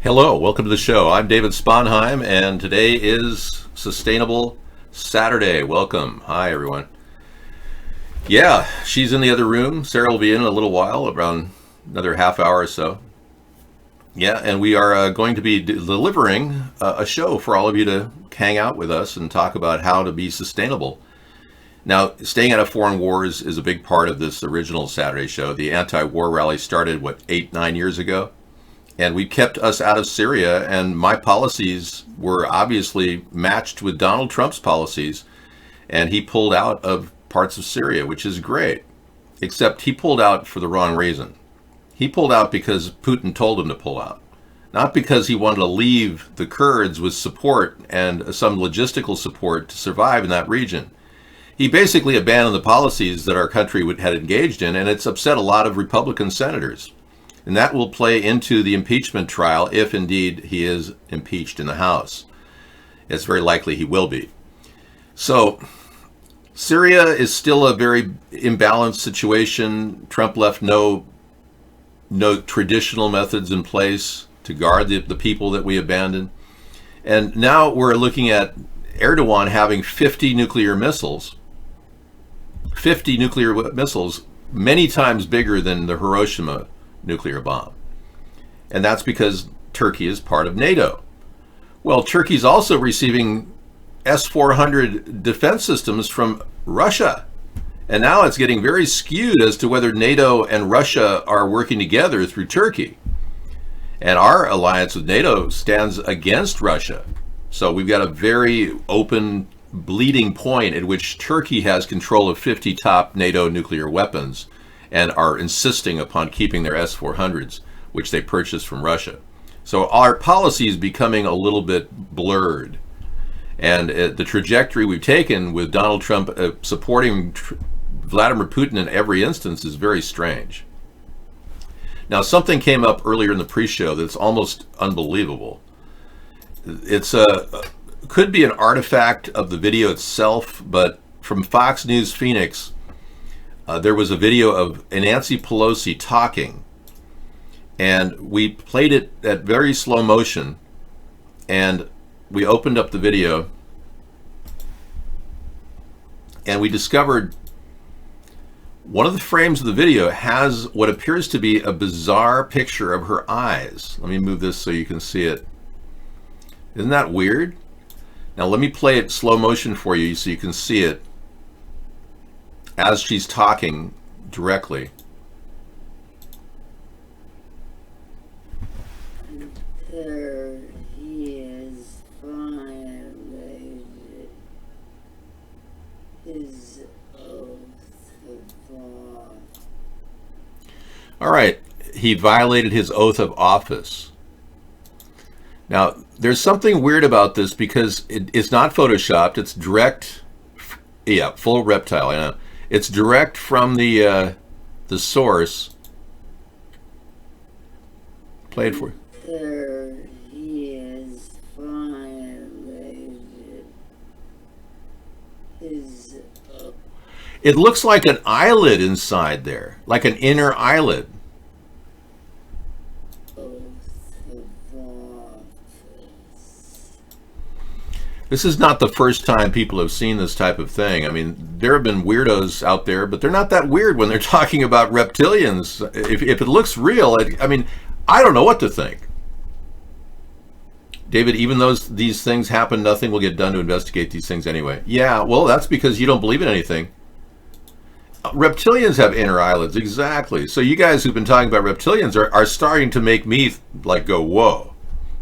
Hello, welcome to the show. I'm David Sponheim, and today is Sustainable Saturday. Welcome. Hi, everyone. Yeah, she's in the other room. Sarah will be in a little while, around another half hour or so. Yeah, and we are going to be delivering a show for all of you to hang out with us and talk about how to be sustainable. Now, staying out of foreign wars is a big part of this original Saturday show. The anti-war rally started, 8-9 years ago? And we kept us out of Syria, and my policies were obviously matched with Donald Trump's policies, and he pulled out of parts of Syria, which is great, except he pulled out for the wrong reason. He pulled out because Putin told him to pull out, not because he wanted to leave the Kurds with support and some logistical support to survive in that region. He basically abandoned the policies that our country had engaged in, and it's upset a lot of Republican senators. And that will play into the impeachment trial if indeed he is impeached in the House. It's very likely he will be. So Syria is still a very imbalanced situation. Trump left no traditional methods in place to guard the people that we abandoned. And now we're looking at Erdogan having 50 nuclear missiles. 50 nuclear missiles, many times bigger than the Hiroshima nuclear bomb. And that's because Turkey is part of NATO. Well, Turkey's also receiving S-400 defense systems from Russia. And now it's getting very skewed as to whether NATO and Russia are working together through Turkey. And our alliance with NATO stands against Russia. So we've got a very open bleeding point at which Turkey has control of 50 top NATO nuclear weapons and are insisting upon keeping their S-400s, which they purchased from Russia. So our policy is becoming a little bit blurred. And the trajectory we've taken with Donald Trump supporting Vladimir Putin in every instance is very strange. Now, something came up earlier in the pre-show that's almost unbelievable. It's could be an artifact of the video itself, but from Fox News Phoenix, there was a video of Nancy Pelosi talking, and we played it at very slow motion, and we opened up the video, and we discovered one of the frames of the video has what appears to be a bizarre picture of her eyes. Let me move this so you can see it. Isn't that weird? Now let me play it slow motion for you so you can see it as she's talking directly. There he is violated his oath of office. All right, he violated his oath of office. Now, there's something weird about this because it's not photoshopped. It's direct, full reptile, I know. It's direct from the source. Play it for you. There he is violated his oath. It looks like an eyelid inside there, like an inner eyelid. This is not the first time people have seen this type of thing. I mean, there have been weirdos out there, but they're not that weird when they're talking about reptilians. If it looks real, I don't know what to think. David, even though these things happen, nothing will get done to investigate these things anyway. Yeah, well, that's because you don't believe in anything. Reptilians have inner eyelids, exactly. So you guys who've been talking about reptilians are starting to make me go, whoa.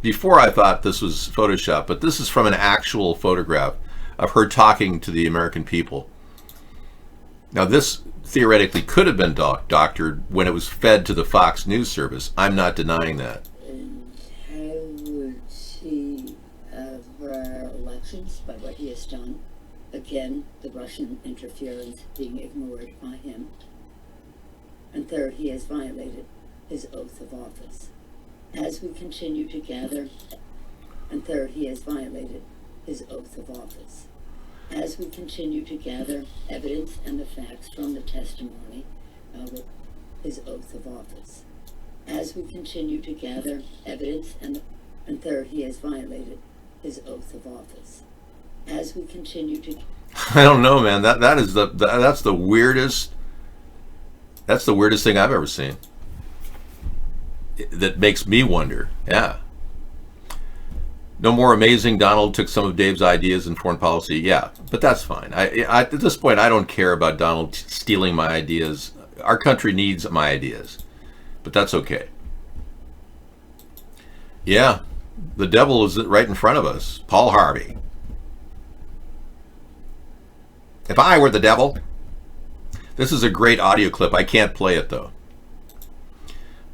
Before I thought this was Photoshop, but this is from an actual photograph of her talking to the American people. Now, this theoretically could have been doctored when it was fed to the Fox News service. I'm not denying that. And how would he have elections by what he has done? Again, the Russian interference being ignored by him. And third, he has violated his oath of office. As we continue to gather, and third, he has violated his oath of office. As we continue to gather evidence and the facts from the testimony with his oath of office. As we continue to gather evidence, and third, he has violated his oath of office. As we continue to, I don't know, man. That's the weirdest. That's the weirdest thing I've ever seen. That makes me wonder. Yeah. No more amazing. Donald took some of Dave's ideas in foreign policy. Yeah, but that's fine. At this point, I don't care about Donald stealing my ideas. Our country needs my ideas, but that's okay. Yeah, the devil is right in front of us. Paul Harvey. If I were the devil. This is a great audio clip. I can't play it though.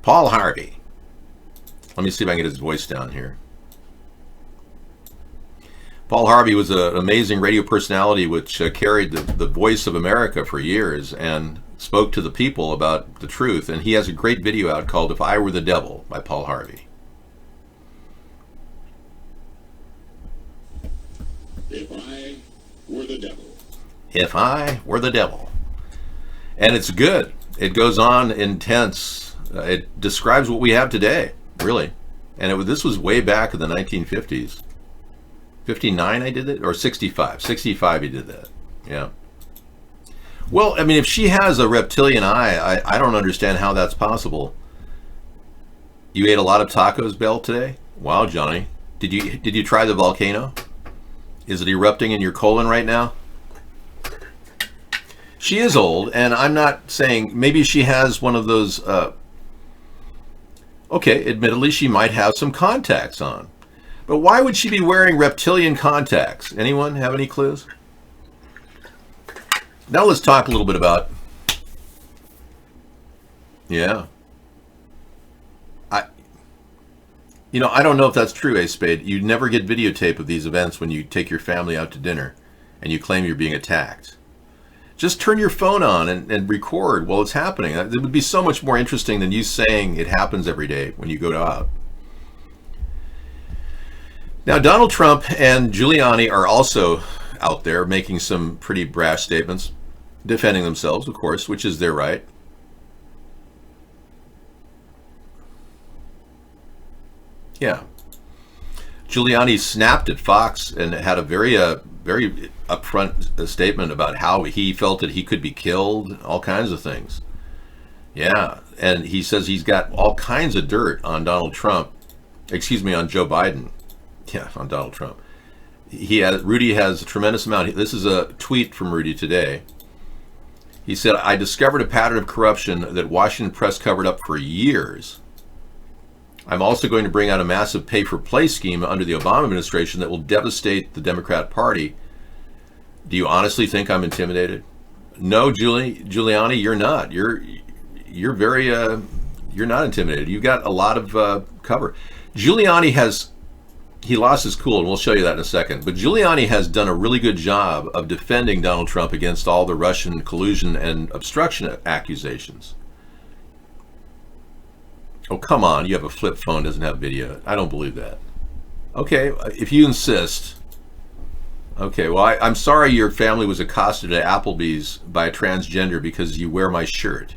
Paul Harvey. Let me see if I can get his voice down here. Paul Harvey was an amazing radio personality which carried the voice of America for years and spoke to the people about the truth. And he has a great video out called If I Were the Devil by Paul Harvey. If I were the devil. If I were the devil. And it's good. It goes on intense. It describes what we have today, really. And this was way back in the 1950s. 59 I did it, or 65. 65 he did that. Yeah. Well, I mean, if she has a reptilian eye, I don't understand how that's possible. You ate a lot of tacos, Belle, today? Wow, Johnny. Did you try the volcano? Is it erupting in your colon right now? She is old, and I'm not saying, maybe she has one of those, okay, admittedly, she might have some contacts on. But why would she be wearing reptilian contacts? Anyone have any clues? Now let's talk a little bit about, yeah. I don't know if that's true, Spade. You never get videotape of these events when you take your family out to dinner and you claim you're being attacked. Just turn your phone on and record while it's happening. It would be so much more interesting than you saying it happens every day when you go out. Now, Donald Trump and Giuliani are also out there making some pretty brash statements, defending themselves, of course, which is their right. Yeah. Giuliani snapped at Fox and had a very upfront statement about how he felt that he could be killed, all kinds of things. Yeah, and he says he's got all kinds of dirt on Donald Trump, on Joe Biden. Yeah, on Donald Trump. Rudy has a tremendous amount. This is a tweet from Rudy today. He said, I discovered a pattern of corruption that Washington press covered up for years. I'm also going to bring out a massive pay-for-play scheme under the Obama administration that will devastate the Democrat Party. Do you honestly think I'm intimidated? No, Giuliani, you're not. You're not intimidated. You've got a lot of cover. Giuliani he lost his cool, and we'll show you that in a second. But Giuliani has done a really good job of defending Donald Trump against all the Russian collusion and obstruction accusations. Oh, come on. You have a flip phone, doesn't have video. I don't believe that. Okay, if you insist. Okay, well, I'm sorry your family was accosted at Applebee's by a transgender because you wear my shirt.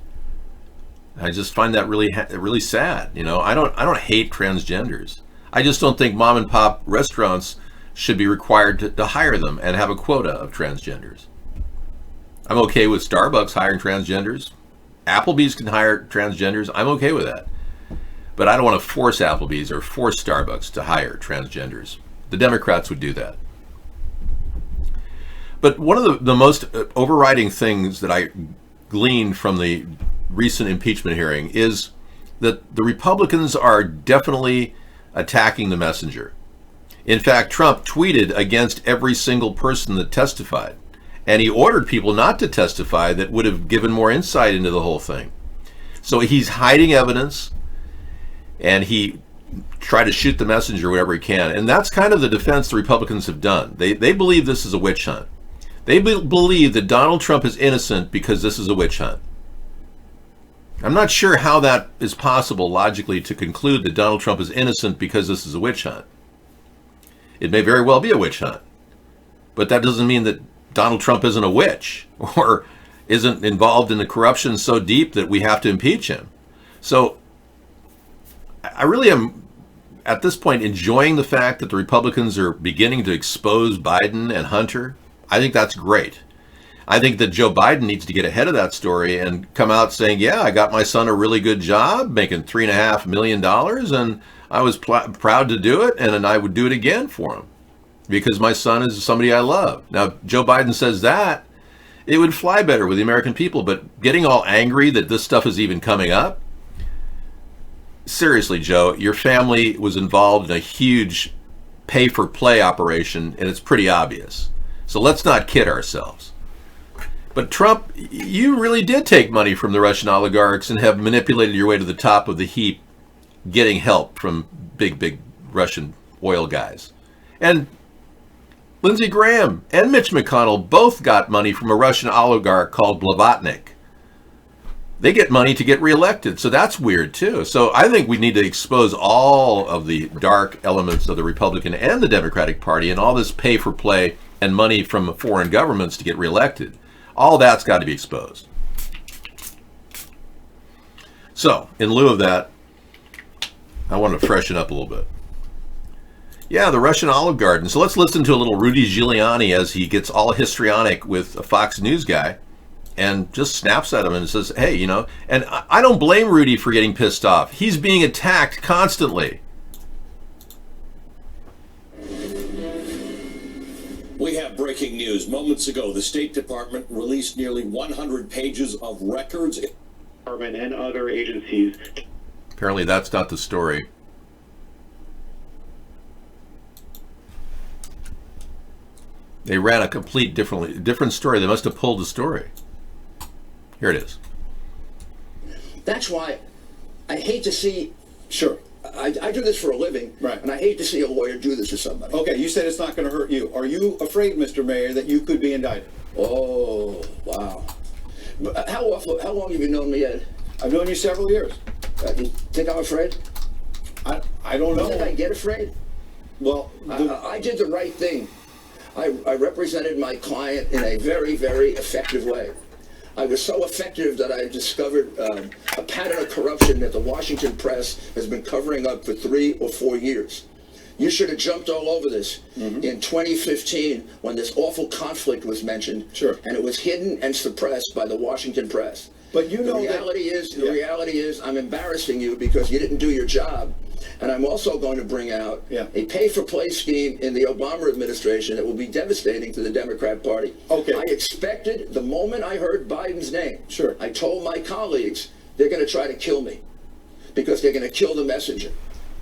I just find that really sad. I don't hate transgenders. I just don't think mom and pop restaurants should be required to hire them and have a quota of transgenders. I'm okay with Starbucks hiring transgenders. Applebee's can hire transgenders. I'm okay with that. But I don't want to force Applebee's or force Starbucks to hire transgenders. The Democrats would do that. But one of the most overriding things that I gleaned from the recent impeachment hearing is that the Republicans are definitely attacking the messenger. In fact, Trump tweeted against every single person that testified, and he ordered people not to testify that would have given more insight into the whole thing. So he's hiding evidence, and he tried to shoot the messenger wherever he can. And that's kind of the defense the Republicans have done. They believe this is a witch hunt. They believe that Donald Trump is innocent because this is a witch hunt. I'm not sure how that is possible logically to conclude that Donald Trump is innocent because this is a witch hunt. It may very well be a witch hunt, but that doesn't mean that Donald Trump isn't a witch or isn't involved in the corruption so deep that we have to impeach him. So I really am at this point enjoying the fact that the Republicans are beginning to expose Biden and Hunter. I think that's great. I think that Joe Biden needs to get ahead of that story and come out saying, yeah, I got my son a really good job, making $3.5 million, and I was proud to do it, and I would do it again for him because my son is somebody I love. Now, Joe Biden says that, it would fly better with the American people, but getting all angry that this stuff is even coming up, seriously, Joe, your family was involved in a huge pay-for-play operation, and it's pretty obvious. So let's not kid ourselves. But Trump, you really did take money from the Russian oligarchs and have manipulated your way to the top of the heap, getting help from big Russian oil guys. And Lindsey Graham and Mitch McConnell both got money from a Russian oligarch called Blavatnik. They get money to get reelected, so that's weird too. So I think we need to expose all of the dark elements of the Republican and the Democratic Party and all this pay for play and money from foreign governments to get reelected. All that's got to be exposed. So, in lieu of that, I want to freshen up a little bit. Yeah, the Russian Olive Garden. So let's listen to a little Rudy Giuliani as he gets all histrionic with a Fox News guy and just snaps at him and says, hey, you know, and I don't blame Rudy for getting pissed off. He's being attacked constantly. We have breaking news. Moments ago, the State Department released nearly 100 pages of records. And other agencies. Apparently that's not the story. They ran a complete different story. They must have pulled the story. Here it is. That's why I hate to see. Sure. I do this for a living, Right. and I hate to see a lawyer do this to somebody. Okay, you said it's not going to hurt you. Are you afraid, Mr. Mayor, that you could be indicted? Oh, wow. But how long have you known me, Ed? I've known you several years. You think I'm afraid? I don't You think I know. get afraid? Well, I did the right thing. I represented my client in a very, very effective way. I was so effective that I discovered a pattern of corruption that the Washington press has been covering up for 3 or 4 years. You should have jumped all over this in 2015 when this awful conflict was mentioned. Sure. And it was hidden and suppressed by the Washington press. But you know the reality is I'm embarrassing you because you didn't do your job. And I'm also going to bring out a pay-for-play scheme in the Obama administration that will be devastating to the Democrat Party. Okay. I expected the moment I heard Biden's name. Sure. I told my colleagues they're going to try to kill me because they're going to kill the messenger.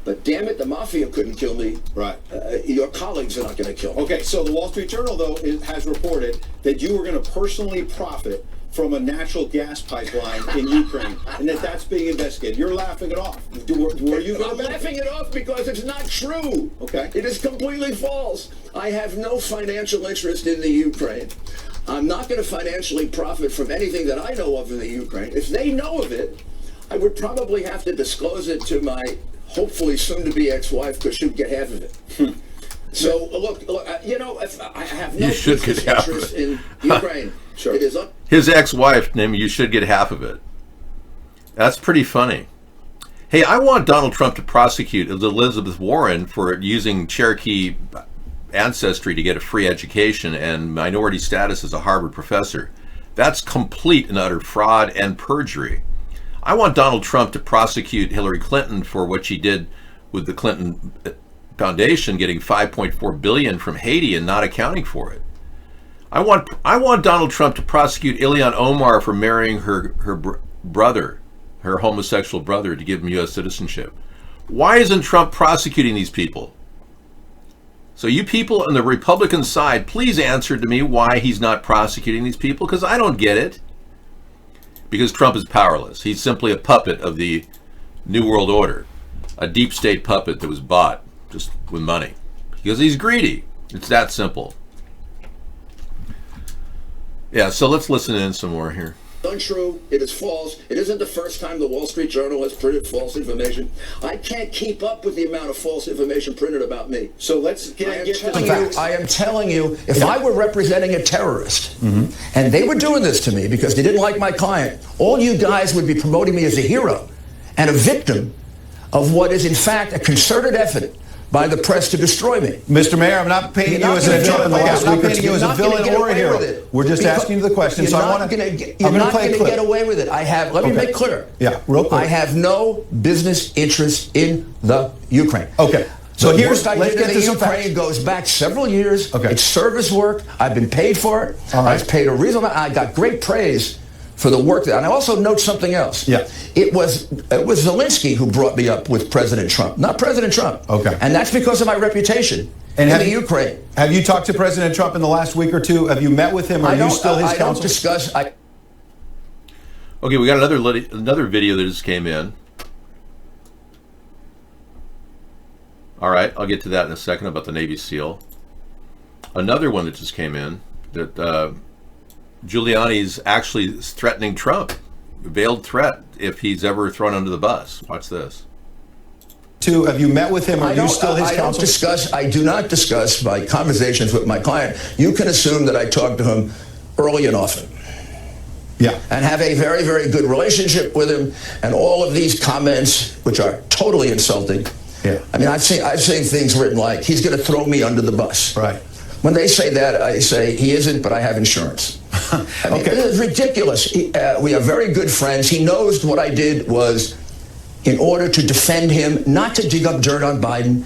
But damn it, the mafia couldn't kill me. Right. Your colleagues are not going to kill me. Okay, so the Wall Street Journal, though, has reported that you were going to personally profit from a natural gas pipeline in Ukraine, and that's being investigated. You're laughing it off. Were you going I'm to laughing it off because it's not true. Okay. It is completely false. I have no financial interest in the Ukraine. I'm not going to financially profit from anything that I know of in the Ukraine. If they know of it, I would probably have to disclose it to my hopefully soon-to-be ex-wife because she'd get half of it. So, look, you know, if I have no You should get business half of interest it. in Ukraine. Sure. It is His ex-wife named you should get half of it. That's pretty funny. Hey, I want Donald Trump to prosecute Elizabeth Warren for using Cherokee ancestry to get a free education and minority status as a Harvard professor. That's complete and utter fraud and perjury. I want Donald Trump to prosecute Hillary Clinton for what she did with the Clinton Foundation, getting $5.4 billion from Haiti and not accounting for it. I want Donald Trump to prosecute Ilhan Omar for marrying her brother, her homosexual brother, to give him U.S. citizenship. Why isn't Trump prosecuting these people? So you people on the Republican side, please answer to me why he's not prosecuting these people, because I don't get it. Because Trump is powerless. He's simply a puppet of the New World Order, a deep state puppet that was bought just with money. Because he's greedy. It's that simple. Yeah, so let's listen in some more here. untrue. It is false. It isn't the first time the Wall Street Journal has printed false information. I can't keep up with the amount of false information printed about me. So let's get to telling the you- facts. I am telling you, if I were representing a terrorist and they were doing this to me because they didn't like my client, all you guys would be promoting me as a hero and a victim of what is in fact a concerted effort by the press to destroy me. Mr. Mayor, I'm not painting you as a villain in the last week or two. You as a villain or a hero. We're just asking you the question. So I want to. You're not going to get away with it. Let me make clear. Yeah, real quick. I have no business interest in the Ukraine. Okay. So let's get to to some Ukraine facts. goes back several years. Okay. It's service work. I've been paid for it. All right. I've paid a reasonable amount. I got great praise for the work there. And I also note something else. Yeah. It was Zelensky who brought me up with President Trump, not President Trump. Okay. And that's because of my reputation in the Ukraine. Have you talked to President Trump in the last week or two? Have you met with him? Are you still his counsel? I don't discuss. Okay, we got another video that just came in. All right, I'll get to that in a second about the Navy SEAL. Another one that just came in that Giuliani's actually threatening Trump, veiled threat if he's ever thrown under the bus. Watch this. Have you met with him? Are you still his counsel? I do not discuss my conversations with my client. You can assume that I talk to him early and often. Yeah. And have a very, very good relationship with him. And all of these comments, which are totally insulting. Yeah. I mean, I've seen things written like, he's going to throw me under the bus. Right. When they say that, I say, he isn't, but I have insurance. I mean, Okay. It's ridiculous. We are very good friends. He knows what I did was in order to defend him, not to dig up dirt on Biden.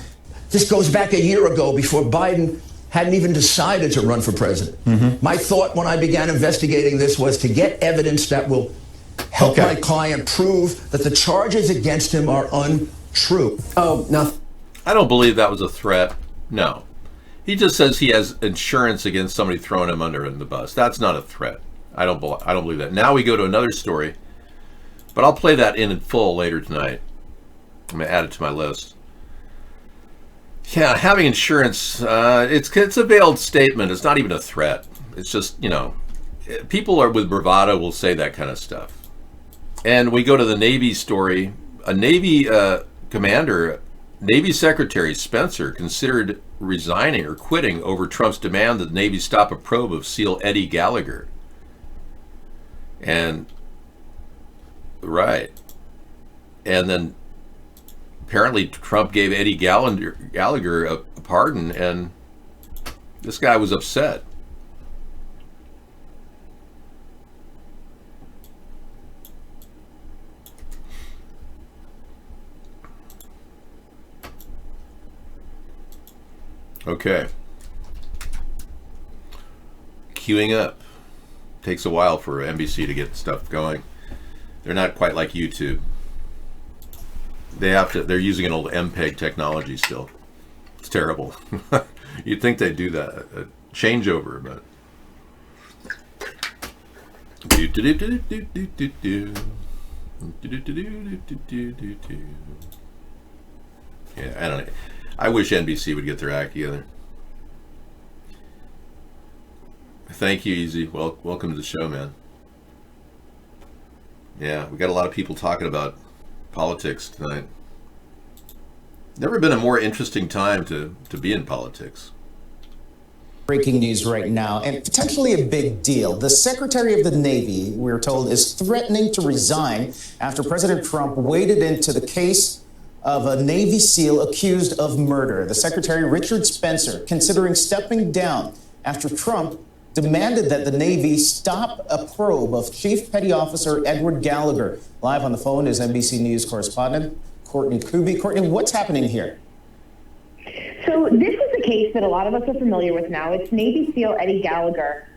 This goes back a year ago before Biden hadn't even decided to run for president. Mm-hmm. My thought when I began investigating this was to get evidence that will help my client prove that the charges against him are untrue. Oh, no. I don't believe that was a threat. No. He just says he has insurance against somebody throwing him under the bus. That's not a threat. I don't believe that. Now we go to another story, but I'll play that in full later tonight. I'm going to add it to my list. Yeah, having insurance, it's a veiled statement. It's not even a threat. It's just, people are with bravado will say that kind of stuff. And we go to the Navy story. A Navy commander, Navy Secretary Spencer, considered resigning or quitting over Trump's demand that the Navy stop a probe of SEAL Eddie Gallagher. And then apparently Trump gave Eddie Gallagher a pardon, and this guy was upset. Okay. Queuing up. Takes a while for NBC to get stuff going. They're not quite like YouTube. They're using an old MPEG technology still. It's terrible. You'd think they'd do that, a changeover, but yeah, I don't know. I wish NBC would get their act together. Thank you, Easy. Well, welcome to the show, man. Yeah, we got a lot of people talking about politics tonight. Never been a more interesting time to be in politics. Breaking news right now, and potentially a big deal. The Secretary of the Navy, we're told, is threatening to resign after President Trump waded into the case of a Navy SEAL accused of murder. The Secretary, Richard Spencer, considering stepping down after Trump demanded that the Navy stop a probe of Chief Petty Officer Edward Gallagher. Live on the phone is NBC News correspondent Courtney Kuby. Courtney, what's happening here? So this is a case that a lot of us are familiar with now. It's Navy SEAL Eddie Gallagher.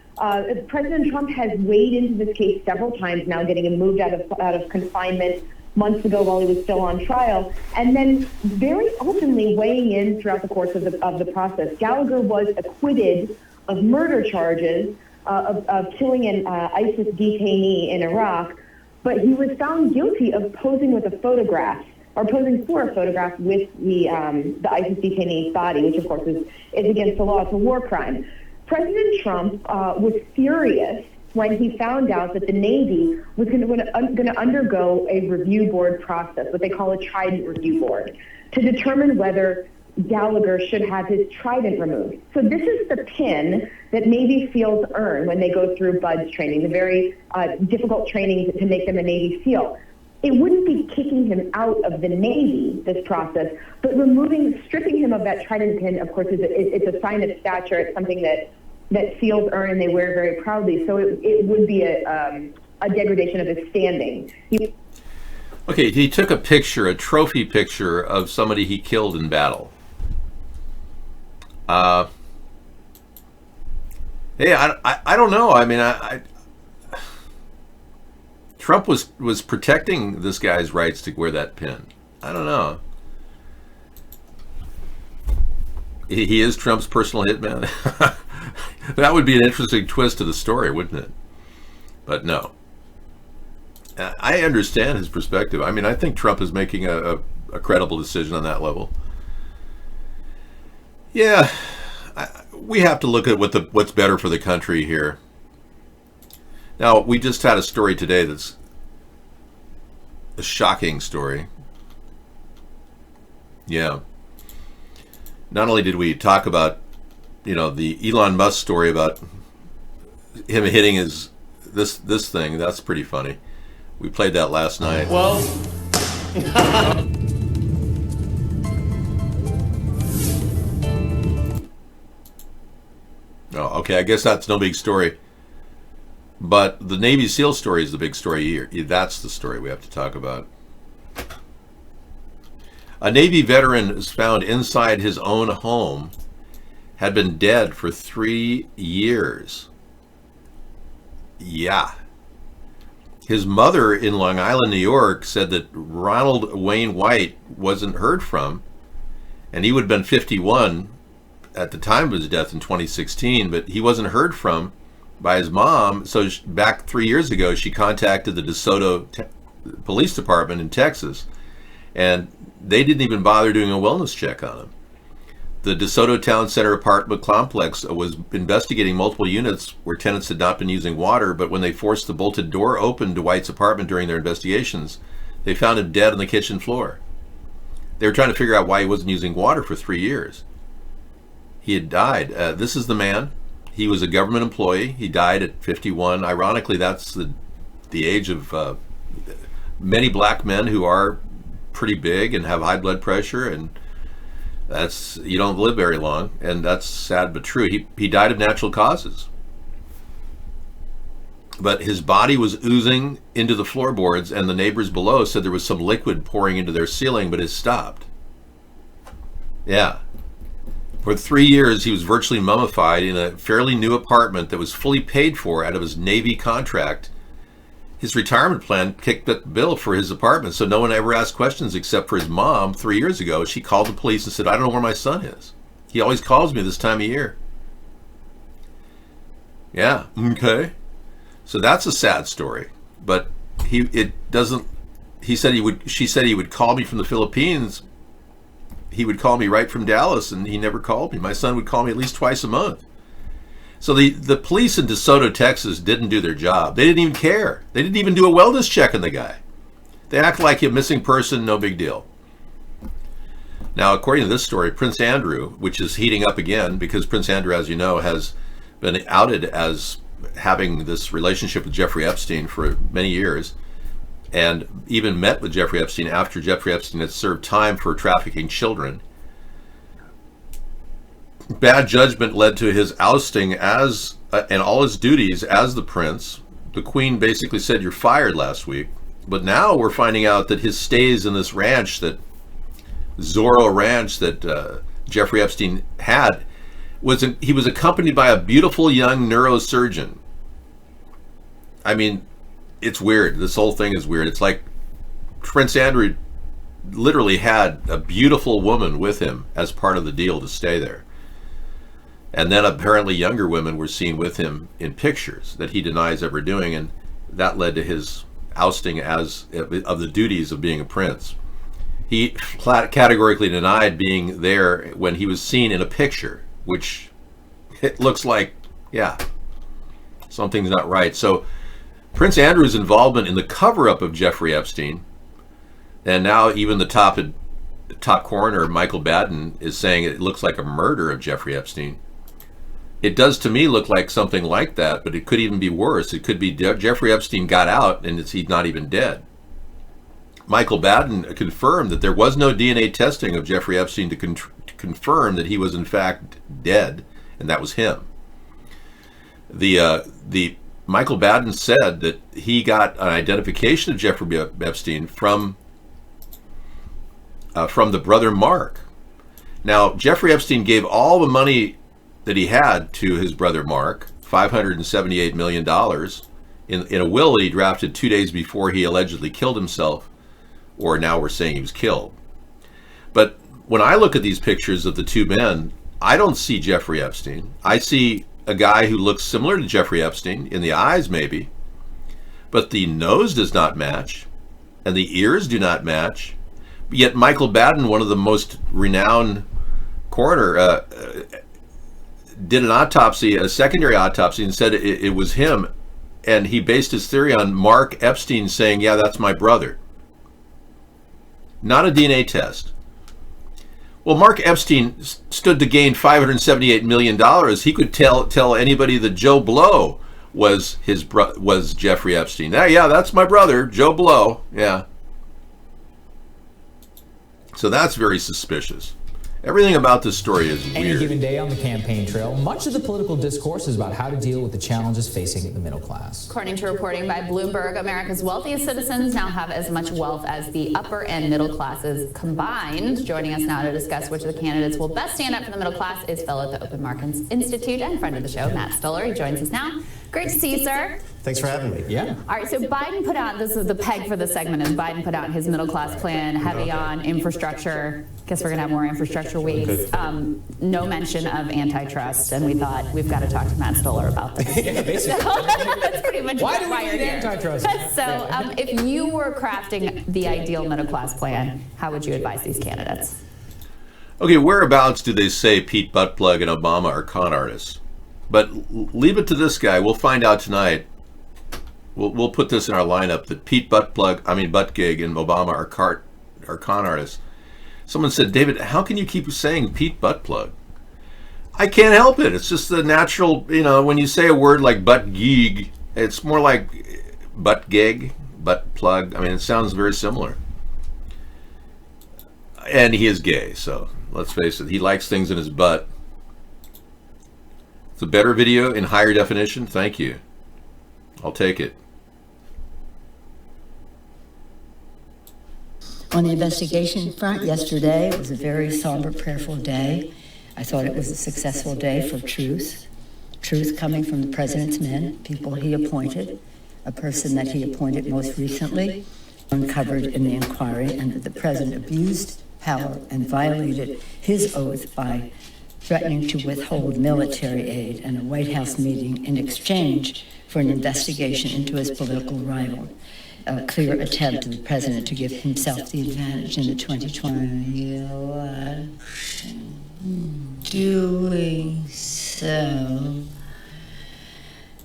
President Trump has waded into this case several times now, getting him moved out of confinement months ago while he was still on trial, and then very openly weighing in throughout the course of the process. Gallagher was acquitted of murder charges of killing an ISIS detainee in Iraq, but he was found guilty of posing with a photograph, or posing for a photograph with the ISIS detainee's body, which of course is against the law. It's a war crime. President Trump was furious when he found out that the Navy was going to undergo a review board process, what they call a Trident review board, to determine whether Gallagher should have his trident removed. So this is the pin that Navy SEALs earn when they go through BUDS training, the very difficult training to make them a Navy SEAL. it wouldn't be kicking him out of the Navy, this process, but stripping him of that trident pin, of course, it's a sign of stature. It's something that SEALs earn and they wear very proudly. So it would be a degradation of his standing. Okay, he took a picture, a trophy picture of somebody he killed in battle. Hey, I don't know. I mean, Trump was protecting this guy's rights to wear that pin. I don't know. He is Trump's personal hitman. That would be an interesting twist to the story, wouldn't it? But no. I understand his perspective. I mean, I think Trump is making a credible decision on that level. Yeah, we have to look at what's better for the country here. Now, we just had a story today that's a shocking story. Yeah. Not only did we talk about, the Elon Musk story about him hitting this thing, that's pretty funny. We played that last night. Well, oh, okay, I guess that's no big story. But the Navy SEAL story is the big story here. That's the story we have to talk about. A Navy veteran is found inside his own home, had been dead for 3 years. Yeah. His mother in Long Island, New York, said that Ronald Wayne White wasn't heard from, and he would have been 51 at the time of his death in 2016, but he wasn't heard from by his mom. So back 3 years ago, she contacted the DeSoto Police Department in Texas, and they didn't even bother doing a wellness check on him. The DeSoto Town Center apartment complex was investigating multiple units where tenants had not been using water, but when they forced the bolted door open to White's apartment during their investigations, they found him dead on the kitchen floor. They were trying to figure out why he wasn't using water for 3 years. He had died. This is the man. He was a government employee. He died at 51. Ironically, that's the age of many black men who are pretty big and have high blood pressure, and you don't live very long, and that's sad but true. He died of natural causes. But his body was oozing into the floorboards, and the neighbors below said there was some liquid pouring into their ceiling, but it stopped. Yeah. For 3 years, he was virtually mummified in a fairly new apartment that was fully paid for out of his Navy contract. His retirement plan kicked the bill for his apartment, so no one ever asked questions except for his mom 3 years ago. She called the police and said, I don't know where my son is. He always calls me this time of year. Yeah, okay. So that's a sad story. But she said he would call me from the Philippines. He would call me right from Dallas, and he never called me. My son would call me at least twice a month. So the police in DeSoto, Texas didn't do their job. They didn't even care. They didn't even do a wellness check on the guy. They act like a missing person, no big deal. Now, according to this story, Prince Andrew, which is heating up again because Prince Andrew, as you know, has been outed as having this relationship with Jeffrey Epstein for many years, and even met with Jeffrey Epstein after Jeffrey Epstein had served time for trafficking children. Bad judgment led to his ousting and all his duties as the prince. The Queen basically said, you're fired last week. But now we're finding out that his stays in this ranch, that Zorro Ranch that Jeffrey Epstein had, he was accompanied by a beautiful young neurosurgeon. I mean, it's weird. This whole thing is weird. It's like Prince Andrew literally had a beautiful woman with him as part of the deal to stay there. And then apparently younger women were seen with him in pictures that he denies ever doing, and that led to his ousting of the duties of being a prince. He categorically denied being there when he was seen in a picture, which it looks like, yeah, something's not right. So Prince Andrew's involvement in the cover-up of Jeffrey Epstein, and now even the top coroner, Michael Baden, is saying it looks like a murder of Jeffrey Epstein. It does to me look like something like that, but it could even be worse. It could be Jeffrey Epstein got out and he's not even dead. Michael Baden confirmed that there was no DNA testing of Jeffrey Epstein to confirm that he was in fact dead, and that was him. The Michael Baden said that he got an identification of Jeffrey Epstein from the brother Mark. Now, Jeffrey Epstein gave all the money that he had to his brother Mark, $578 million, in a will that he drafted 2 days before he allegedly killed himself, or now we're saying he was killed. But when I look at these pictures of the two men, I don't see Jeffrey Epstein. I see a guy who looks similar to Jeffrey Epstein, in the eyes maybe, but the nose does not match, and the ears do not match. Yet Michael Baden, one of the most renowned coroner, did an autopsy, a secondary autopsy, and said it was him. And he based his theory on Mark Epstein saying, yeah, that's my brother. Not a DNA test. Well, Mark Epstein stood to gain $578 million. He could tell anybody that Joe Blow was Jeffrey Epstein. Yeah, that's my brother, Joe Blow. Yeah. So that's very suspicious. Everything about this story is weird. Any given day on the campaign trail, much of the political discourse is about how to deal with the challenges facing the middle class. According to reporting by Bloomberg, America's wealthiest citizens now have as much wealth as the upper and middle classes combined. Joining us now to discuss which of the candidates will best stand up for the middle class is fellow at the Open Markets Institute and friend of the show, Matt Stoller. He joins us now. Great to see you, sir. Thanks for having me. Yeah. All right, so Biden put out, this is the peg for the segment, is Biden put out his middle class plan, heavy on infrastructure. Guess we're going to have more infrastructure weeks. No mention of antitrust, and we thought we've got to talk to Matt Stoller about this. Yeah, basically. That's pretty much why do we need antitrust? So if you were crafting the ideal middle class plan, how would you advise these candidates? Okay, whereabouts do they say Pete Buttplug and Obama are con artists? But leave it to this guy. We'll find out tonight. We'll put this in our lineup that Pete Buttigieg and Obama are con artists. Someone said, David, how can you keep saying Pete Buttplug? I can't help it. It's just the natural, when you say a word like butt-geeg, it's more like butt-gig, butt-plug. I mean, it sounds very similar. And he is gay, so let's face it. He likes things in his butt. It's a better video in higher definition. Thank you. I'll take it. On the investigation front, yesterday was a very somber, prayerful day. I thought it was a successful day for truth coming from the president's men, people he appointed, a person that he appointed most recently, uncovered in the inquiry, and that the president abused power and violated his oath by threatening to withhold military aid and a White House meeting in exchange for an investigation into his political rival. A clear attempt of the president to give himself the advantage in the 2020 election. Doing so,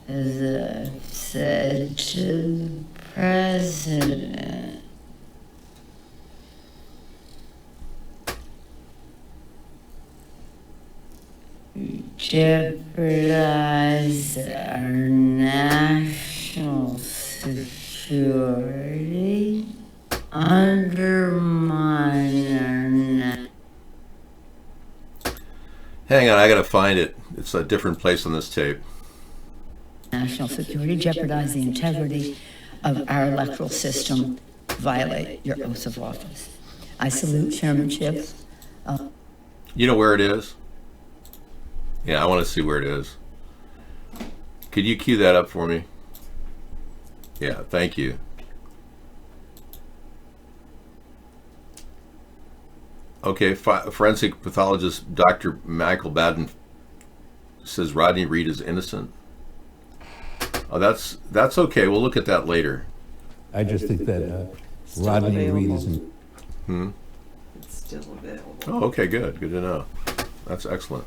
as I've said to the president, jeopardize our national security, undermine our Hang on, I gotta find it. It's a different place on this tape. national security, jeopardize the integrity of our electoral system, violate your oath of office. I salute chairmanship. You know where it is? Yeah, I want to see where it is. Could you cue that up for me? Yeah, thank you. Okay, forensic pathologist Dr. Michael Baden says Rodney Reed is innocent. Oh, that's okay. We'll look at that later. I just think that Rodney Reed isn't. It's still available. Oh, okay, good. Good to know. That's excellent.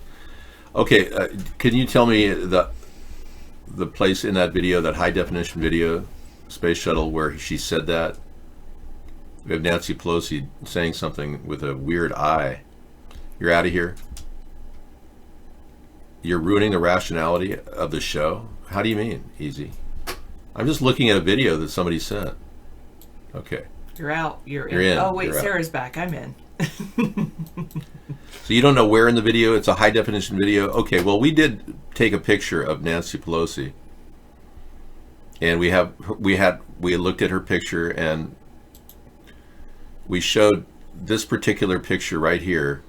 Okay, can you tell me the place in that video, that high definition video, Space Shuttle, where she said that? We have Nancy Pelosi saying something with a weird eye. You're out of here. You're ruining the rationality of the show? How do you mean, Easy? I'm just looking at a video that somebody sent. Okay. You're out. You're You're in. in. Oh, wait, You're out. Sarah's back. I'm in. So you don't know where in the video? It's a high definition video. Okay, well, we did take a picture of Nancy Pelosi, and we looked at her picture, and we showed this particular picture right here,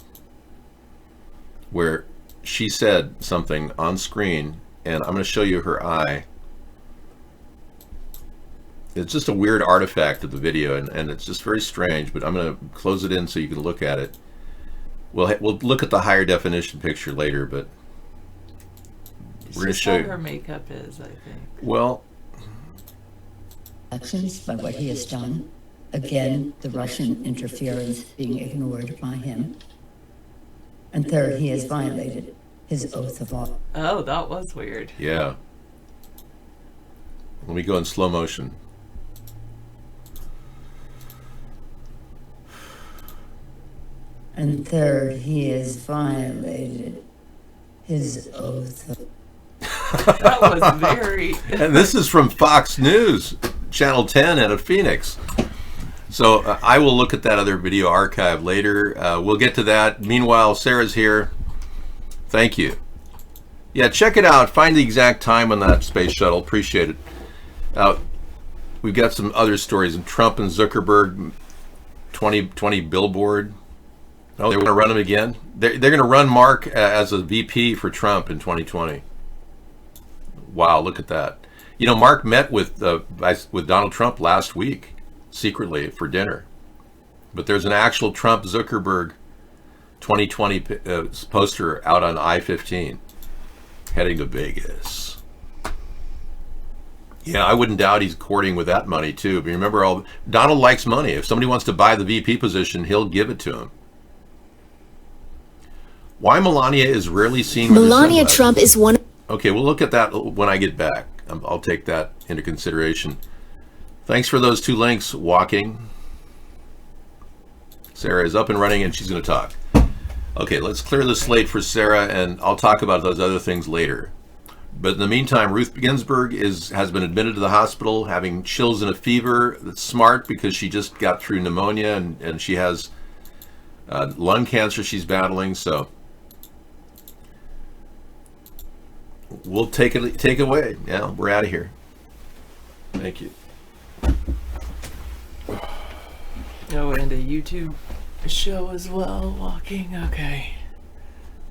where she said something on screen, and I'm going to show you her eye. It's just a weird artifact of the video, and it's just very strange, but I'm going to close it in so you can look at it. We'll look at the higher definition picture later, but we're going to show you. Her makeup is, I think. Well, Actions by what he has done. Again, the Russian interference being ignored by him. And third, he has violated his oath of office. Oh, that was weird. yeah. Let me go in slow motion. And third, he has violated his oath of... That was very... And this is from Fox News, Channel 10 out of Phoenix. So I will look at that other video archive later. We'll get to that. Meanwhile, Sarah's here. Thank you. Yeah, check it out. Find the exact time on that space shuttle. Appreciate it. We've got some other stories. Trump and Zuckerberg, 2020 billboard. Oh, they're going to run him again? They're going to run Mark as a VP for Trump in 2020. Wow, look at that. You know, Mark met with Donald Trump last week, secretly, for dinner. But there's an actual Trump-Zuckerberg 2020 poster out on I-15, heading to Vegas. Yeah, I wouldn't doubt he's courting with that money, too. But remember, Donald likes money. If somebody wants to buy the VP position, he'll give it to him. Why Melania is rarely seen with Melania Trump is one. Okay, we'll look at that when I get back. I'll take that into consideration. Thanks for those 2 links, Walking. Sarah is up and running, and she's going to talk. Okay, let's clear the slate for Sarah, and I'll talk about those other things later. But in the meantime, Ruth Ginsburg has been admitted to the hospital, having chills and a fever. That's smart because she just got through pneumonia, and she has lung cancer she's battling, so... We'll take it away. Yeah, we're out of here. Thank you. Oh, and a YouTube show as well, Walking. Okay.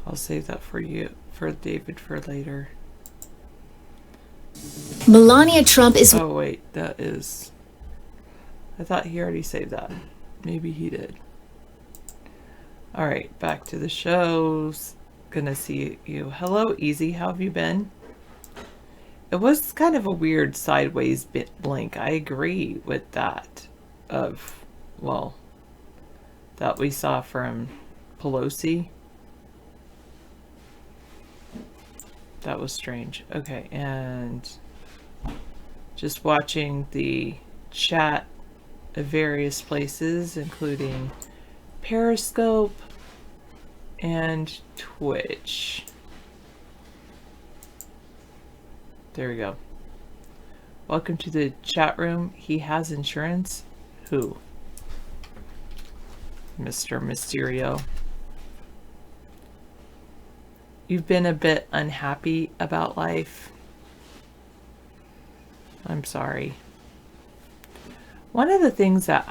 I'll save that for you, for David, for later. Melania Trump is... Oh, wait, that is... I thought he already saved that. Maybe he did. Alright, back to the shows. Gonna see you. Hello, Easy. How have you been? It was kind of a weird sideways blink. I agree with that. That we saw from Pelosi. That was strange. Okay, and just watching the chat of various places, including Periscope and Twitch. There we go. Welcome to the chat room. He has insurance. Who? Mr. Mysterio. You've been a bit unhappy about life. I'm sorry. One of the things that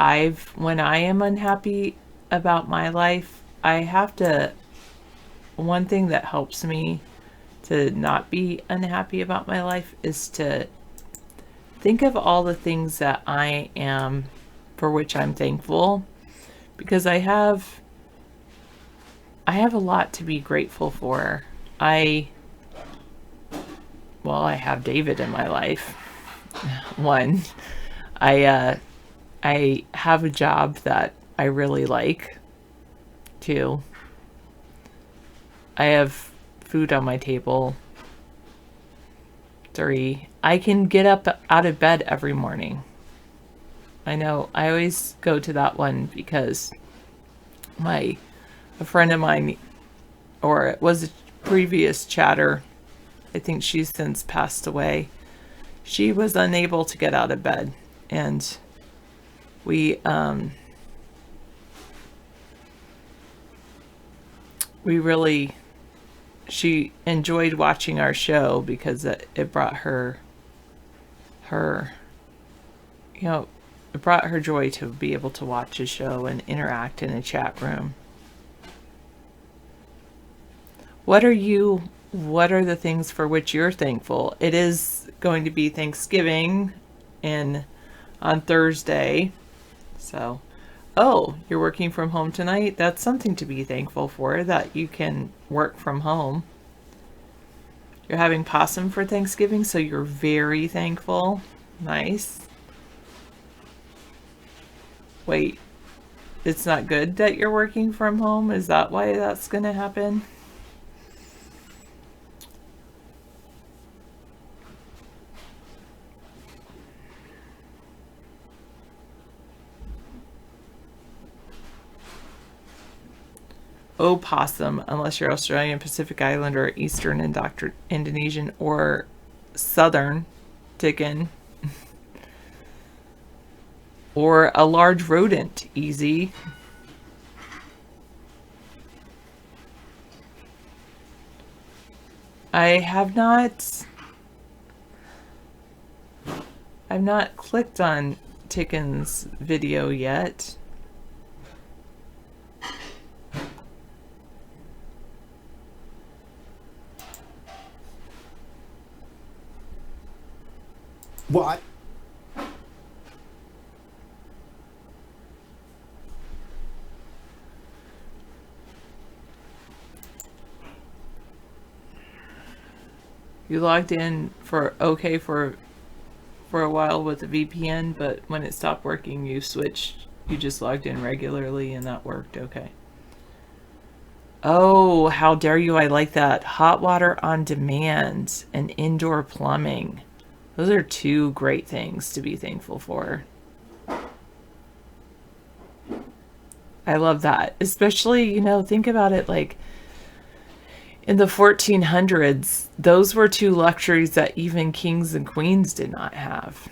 when I am unhappy about my life, one thing that helps me to not be unhappy about my life is to think of all the things that I am, for which I'm thankful, because I have a lot to be grateful for. I have David in my life. One, I have a job that I really like. 2, I have food on my table. 3, I can get up out of bed every morning. I know I always go to that one because a friend of mine, or it was a previous chatter, I think she's since passed away. She was unable to get out of bed, and we really, she enjoyed watching our show because it brought her, you know, it brought her joy to be able to watch a show and interact in a chat room. What are the things for which you're thankful? It is going to be Thanksgiving on Thursday. So, oh, you're working from home tonight? That's something to be thankful for, that you can work from home. You're having possum for Thanksgiving, so you're very thankful. Nice. Wait, it's not good that you're working from home? Is that why that's going to happen? Opossum, unless you're Australian, Pacific Islander, Eastern and Indonesian, or Southern Tikin. Or a large rodent, easy. I've not clicked on Tikin's video yet. What? You logged in for a while with a VPN, but when it stopped working, you just logged in regularly and that worked. Okay. Oh, how dare you. I like that. Hot water on demand and indoor plumbing. Those are two great things to be thankful for. I love that. Especially, you know, think about it, like in the 1400s, those were two luxuries that even kings and queens did not have.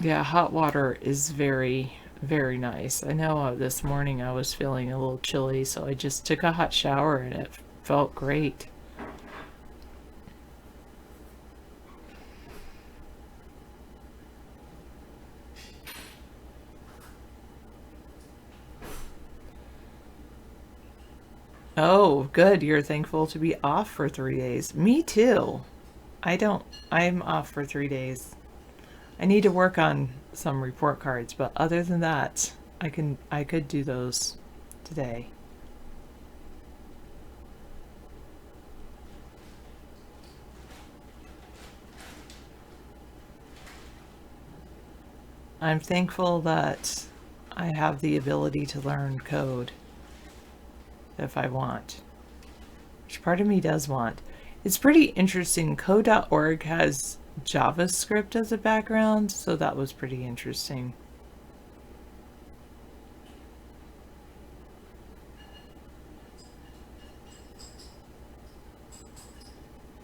Yeah, hot water is very, very nice. I know this morning I was feeling a little chilly, so I just took a hot shower and it felt great. Oh, good. You're thankful to be off for 3 days. Me too. I'm off for 3 days. I need to work on some report cards, but other than that, I could do those today. I'm thankful that I have the ability to learn code if I want, which part of me does want. It's pretty interesting. Code.org has JavaScript as a background, so that was pretty interesting.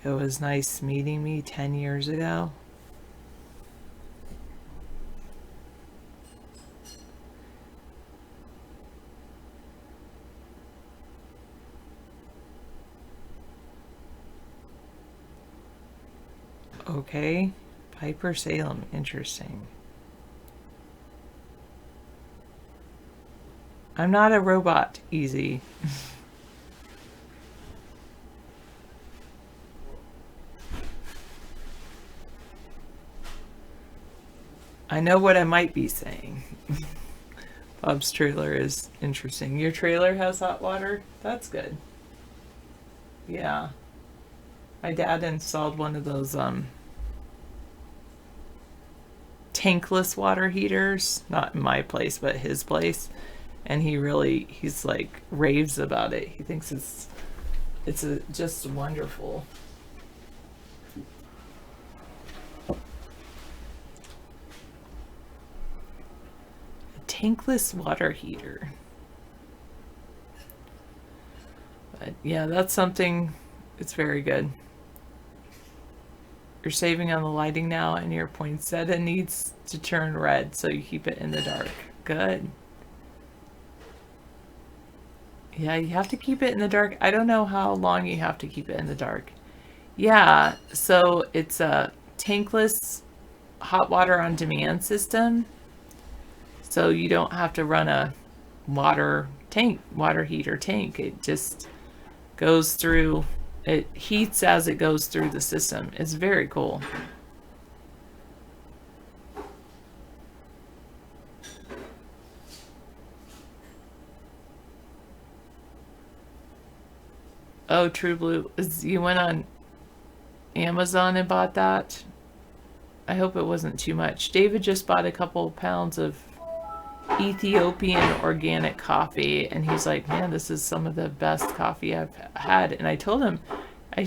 It was nice meeting me 10 years ago. Okay, Piper Salem, interesting. I'm not a robot, easy. I know what I might be saying. Bob's trailer is interesting. Your trailer has hot water? That's good. Yeah. My dad installed one of those tankless water heaters, not in my place, but his place, and he's like raves about it. He thinks it's just wonderful. tankless water heater. But yeah, that's something, it's very good. You're saving on the lighting now, and your poinsettia needs to turn red, so you keep it in the dark. Good. Yeah, you have to keep it in the dark. I don't know how long you have to keep it in the dark. Yeah, so it's a tankless hot water on demand system. So you don't have to run a water heater tank. It just goes through, it heats as it goes through the system. It's very cool. Oh, True Blue, you went on Amazon and bought that? I hope it wasn't too much. David just bought a couple pounds of Ethiopian organic coffee, and he's like, man, this is some of the best coffee I've had. And I told him I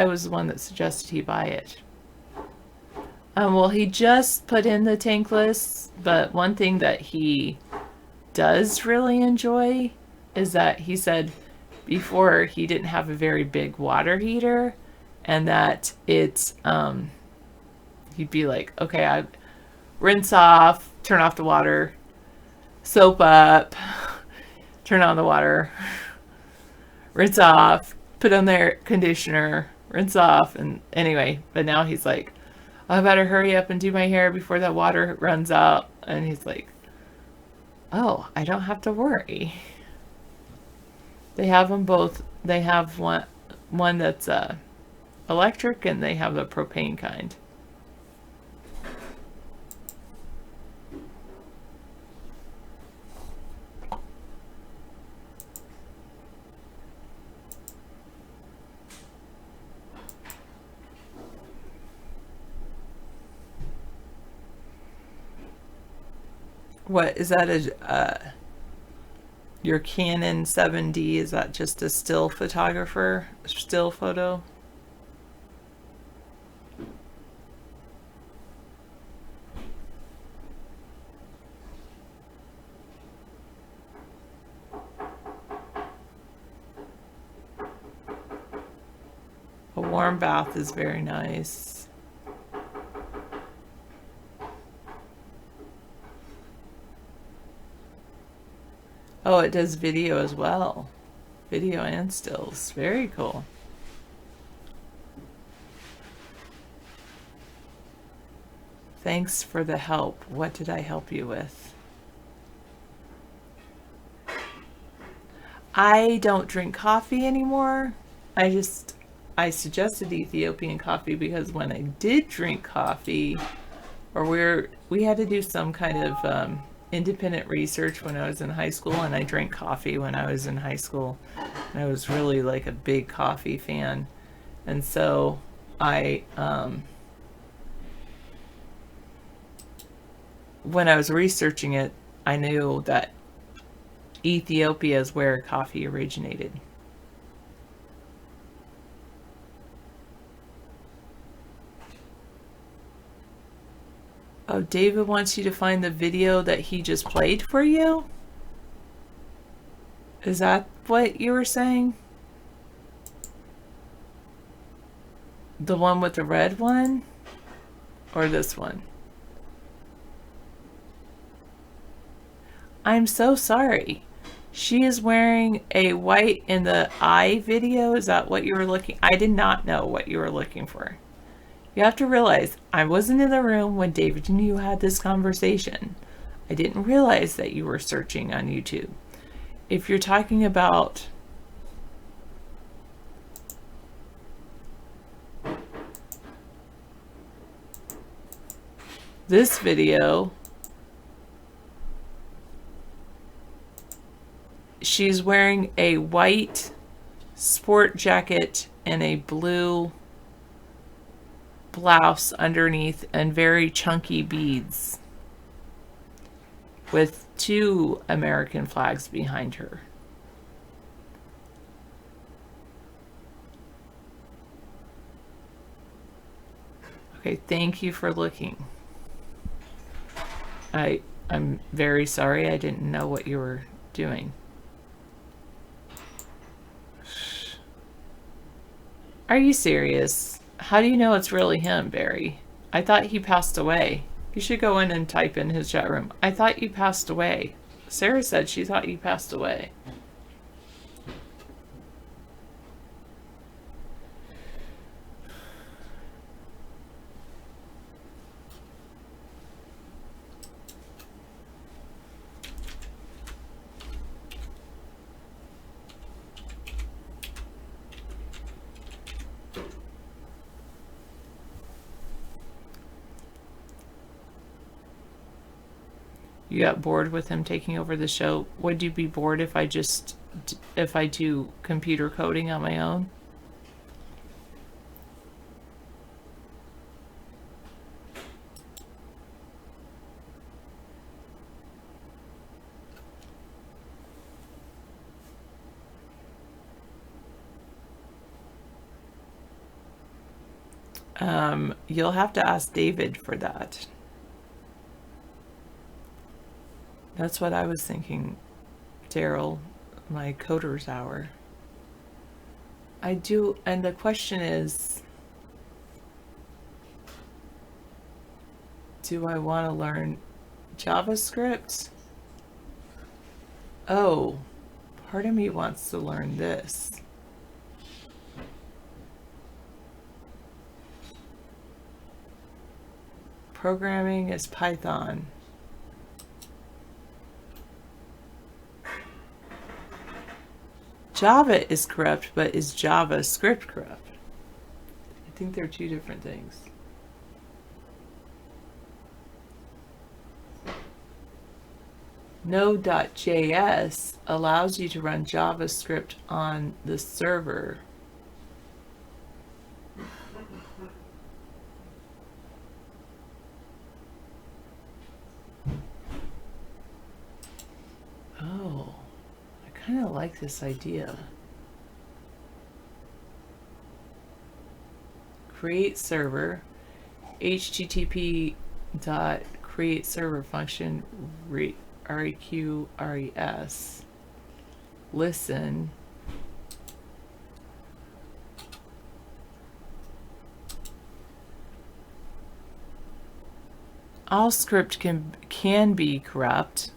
was the one that suggested he buy it. Well, he just put in the tankless, but one thing that he does really enjoy is that he said before he didn't have a very big water heater, and that it's he'd be like, okay, I rinse off, turn off the water, soap up, turn on the water, rinse off, put on their conditioner, rinse off, and anyway, but now he's like, I better hurry up and do my hair before that water runs out. And he's like, oh, I don't have to worry. They have them both. They have one that's electric, and they have the propane kind. What is that? Your Canon 7D, is that just a still photographer? Still photo? A warm bath is very nice. Oh, it does video as well. Video and stills. Very cool. Thanks for the help. What did I help you with? I don't drink coffee anymore. I suggested Ethiopian coffee because when I did drink coffee, or we had to do some kind of independent research when I was in high school, and I drank coffee when I was in high school, and I was really like a big coffee fan. And so I when I was researching it, I knew that Ethiopia is where coffee originated. Oh, David wants you to find the video that he just played for you? Is that what you were saying? The one with the red one? Or this one? I'm so sorry. She is wearing a white in the eye video. Is that what you were looking? I did not know what you were looking for. You have to realize I wasn't in the room when David and you had this conversation. I didn't realize that you were searching on YouTube. If you're talking about this video, she's wearing a white sport jacket and a blue blouse underneath and very chunky beads with 2 American flags behind her. Okay, thank you for looking. I'm very sorry. I didn't know what you were doing. Are you serious? How do you know it's really him, Barry? I thought he passed away. You should go in and type in his chat room. I thought you passed away. Sarah said she thought you passed away. You got bored with him taking over the show. Would you be bored if I do computer coding on my own? You'll have to ask David for that. That's what I was thinking, Daryl, my coder's hour. I do, and the question is, do I want to learn JavaScript? Oh, part of me wants to learn this. Programming is Python. Java is corrupt, but is JavaScript corrupt? I think they're two different things. Node.js allows you to run JavaScript on the server. Oh, I kind of like this idea. Create server, http dot create server function reqres listen all script can be corrupt.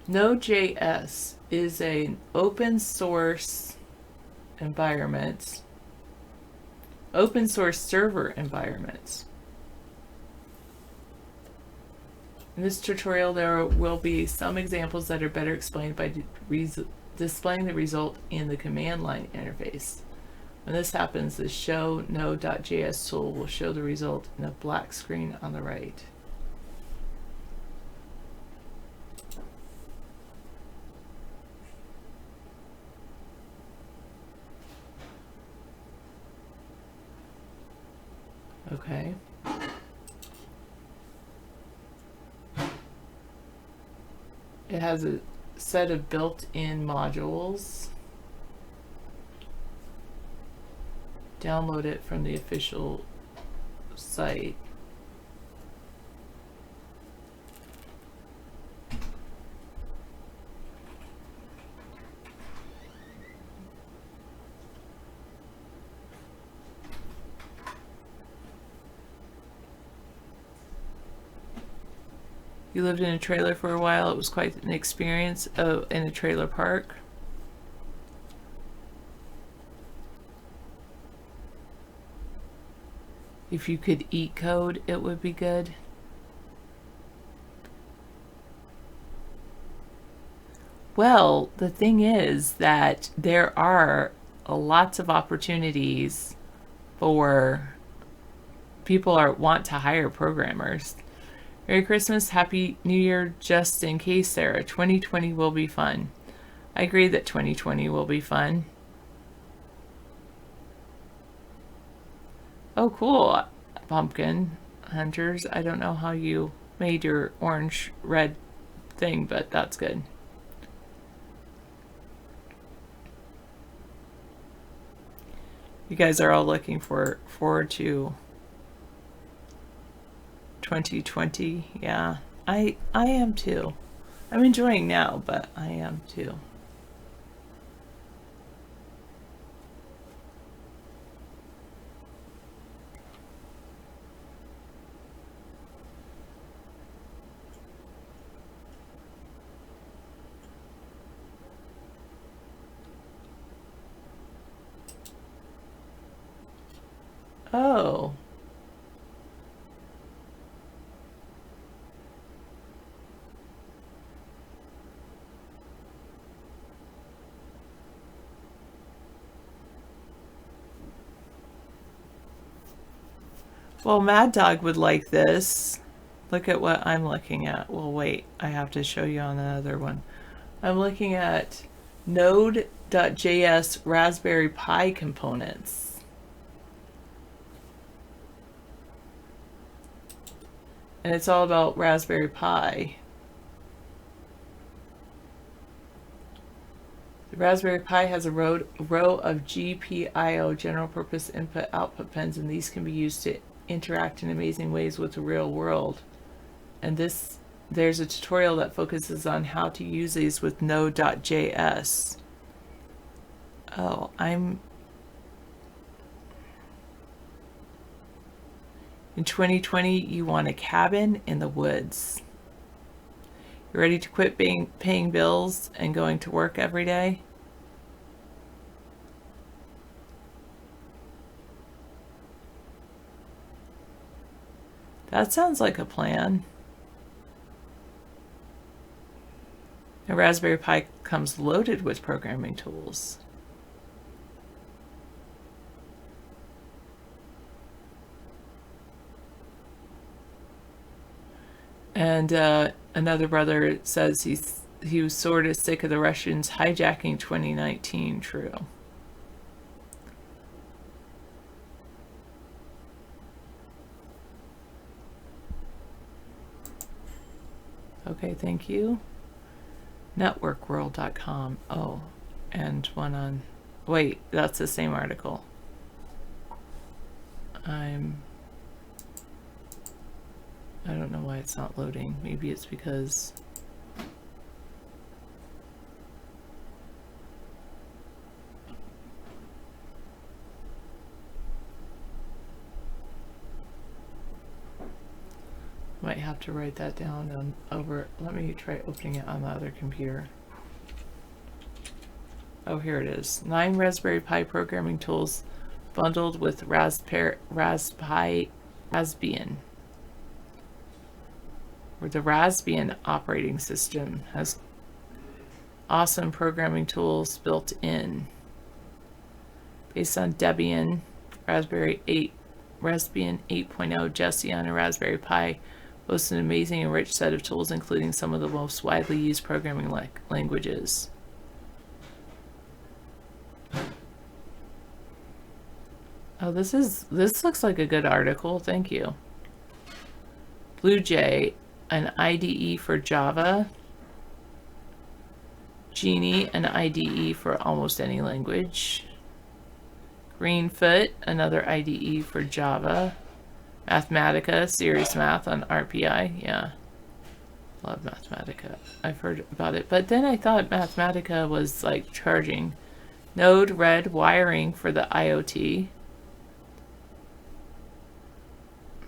Node.js is an open source environment, open source server environment. In this tutorial, there will be some examples that are better explained by displaying the result in the command line interface. When this happens, the show node.js tool will show the result in a black screen on the right. Okay. It has a set of built-in modules. Download it from the official site. You lived in a trailer for a while. It was quite an experience in a trailer park. If you could eat code, it would be good. Well, the thing is that there are lots of opportunities for people want to hire programmers. Merry Christmas, Happy New Year, just in case, Sarah. 2020 will be fun. I agree that 2020 will be fun. Oh, cool, Pumpkin Hunters. I don't know how you made your orange-red thing, but that's good. You guys are all looking forward to 2020. Yeah, I am too. I'm enjoying now, but I am too. Oh. Well, Mad Dog would like this. Look at what I'm looking at. Well, wait, I have to show you on another one. I'm looking at Node.js Raspberry Pi components. And it's all about Raspberry Pi. The Raspberry Pi has a row of GPIO, general purpose input-output pins, and these can be used to interact in amazing ways with the real world. And there's a tutorial that focuses on how to use these with Node.js. Oh, in 2020, you want a cabin in the woods. You ready to quit paying bills and going to work every day? That sounds like a plan. A Raspberry Pi comes loaded with programming tools. And another brother says he was sort of sick of the Russians hijacking 2019. True. Okay, thank you. Networkworld.com. Oh, and one on... Wait, that's the same article. I don't know why it's not loading. Maybe it's because... Might have to write that down on over. Let me try opening it on the other computer. Oh, here it is. 9 Raspberry Pi programming tools bundled with Raspbian. Or the Raspbian operating system has awesome programming tools built in. Based on Debian, Raspbian 8.0, Jessie on a Raspberry Pi boasts an amazing and rich set of tools, including some of the most widely used programming languages. Oh, this looks like a good article. Thank you. BlueJ, an IDE for Java. Genie, an IDE for almost any language. Greenfoot, another IDE for Java. Mathematica, Serious Math on RPI. Yeah. Love Mathematica. I've heard about it. But then I thought Mathematica was like charging. Node-RED wiring for the IoT.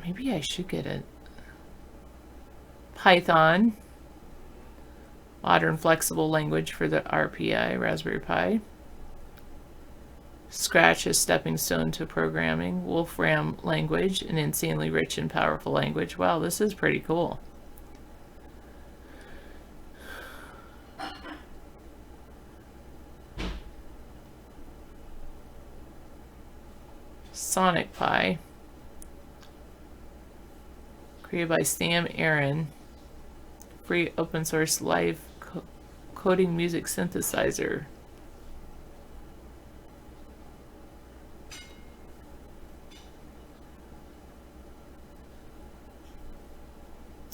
Maybe I should get it. Python. Modern flexible language for the RPI, Raspberry Pi. Scratch, a stepping stone to programming. Wolfram language, an insanely rich and powerful language. Wow, this is pretty cool. Sonic Pi. Created by Sam Aaron. Free open source live coding music synthesizer.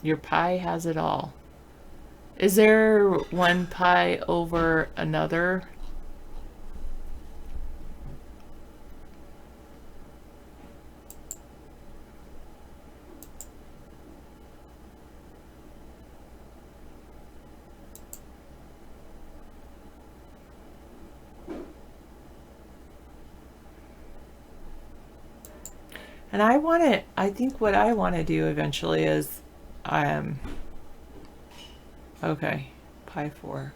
Your Pi has it all. Is there one Pi over another? And I think what I want to do eventually is, okay, Pi 4.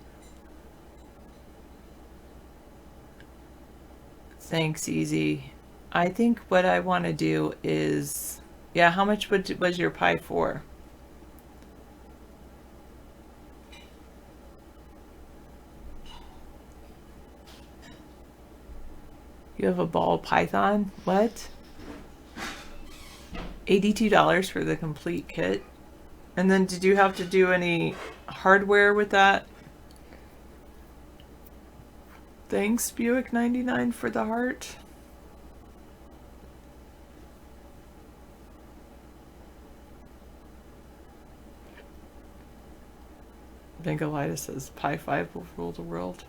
Thanks, Easy. I think what I want to do is, yeah, how much was your Pi 4? You have a ball python? What? $82 for the complete kit. And then did you have to do any hardware with that? Thanks, Buick 99 for the heart. Bengalitis says Pi 5 will rule the world.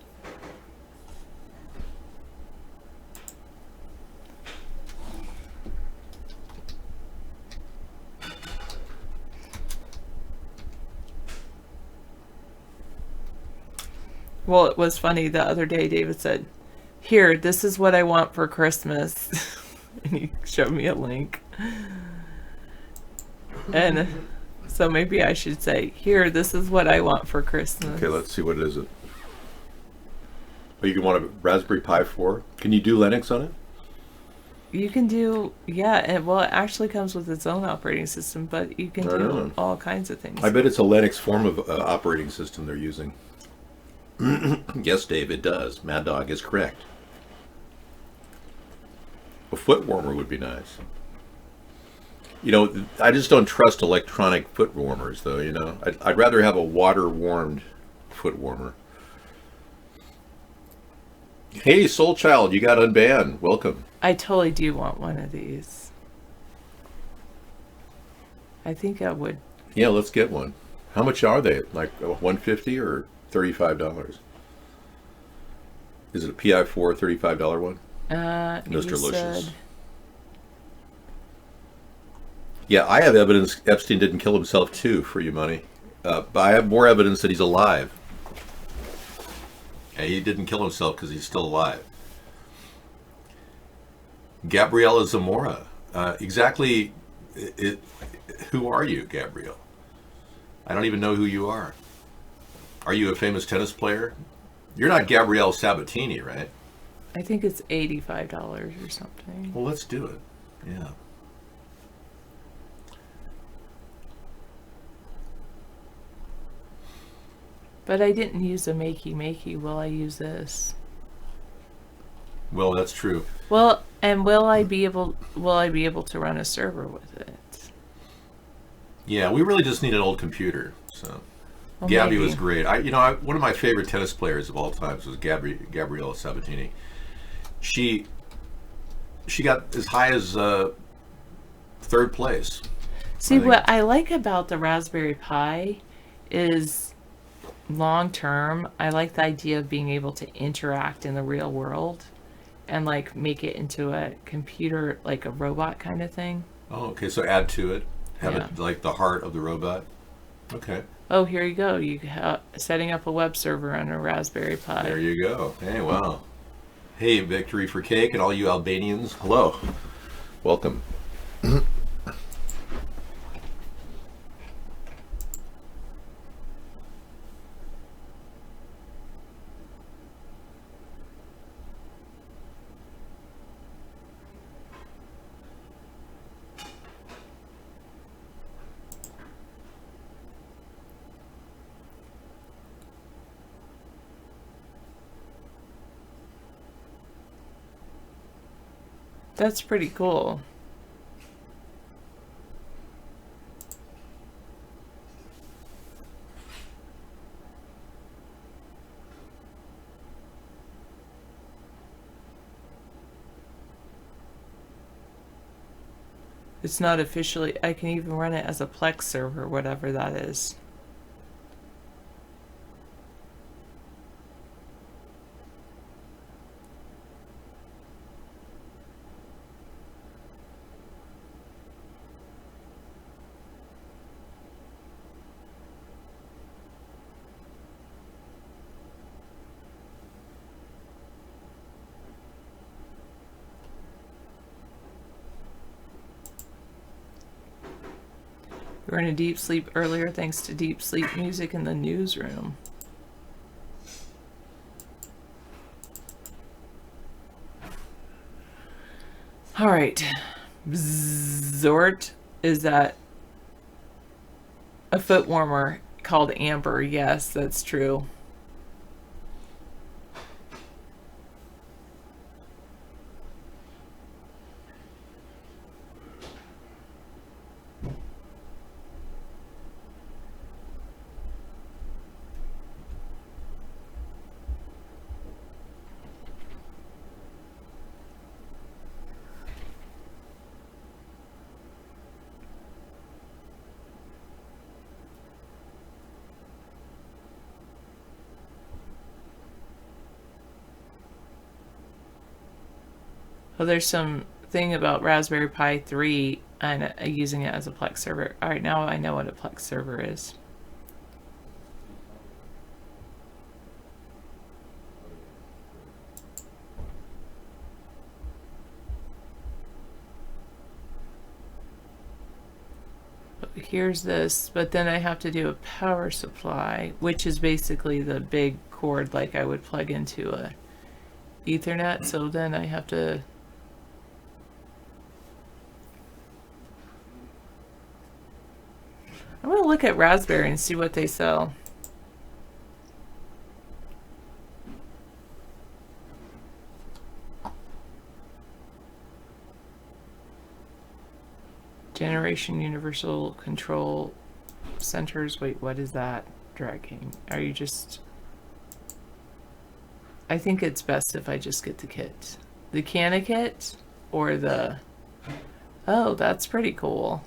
Well, it was funny the other day. David said, "Here, this is what I want for Christmas," and he showed me a link. And so maybe I should say, "Here, this is what I want for Christmas." Okay, let's see, what is it? Oh, you want a Raspberry Pi 4? Can you do Linux on it? You can do, yeah. Well, it actually comes with its own operating system, but you can do all kinds of things. I bet it's a Linux form of operating system they're using. Yes, Dave, it does. Mad Dog is correct. A foot warmer would be nice. You know, I just don't trust electronic foot warmers, though, you know. I'd rather have a water-warmed foot warmer. Hey, Soul Child, you got unbanned. Welcome. I totally do want one of these. I think I would. Yeah, let's get one. How much are they? Like $150 or $35? Is it a Pi4 $35 one? Those delicious. Yeah, I have evidence Epstein didn't kill himself too, for you money. But I have more evidence that he's alive. Yeah, he didn't kill himself because he's still alive. Gabriela Zamora. Exactly, who are you, Gabrielle? I don't even know who you are. Are you a famous tennis player? You're not Gabrielle Sabatini, right? I think it's $85 or something. Well, let's do it. Yeah. But I didn't use a makey. Will I use this? Well, that's true. Well, and will I be able to run a server with it? Yeah, we really just need an old computer. So, well, Gabby was great. One of my favorite tennis players of all times was Gabriela Sabatini. She got as high as third place. See, what I like about the Raspberry Pi is long term, I like the idea of being able to interact in the real world and like make it into a computer, like a robot kind of thing. Oh, okay. So add to it. Have it like the heart of the robot. Okay. Oh, here you go. You setting up a web server on a Raspberry Pi. There you go. Hey, wow. Hey, Victory for Cake and all you Albanians. Hello. Welcome. That's pretty cool. It's not officially, I can even run it as a Plex server, whatever that is. We're in a deep sleep earlier thanks to deep sleep music in the newsroom. All right. Zort, is that a foot warmer called Amber? Yes, that's true. Well, there's some thing about Raspberry Pi 3 and using it as a Plex server. All right, now I know what a Plex server is. Here's this, but then I have to do a power supply, which is basically the big cord like I would plug into a Ethernet. So then I have to I'm going to look at Raspberry and see what they sell. Generation Universal Control Centers. Wait, what is that? Dragging. Are you just... I think it's best if I just get the kit. The Cana kit or the... Oh, that's pretty cool.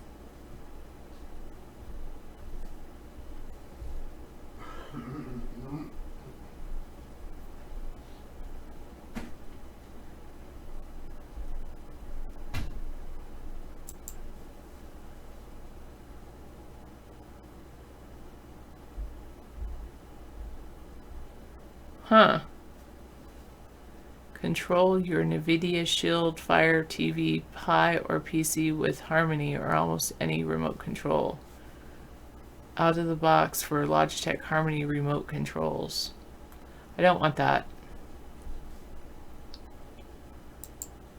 Huh. Control your NVIDIA Shield, Fire TV, Pi, or PC with Harmony or almost any remote control. Out of the box for Logitech Harmony remote controls. I don't want that.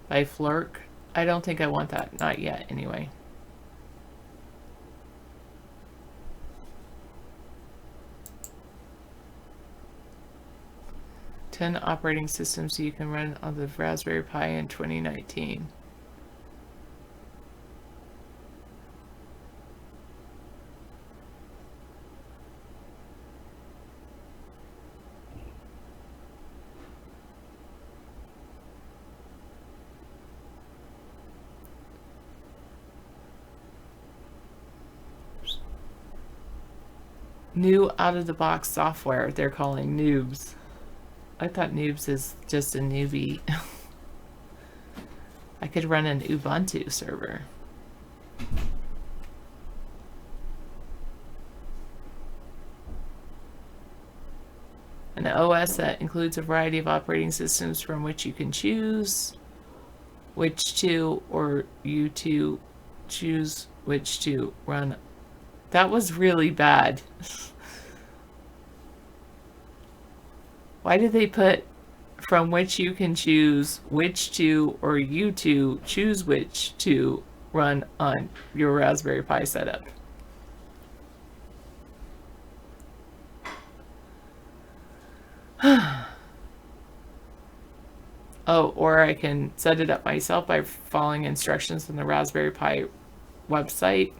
By Flurk. I don't think I want that. Not yet, anyway. Ten operating systems you can run on the Raspberry Pi in 2019. New out-of-the-box software they're calling Noobs. I thought Noobs is just a newbie. I could run an Ubuntu server. An OS that includes a variety of operating systems from which you can choose which to, or you to choose which to run. That was really bad. Why did they put from which you can choose which to, or you to choose which to run on your Raspberry Pi setup? Oh, or I can set it up myself by following instructions on the Raspberry Pi website.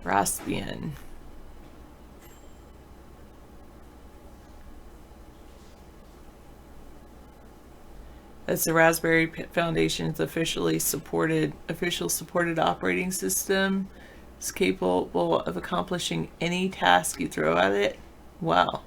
Raspbian. That's the Raspberry Foundation's official supported operating system. It's capable of accomplishing any task you throw at it. Wow.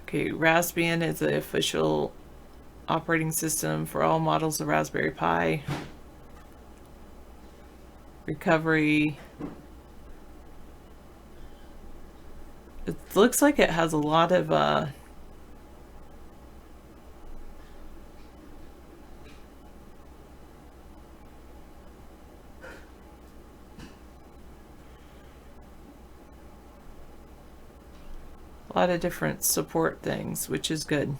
Okay, Raspbian is the official operating system for all models of Raspberry Pi. recovery. It looks like it has a lot of different support things, which is good.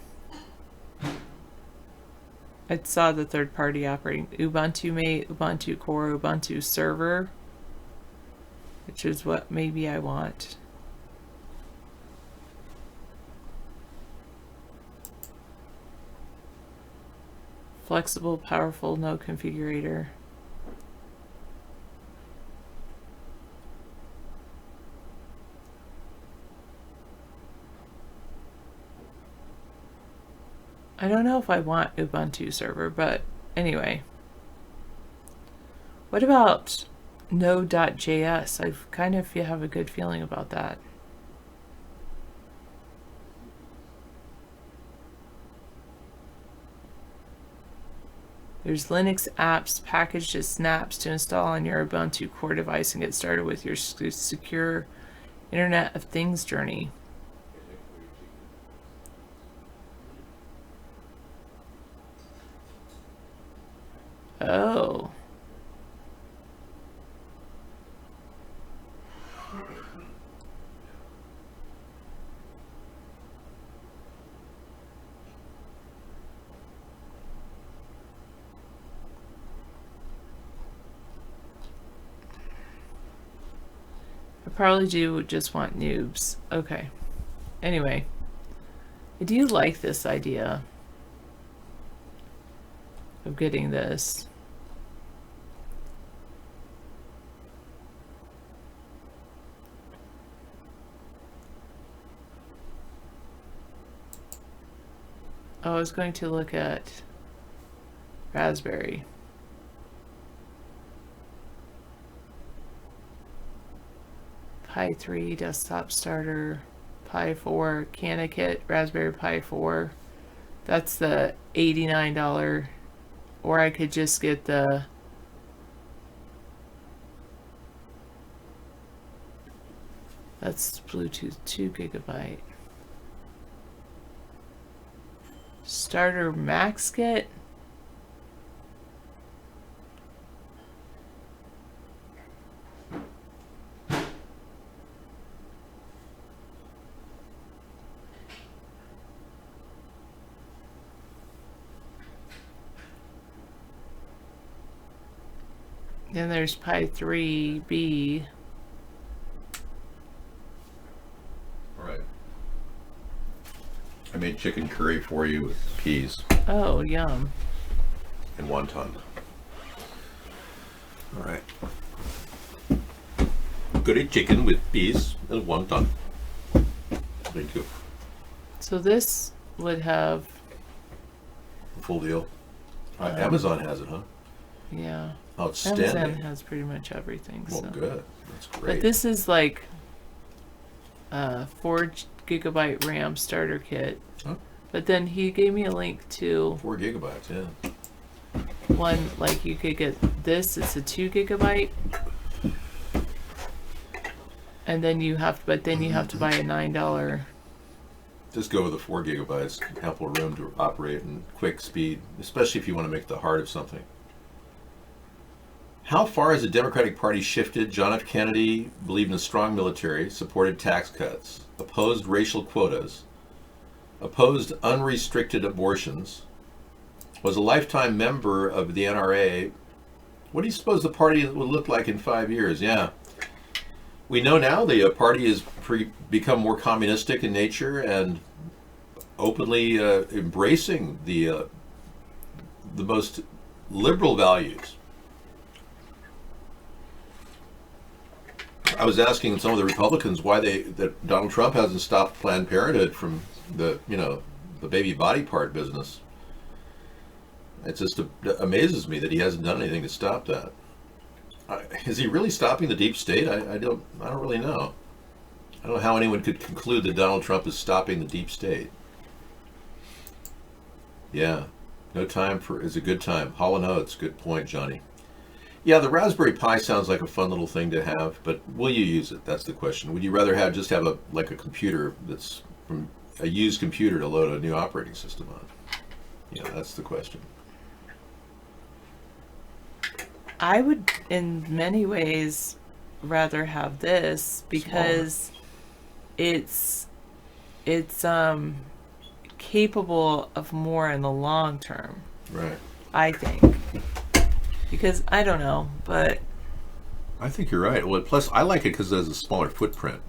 I saw the third-party operating Ubuntu Mate, Ubuntu Core, Ubuntu Server, which is what maybe I want. Flexible, powerful, no configurator. I don't know if I want Ubuntu Server, but anyway. What about Node.js? I kind of have a good feeling about that. There's Linux apps packaged as snaps to install on your Ubuntu Core device and get started with your secure Internet of Things journey. Oh. I probably do just want noobs. Okay. Anyway, I do like this idea of getting this. I was going to look at Raspberry. Pi 3 desktop starter, Pi 4 CanaKit, Raspberry Pi 4. That's the $89. Or I could just get the that's Bluetooth 2 GB. Starter Max Kit. Then there's Pi 3B. All right. I made chicken curry for you with peas. Oh, yum. And wonton. All right. Curry chicken with peas and wonton. Thank you. So this would have a full deal. Amazon has it, huh? Yeah. Outstanding. Amazon has pretty much everything. Well, so. good. That's great. But this is like 4 GB RAM starter kit. Huh? But then he gave me a link to 4 gigabytes, yeah. One, like you could get this, it's a 2 GB. And then you have, but then you have to buy a $9. Just go with the 4 gigabytes, ample room to operate and quick speed, especially if you want to make the heart of something. How far has the Democratic Party shifted? John F. Kennedy believed in a strong military, supported tax cuts, opposed racial quotas, opposed unrestricted abortions, was a lifetime member of the NRA. What do you suppose the party will look like in 5 years? Yeah. We know now the party has become more communistic in nature and openly embracing the most liberal values. I was asking some of the Republicans why that Donald Trump hasn't stopped Planned Parenthood from the baby body part business. It just amazes me that he hasn't done anything to stop that. Is he really stopping the deep state? I don't really know. I don't know how anyone could conclude that Donald Trump is stopping the deep state. Yeah, no time is a good time. Hall & Oates, good point, Johnny. Yeah, the Raspberry Pi sounds like a fun little thing to have, but will you use it? That's the question. Would you rather just have a computer that's from a used computer to load a new operating system on? That's the question. I would, in many ways, rather have this because it's capable of more in the long term. Right. I think. Because I don't know, but I think you're right. Well, plus I like it because it has a smaller footprint.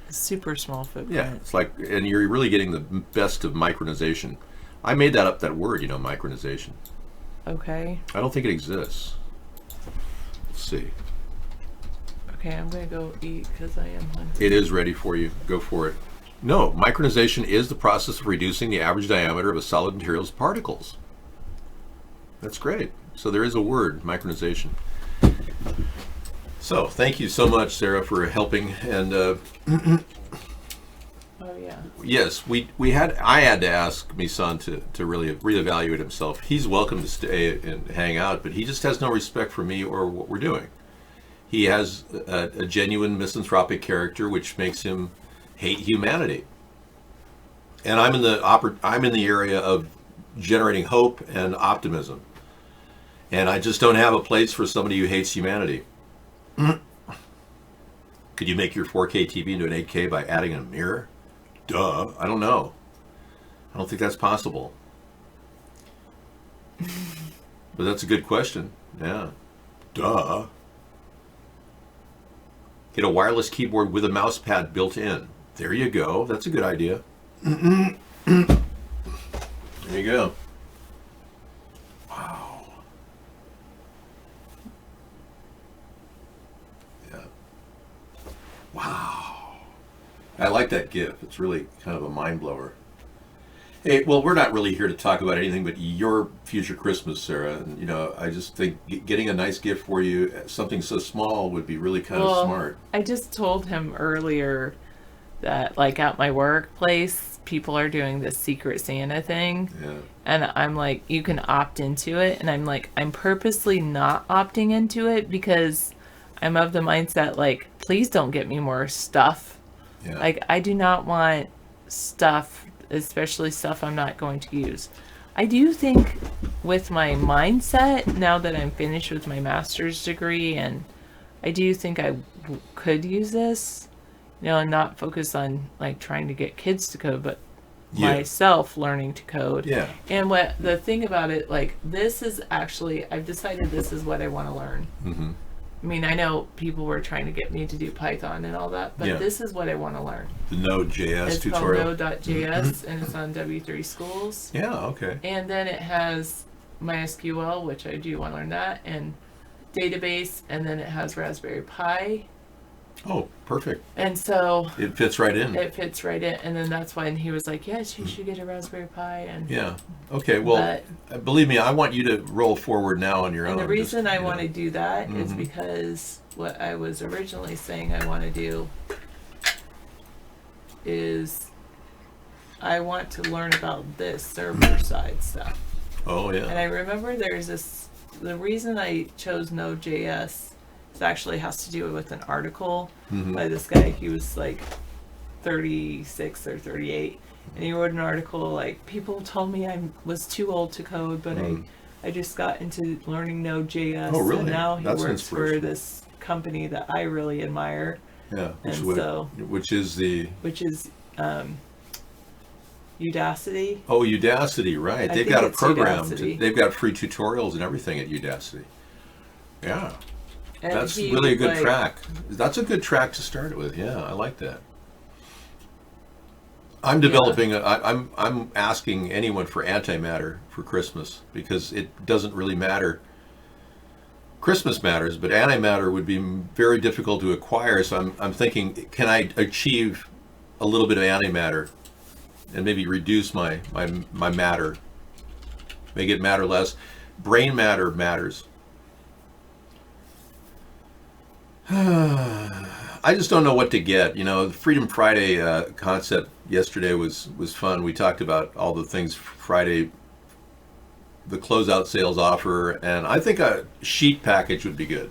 Super small footprint. Yeah, it's like, and you're really getting the best of micronization. I made that word, micronization. Okay. I don't think it exists. Let's see. Okay, I'm gonna go eat because I am hungry. It is ready for you. Go for it. No, micronization is the process of reducing the average diameter of a solid material's particles. That's great. So there is a word, micronization. So thank you so much, Sarah, for helping. And oh yeah. Yes, I had to ask Misan to really reevaluate himself. He's welcome to stay and hang out, but he just has no respect for me or what we're doing. He has a genuine misanthropic character, which makes him hate humanity. And I'm in the area of generating hope and optimism. And I just don't have a place for somebody who hates humanity. Could you make your 4K TV into an 8K by adding a mirror? Duh. I don't know. I don't think that's possible. But that's a good question. Yeah. Duh. Get a wireless keyboard with a mouse pad built in. There you go. That's a good idea. There you go. Wow. Yeah. Wow. I like that GIF. It's really kind of a mind blower. Hey, well, we're not really here to talk about anything but your future Christmas, Sarah. And, I just think getting a nice gift for you, something so small, would be really kind of smart. I just told him earlier that, like, at my workplace, people are doing this Secret Santa thing. Yeah. And I'm like, you can opt into it. And I'm like, I'm purposely not opting into it because I'm of the mindset, like, please don't get me more stuff. Yeah. Like, I do not want stuff, especially stuff I'm not going to use. I do think with my mindset, now that I'm finished with my master's degree, and I do think I could use this, and not focus on, like, trying to get kids to code, but myself learning to code. Yeah. And what the thing about it, like, this is actually, I've decided this is what I want to learn. Mm-hmm. I mean, I know people were trying to get me to do Python and all that, but this is what I want to learn. The Node.js It's tutorial. called Node.js, and it's on W3 Schools. Yeah, okay. And then it has MySQL, which I do want to learn that, and database, and then it has Raspberry Pi. Oh, perfect. And so it fits right in. It fits right in, and then that's when he was like, "Yes, you should get a Raspberry Pi." And yeah, okay. Well, believe me, I want you to roll forward now on your own. And the reason I want to do that is because what I was originally saying I want to do is I want to learn about this server side stuff. Oh yeah. And I remember there's this. The reason I chose Node.js. It actually has to do with an article by this guy. He was like 36 or 38, and he wrote an article like, people told me I was too old to code, but I just got into learning Node.js. Oh, really? And now he That's works for this company that I really admire. Yeah. Which is Udacity. Oh, Udacity, right? They've got a program. They've got free tutorials and everything at Udacity. Yeah. And that's really a good track. That's a good track to start with. Yeah, I like that. I'm developing. I'm asking anyone for antimatter for Christmas because it doesn't really matter. Christmas matters, but antimatter would be very difficult to acquire. So I'm thinking, can I achieve a little bit of antimatter and maybe reduce my matter, make it matter less? Brain matter matters. I just don't know what to get. The Freedom Friday concept yesterday was fun. We talked about all the things Friday the closeout sales offer, and I think a sheet package would be good.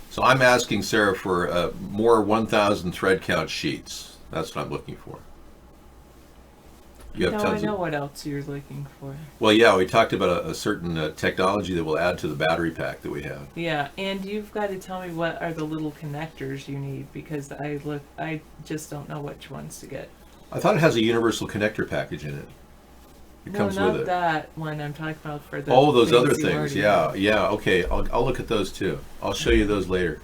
So I'm asking Sarah for more 1,000 thread count sheets. That's what I'm looking for. You have I tons know of, what else you're looking for. well, yeah, we talked about a certain technology that will add to the battery pack that we have. Yeah, and you've got to tell me what are the little connectors you need, because I just don't know which ones to get. I thought it has a universal connector package in it. It comes not with it. that one. I'm talking about for the. Oh, those other things you things. already Yeah, have. yeah. Okay, I'll look at those too. I'll show you those later.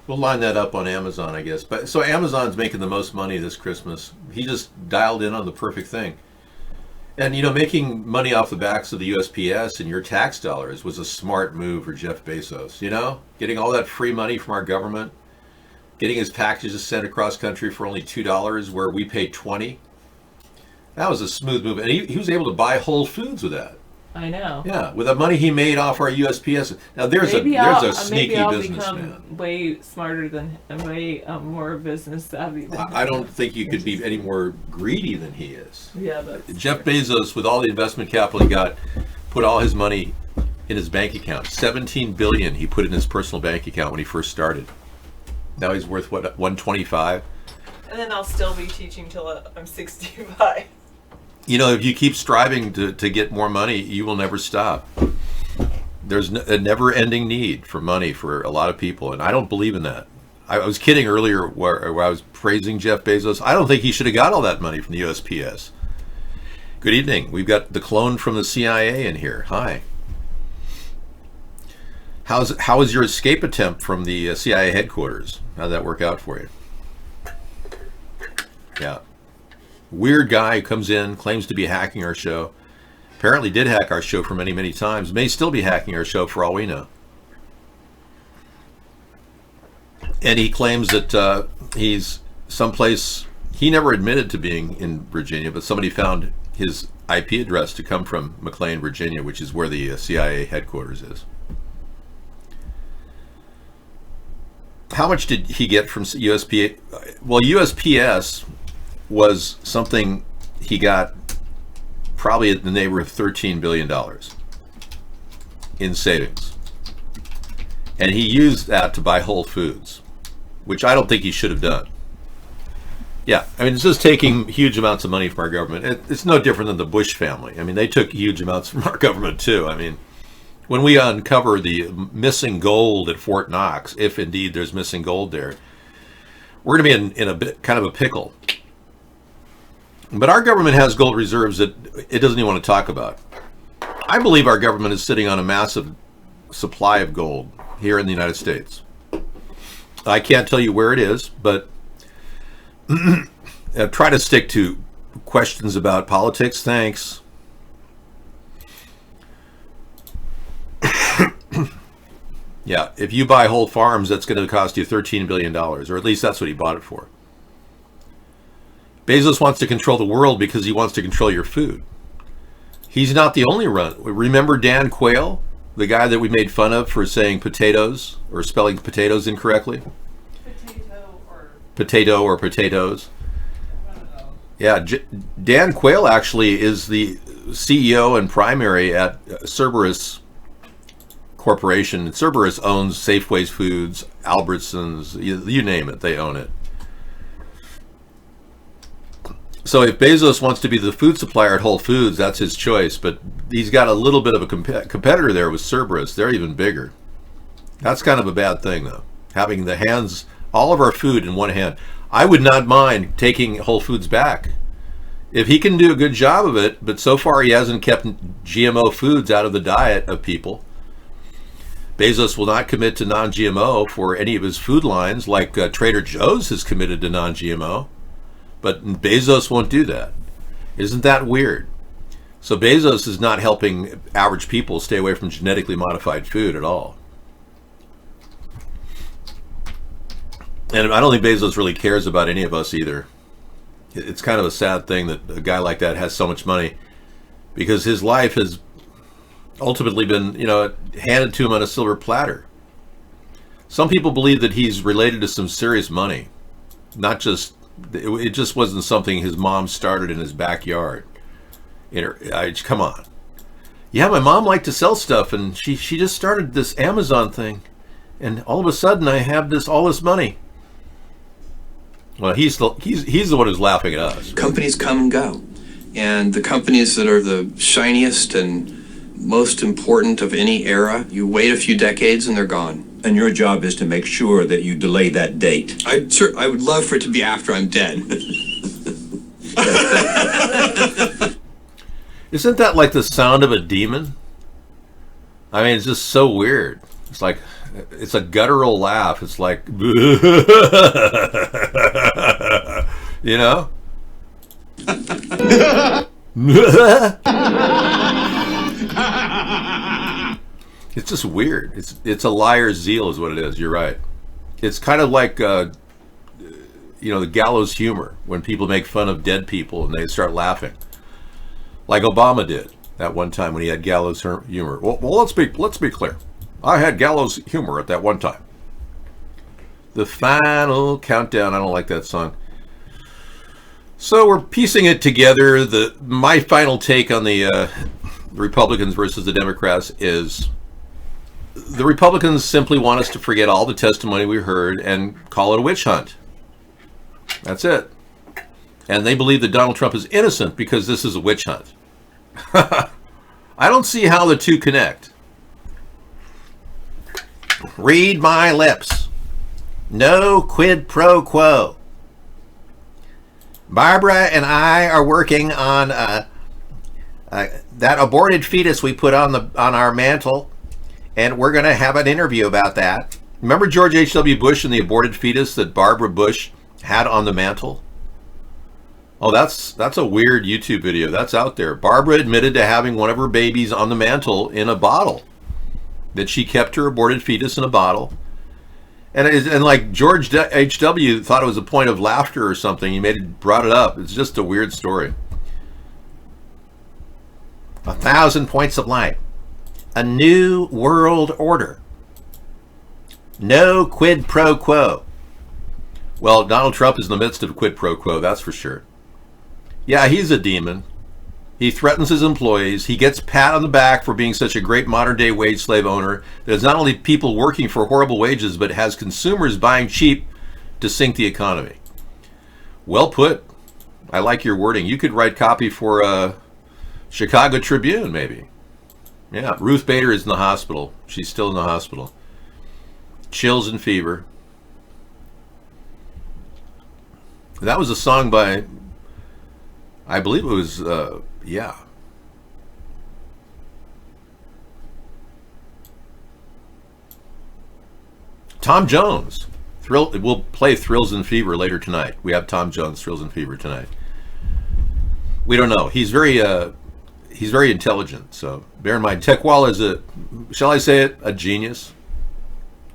We'll line that up on Amazon, I guess. But so Amazon's making the most money this Christmas. He just dialed in on the perfect thing. And you know, making money off the backs of the USPS and your tax dollars was a smart move for Jeff Bezos. You know, getting all that free money from our government, getting his packages sent across country for only $2, where we pay $20. That was a smooth move, and he was able to buy Whole Foods with that. I know. Yeah, with the money he made off our USPS. Now there's a sneaky maybe I'll businessman. become way smarter than way more business savvy. Than I don't think you could be any more greedy than he is. Yeah, that's Jeff Bezos, with all the investment capital he got, put all his money in his bank account. $17 billion he put in his personal bank account when he first started. Now he's worth what, 125? And then I'll still be teaching till I'm 65. You know, if you keep striving to get more money, you will never stop. There's a never-ending need for money for a lot of people, and I don't believe in that. I was kidding earlier where I was praising Jeff Bezos. I don't think he should have got all that money from the USPS. Good evening. We've got the clone from the CIA in here. Hi. How was your escape attempt from the CIA headquarters? How'd that work out for you? Yeah. Weird guy who comes in, claims to be hacking our show. Apparently did hack our show for many, many times. May still be hacking our show for all we know. And he claims that he's someplace, he never admitted to being in Virginia, but somebody found his IP address to come from McLean, Virginia, which is where the CIA headquarters is. How much did he get from USPS? Well, USPS was something he got probably in the neighborhood of $13 billion in savings. And he used that to buy Whole Foods, which I don't think he should have done. Yeah, I mean, it's just taking huge amounts of money from our government. It's no different than the Bush family. I mean, they took huge amounts from our government too. I mean, when we uncover the missing gold at Fort Knox, if indeed there's missing gold there, we're going to be in a bit kind of a pickle. But our government has gold reserves that it doesn't even want to talk about. I believe our government is sitting on a massive supply of gold here in the United States. I can't tell you where it is, but try to stick to questions about politics. Thanks. Yeah, if you buy whole farms, that's going to cost you $13 billion, or at least that's what he bought it for. Bezos wants to control the world because he wants to control your food. He's not the only one. Remember Dan Quayle, the guy that we made fun of for saying potatoes or spelling potatoes incorrectly? Potato or potatoes. Yeah, Dan Quayle actually is the CEO and primary at Cerberus Corporation. Cerberus owns Safeways Foods, Albertsons, you name it, they own it. So if Bezos wants to be the food supplier at Whole Foods, that's his choice. But he's got a little bit of a competitor there with Cerberus. They're even bigger. That's kind of a bad thing, though. Having the hands, all of our food in one hand. I would not mind taking Whole Foods back. If he can do a good job of it, but so far he hasn't kept GMO foods out of the diet of people. Bezos will not commit to non-GMO for any of his food lines, like Trader Joe's has committed to non-GMO. But Bezos won't do that. Isn't that weird? So Bezos is not helping average people stay away from genetically modified food at all. And I don't think Bezos really cares about any of us either. It's kind of a sad thing that a guy like that has so much money, because his life has ultimately been, handed to him on a silver platter. Some people believe that he's related to some serious money, not just. It just wasn't something his mom started in his backyard. Come on. yeah, my mom liked to sell stuff, and she just started this Amazon thing, and all of a sudden I have all this money. Well, he's the one who's laughing at us. Companies come and go, and the companies that are the shiniest and most important of any era, you wait a few decades and they're gone. And your job is to make sure that you delay that date. I would love for it to be after I'm dead. Isn't that like the sound of a demon? I mean, it's just so weird. It's like, it's a guttural laugh. It's like, you know? It's just weird. It's a liar's zeal is what it is. You're right. It's kind of like, the gallows humor, when people make fun of dead people and they start laughing. Like Obama did that one time when he had gallows humor. Well, let's be clear. I had gallows humor at that one time. The Final Countdown. I don't like that song. So we're piecing it together. My final take on the Republicans versus the Democrats is the Republicans simply want us to forget all the testimony we heard and call it a witch hunt. That's it. And they believe that Donald Trump is innocent because this is a witch hunt. I don't see how the two connect. Read my lips. No quid pro quo. Barbara and I are working on that aborted fetus we put on our mantle, and we're going to have an interview about that. Remember George H.W. Bush and the aborted fetus that Barbara Bush had on the mantle? Oh, that's a weird YouTube video. That's out there. Barbara admitted to having one of her babies on the mantle in a bottle. That she kept her aborted fetus in a bottle. And like George H.W. thought it was a point of laughter or something. He brought it up. It's just a weird story. 1,000 points of light. A new world order. No quid pro quo. Well, Donald Trump is in the midst of quid pro quo, that's for sure. Yeah, he's a demon. He threatens his employees. He gets pat on the back for being such a great modern-day wage slave owner. There's not only people working for horrible wages, but has consumers buying cheap to sink the economy. Well put. I like your wording. You could write copy for Chicago Tribune, maybe. Yeah, Ruth Bader is in the hospital. She's still in the hospital. Chills and fever. That was a song by, I believe it was, Tom Jones. We'll play Thrills and Fever later tonight. We have Tom Jones, Thrills and Fever tonight. We don't know. He's very intelligent. So bear in mind, Tekwala is shall I say it, a genius.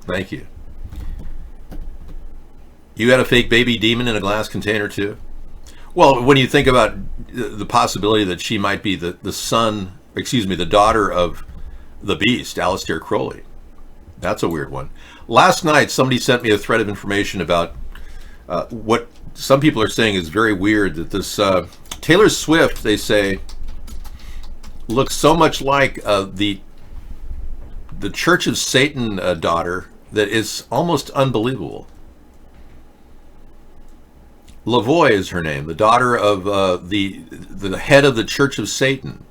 Thank you. You had a fake baby demon in a glass container too? Well, when you think about the possibility that she might be the daughter of the beast, Aleister Crowley. That's a weird one. Last night, somebody sent me a thread of information about what some people are saying is very weird, that this Taylor Swift, they say, looks so much like the Church of Satan daughter that it's almost unbelievable. Lavoie is her name, the daughter of the head of the Church of Satan.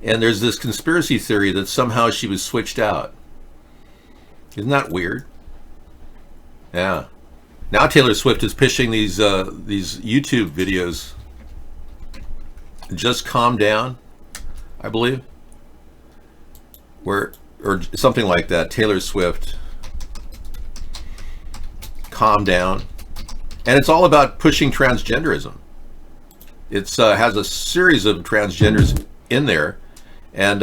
And there's this conspiracy theory that somehow she was switched out. Isn't that weird? Yeah. Now Taylor Swift is pitching these YouTube videos. Just Calm Down, I believe. Or something like that. Taylor Swift. Calm Down. And it's all about pushing transgenderism. It has a series of transgenders in there. And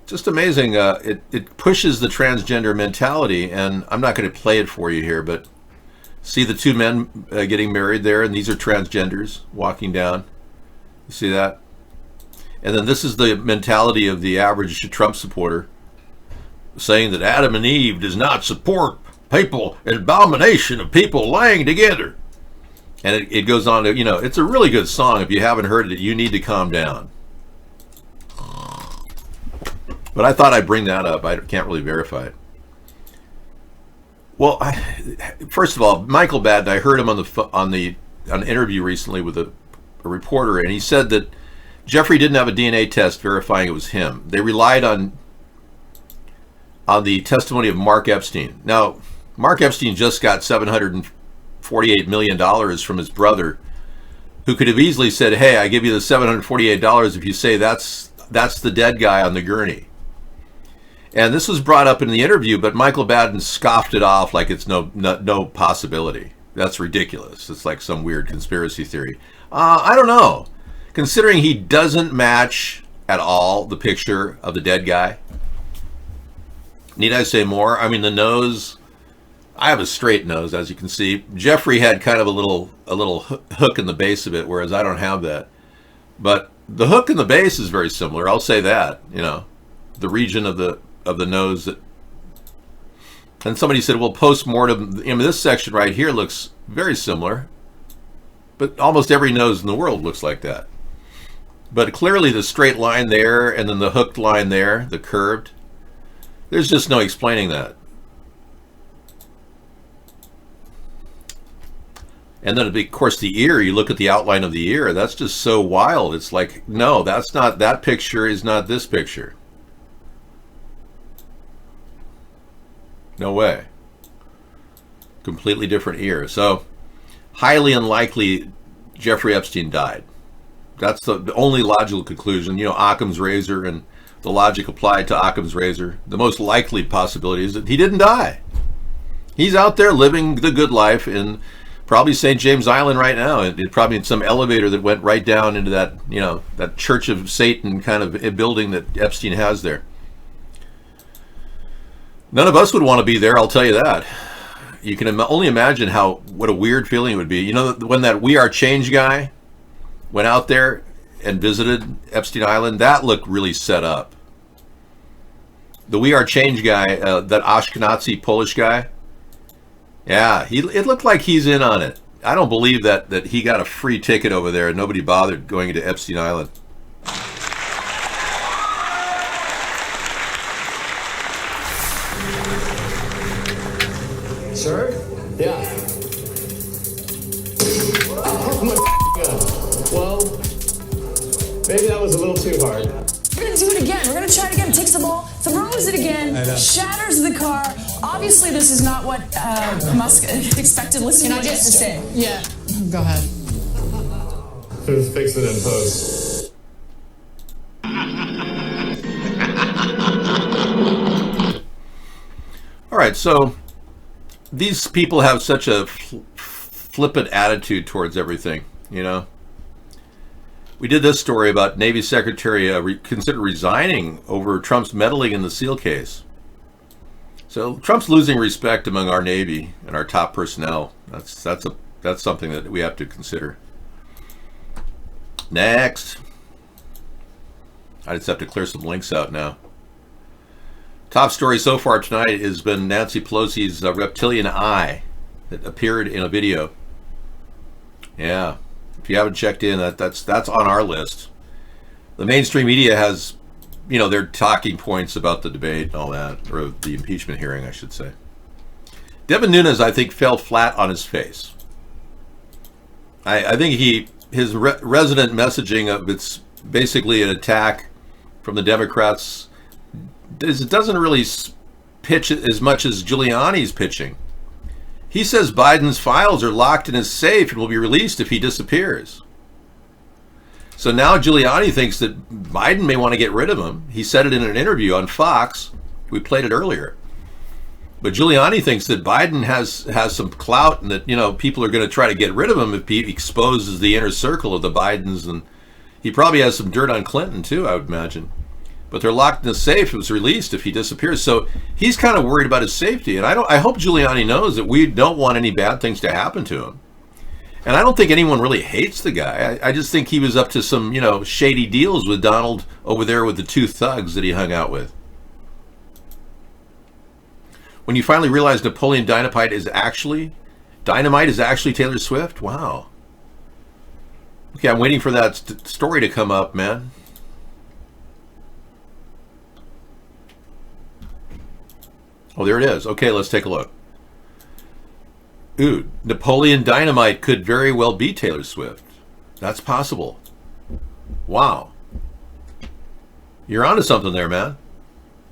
just amazing. It pushes the transgender mentality. And I'm not going to play it for you here, but see the two men getting married there. And these are transgenders walking down. You see that? And then this is the mentality of the average Trump supporter, saying that Adam and Eve does not support people, an abomination of people lying together. And it goes on to, it's a really good song. If you haven't heard it, you need to calm down. But I thought I'd bring that up. I can't really verify it. Well, first of all, Michael Baden, I heard him on an interview recently with a reporter, and he said that Jeffrey didn't have a DNA test verifying it was him. They relied on the testimony of Mark Epstein. Now, Mark Epstein just got $748 million from his brother, who could have easily said, hey, I give you the $748 if you say that's the dead guy on the gurney. And this was brought up in the interview, but Michael Baden scoffed it off like it's no possibility. That's ridiculous. It's like some weird conspiracy theory. I don't know. Considering he doesn't match at all the picture of the dead guy. Need I say more? I mean, the nose, I have a straight nose, as you can see. Jeffrey had kind of a little hook in the base of it, whereas I don't have that. But the hook in the base is very similar. I'll say that, the region of the nose that. And somebody said, well, post-mortem, this section right here looks very similar, but almost every nose in the world looks like that. But clearly the straight line there and then the hooked line there, the curved, there's just no explaining that. And then, of course, the ear, you look at the outline of the ear, that's just so wild. It's like, no, that picture is not this picture. No way. Completely different ear. So, highly unlikely Jeffrey Epstein died. That's the only logical conclusion. Occam's razor and the logic applied to Occam's razor. The most likely possibility is that he didn't die. He's out there living the good life in probably St. James Island right now. It probably in some elevator that went right down into that, that Church of Satan kind of a building that Epstein has there. None of us would want to be there, I'll tell you that. You can only imagine what a weird feeling it would be. When that We Are Change guy went out there and visited Epstein Island, that looked really set up. The We Are Change guy, that Ashkenazi Polish guy, yeah, it looked like he's in on it. I don't believe that he got a free ticket over there and nobody bothered going into Epstein Island. Sir? Yeah. Oh my God. Well, maybe that was a little too hard. We're gonna do it again. We're gonna try it again. Takes the ball, throws it again, shatters the car. Obviously, this is not what Musk expected. Listen to what he has to say. Yeah, go ahead. Who's fixing it in post? All right, so these people have such a flippant attitude towards everything, We did this story about Navy Secretary considered resigning over Trump's meddling in the SEAL case. So Trump's losing respect among our Navy and our top personnel. That's something that we have to consider. Next. I just have to clear some links out now. Top story so far tonight has been Nancy Pelosi's reptilian eye that appeared in a video. Yeah, if you haven't checked in, that's on our list. The mainstream media has, their talking points about the debate and all that, or the impeachment hearing, I should say. Devin Nunes, I think, fell flat on his face. I think his resident messaging of it's basically an attack from the Democrats. It doesn't really pitch as much as Giuliani's pitching. He says Biden's files are locked in his safe and will be released if he disappears. So now Giuliani thinks that Biden may want to get rid of him. He said it in an interview on Fox. We played it earlier. But Giuliani thinks that Biden has some clout and that, people are going to try to get rid of him if he exposes the inner circle of the Bidens. And he probably has some dirt on Clinton too, I would imagine. But they're locked in a safe. It was released if he disappears. So he's kind of worried about his safety. And I hope Giuliani knows that we don't want any bad things to happen to him. And I don't think anyone really hates the guy. I just think he was up to some, shady deals with Donald over there with the two thugs that he hung out with. When you finally realize Napoleon Dynamite is actually Taylor Swift, wow. Okay, I'm waiting for that story to come up, man. Oh, there it is. Okay, let's take a look. Ooh, Napoleon Dynamite could very well be Taylor Swift. That's possible. Wow. You're onto something there, man.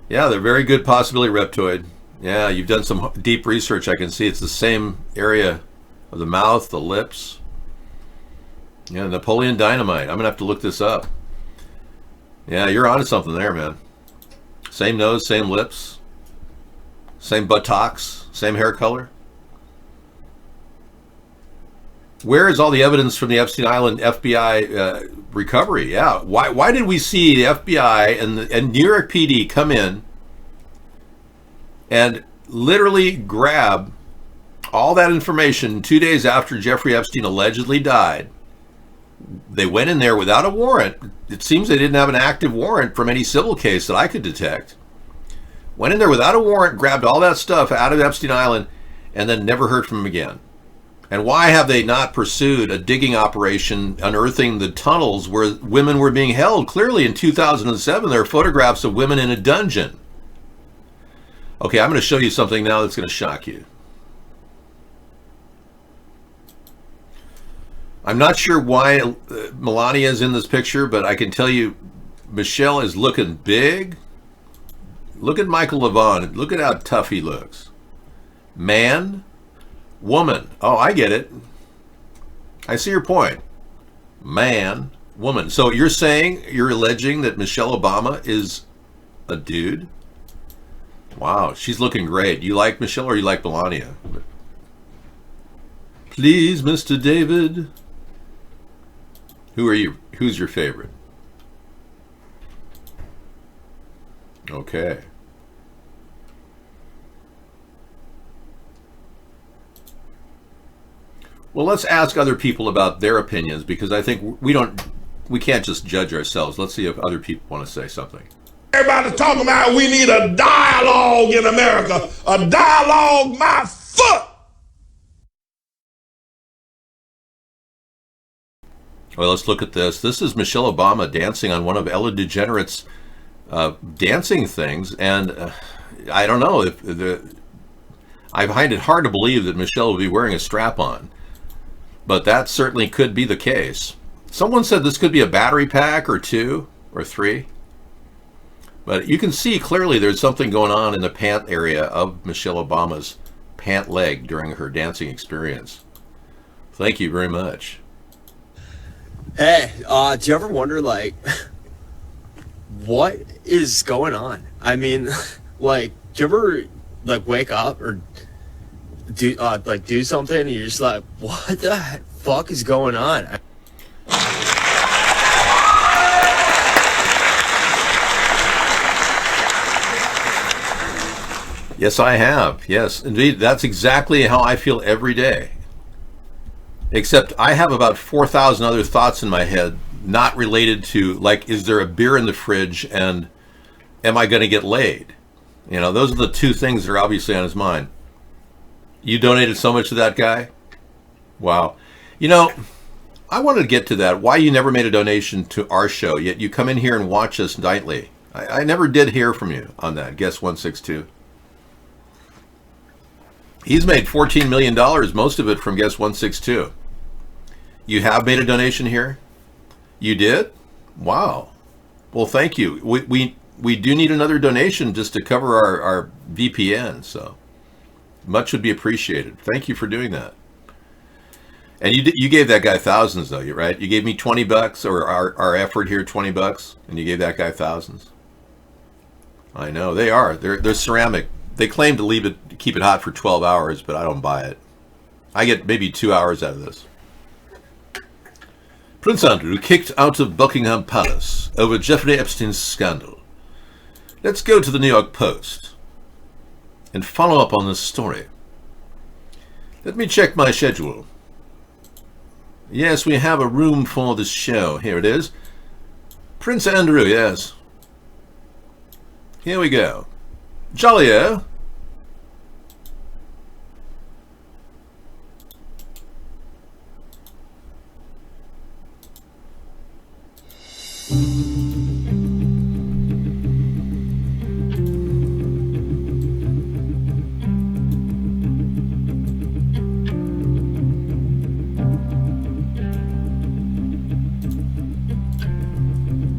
Yeah, they're very good possibility, Reptoid. Yeah, you've done some deep research. I can see it's the same area of the mouth, the lips. Yeah, Napoleon Dynamite. I'm going to have to look this up. Yeah, you're onto something there, man. Same nose, same lips, same buttocks, same hair color. Where is all the evidence from the Epstein Island FBI recovery? Yeah, why did we see the FBI and New York PD come in and literally grab all that information 2 days after Jeffrey Epstein allegedly died? They went in there without a warrant. It seems they didn't have an active warrant from any civil case that I could detect. Went in there without a warrant, grabbed all that stuff out of Epstein Island, and then never heard from him again. And why have they not pursued a digging operation unearthing the tunnels where women were being held? Clearly in 2007, there are photographs of women in a dungeon. Okay, I'm going to show you something now that's going to shock you. I'm not sure why Melania is in this picture, but I can tell you Michelle is looking big. Look at Michael Levon. Look at how tough he looks. Man, woman. Oh, I get it. I see your point. Man, woman. So you're saying, you're alleging that Michelle Obama is a dude? Wow, she's looking great. You like Michelle or you like Melania? Please, Mr. David. Who are you? Who's your favorite? Okay. Well, let's ask other people about their opinions, because I think we can't just judge ourselves. Let's see if other people want to say something. Everybody's talking about we need a dialogue in America. A dialogue, my foot. Well, let's look at this. This is Michelle Obama dancing on one of Ellen DeGeneres' dancing things, and I don't know if I find it hard to believe that Michelle will be wearing a strap-on, but that certainly could be the case. Someone said this could be a battery pack or 2 or 3, but you can see clearly there's something going on in the pant area of Michelle Obama's pant leg during her dancing experience. Thank you very much. Hey, do you ever wonder, like, what is going on? I mean, like, do you ever, like, wake up or do something and you're just like, what the fuck is going on? Yes, I have. Yes, indeed. That's exactly how I feel every day. Except I have about 4,000 other thoughts in my head, not related to, like, is there a beer in the fridge and am I going to get laid? You know, those are the two things that are obviously on his mind. You donated so much to that guy? Wow. You know, I wanted to get to that. Why you never made a donation to our show, yet you come in here and watch us nightly. I never did hear from you on that, Guest 162. He's made $14 million, most of it from Guest 162. You have made a donation here? You did? Wow. Well, thank you. We do need another donation just to cover our VPN, so much would be appreciated. Thank you for doing that. And you gave that guy thousands, though, right? You gave me $20, or our effort here $20, and you gave that guy thousands. I know they are. They're ceramic. They claim to keep it hot for 12 hours, but I don't buy it. I get maybe 2 hours out of this. Prince Andrew kicked out of Buckingham Palace over Jeffrey Epstein's scandal. Let's go to the New York Post and follow up on this story. Let me check my schedule. Yes, we have a room for this show. Here it is. Prince Andrew, yes. Here we go. Jollier.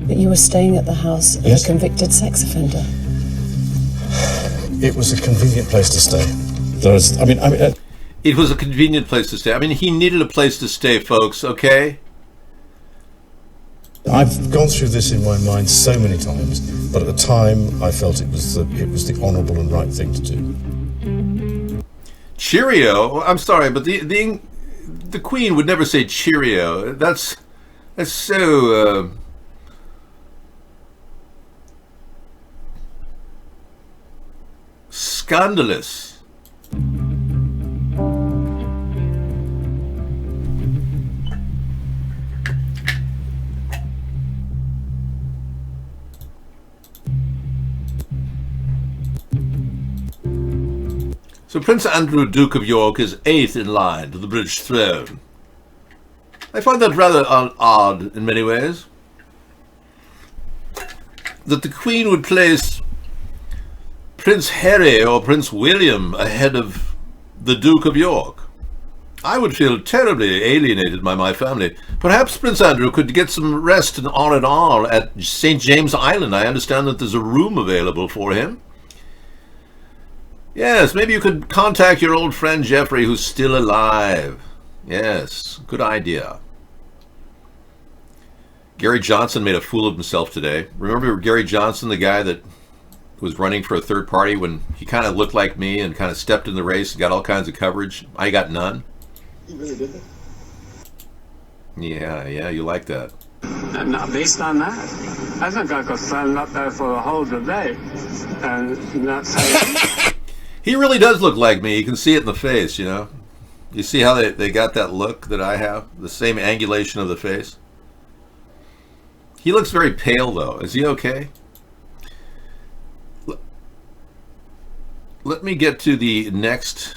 That you were staying at the house of a convicted sex offender. It was a convenient place to stay. It was a convenient place to stay. I mean, he needed a place to stay, folks, okay? I've gone through this in my mind so many times, but at the time I felt it was the honourable and right thing to do. Cheerio? I'm sorry, but the Queen would never say cheerio. That's so... scandalous. So Prince Andrew, Duke of York, is 8th in line to the British throne. I find that rather odd in many ways. That the Queen would place Prince Harry or Prince William ahead of the Duke of York. I would feel terribly alienated by my family. Perhaps Prince Andrew could get some rest and R&R at St. James Island. I understand that there's a room available for him. Yes, maybe you could contact your old friend Jeffrey, who's still alive. Yes, good idea. Gary Johnson made a fool of himself today. Remember Gary Johnson, the guy that was running for a third party, when he kind of looked like me and kind of stepped in the race and got all kinds of coverage? I got none. You really did that? Yeah, you like that. And based on that, I think I could stand up there for the whole debate and not say... He really does look like me. You can see it in the face, you know. You see how they got that look that I have? The same angulation of the face. He looks very pale, though. Is he okay? Let me get to the next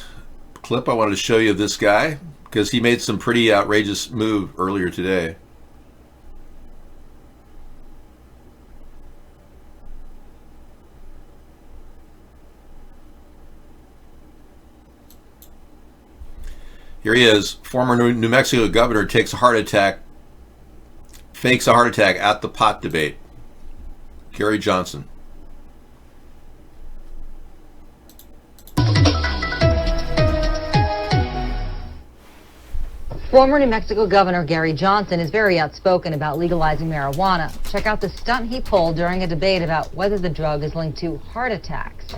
clip. I wanted to show you this guy because he made some pretty outrageous move earlier today. Here he is, former New Mexico governor takes a heart attack, fakes a heart attack at the pot debate. Gary Johnson. Former New Mexico Governor Gary Johnson is very outspoken about legalizing marijuana. Check out the stunt he pulled during a debate about whether the drug is linked to heart attacks.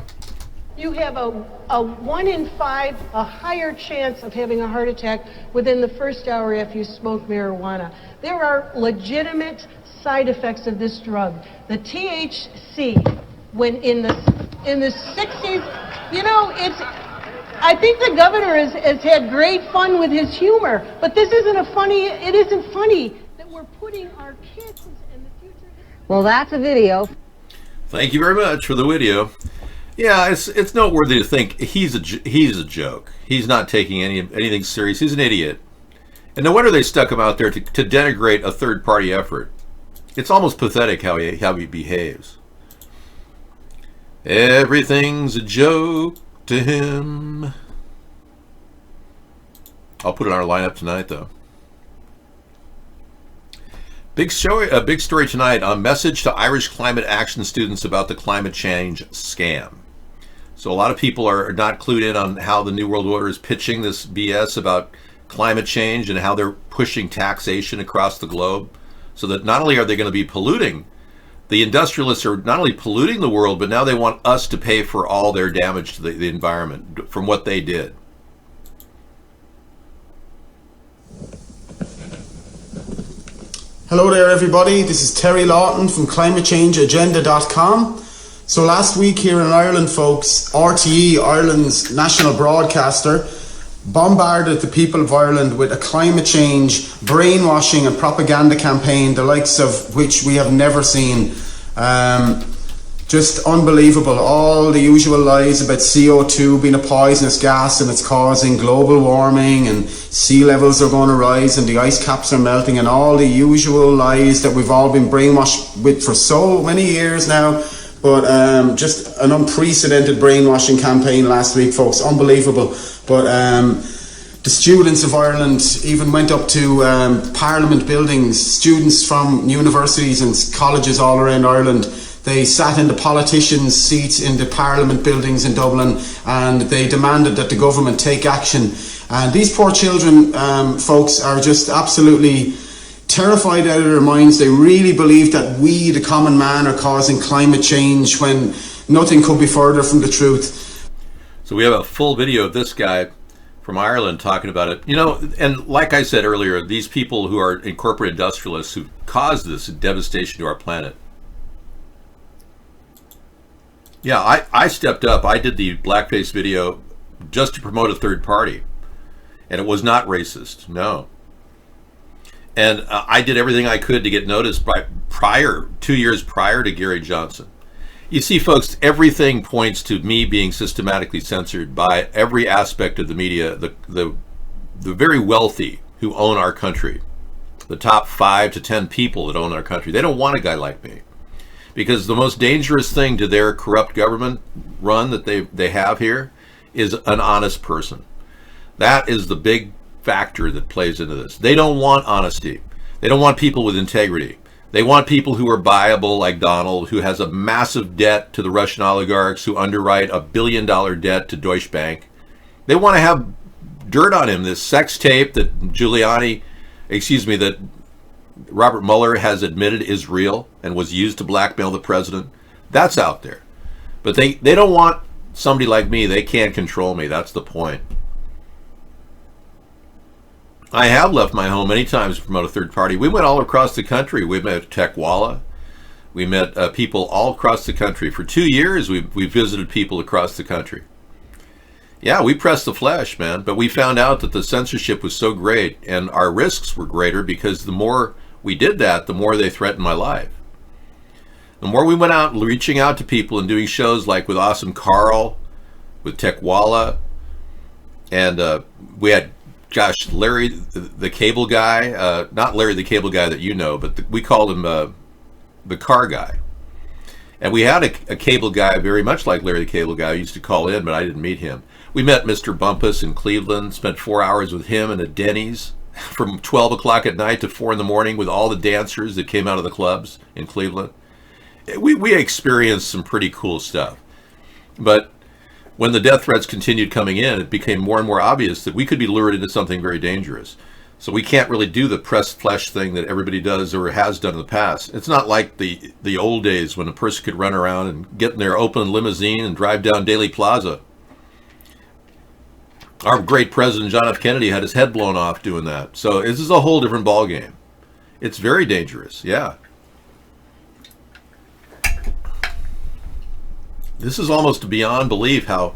You have a 1 in 5, a higher chance of having a heart attack within the first hour after you smoke marijuana. There are legitimate side effects of this drug. The THC, when in the 60s, you know, I think the governor has had great fun with his humor, but this isn't it isn't funny that we're putting our kids in the future. Well, that's a video. Thank you very much for the video. Yeah, it's noteworthy to think he's a joke. He's not taking anything serious. He's an idiot. And no wonder they stuck him out there to denigrate a third-party effort. It's almost pathetic how he behaves. Everything's a joke to him. I'll put it on our lineup tonight, though. Big story tonight on message to Irish climate action students about the climate change scam. So a lot of people are not clued in on how the New World Order is pitching this BS about climate change and how they're pushing taxation across the globe, so that not only are they going to be polluting, the industrialists are not only polluting the world, but now they want us to pay for all their damage to the environment from what they did. Hello there, everybody. This is Terry Lawton from ClimateChangeAgenda.com. So last week here in Ireland, folks, RTE, Ireland's national broadcaster, bombarded the people of Ireland with a climate change brainwashing and propaganda campaign, the likes of which we have never seen. Just unbelievable. All the usual lies about CO2 being a poisonous gas and it's causing global warming and sea levels are going to rise and the ice caps are melting, and all the usual lies that we've all been brainwashed with for so many years now. But just an unprecedented brainwashing campaign last week, folks. Unbelievable. But the students of Ireland even went up to Parliament buildings. Students from universities and colleges all around Ireland, they sat in the politicians' seats in the Parliament buildings in Dublin, and they demanded that the government take action. And these poor children, folks, are just absolutely terrified out of their minds. They really believe that we, the common man, are causing climate change when nothing could be further from the truth. So we have a full video of this guy from Ireland talking about it. You know, and like I said earlier, these people who are corporate industrialists who caused this devastation to our planet. Yeah, I stepped up. I did the blackface video just to promote a third party. And it was not racist, no. And I did everything I could to get noticed by 2 years prior to Gary Johnson. You see, folks, everything points to me being systematically censored by every aspect of the media, the very wealthy who own our country, the top 5 to 10 people that own our country. They don't want a guy like me. Because the most dangerous thing to their corrupt government run that they have here is an honest person. That is the big factor that plays into this. They don't want honesty. They don't want people with integrity. They want people who are buyable like Donald, who has a massive debt to the Russian oligarchs, who underwrite $1 billion debt to Deutsche Bank. They want to have dirt on him. This sex tape that that Robert Mueller has admitted is real and was used to blackmail the president. That's out there. But they don't want somebody like me. They can't control me. That's the point. I have left my home many times to promote a third party. We went all across the country. We met Techwalla. We met people all across the country. For 2 years, we visited people across the country. Yeah, we pressed the flesh, man. But we found out that the censorship was so great and our risks were greater because the more we did that, the more they threatened my life. The more we went out reaching out to people and doing shows like with Awesome Carl, with Techwalla, and we had Larry the cable guy, not Larry the cable guy that you know, but we called him the car guy. And we had a cable guy very much like Larry the cable guy. I used to call in, but I didn't meet him. We met Mr. Bumpus in Cleveland, spent 4 hours with him in a Denny's from 12 o'clock at night to 4 in the morning with all the dancers that came out of the clubs in Cleveland. We experienced some pretty cool stuff. But when the death threats continued coming in, it became more and more obvious that we could be lured into something very dangerous. So we can't really do the press flesh thing that everybody does or has done in the past. It's not like the old days when a person could run around and get in their open limousine and drive down Daley Plaza. Our great president, John F. Kennedy, had his head blown off doing that. So this is a whole different ballgame. It's very dangerous, yeah. This is almost beyond belief how,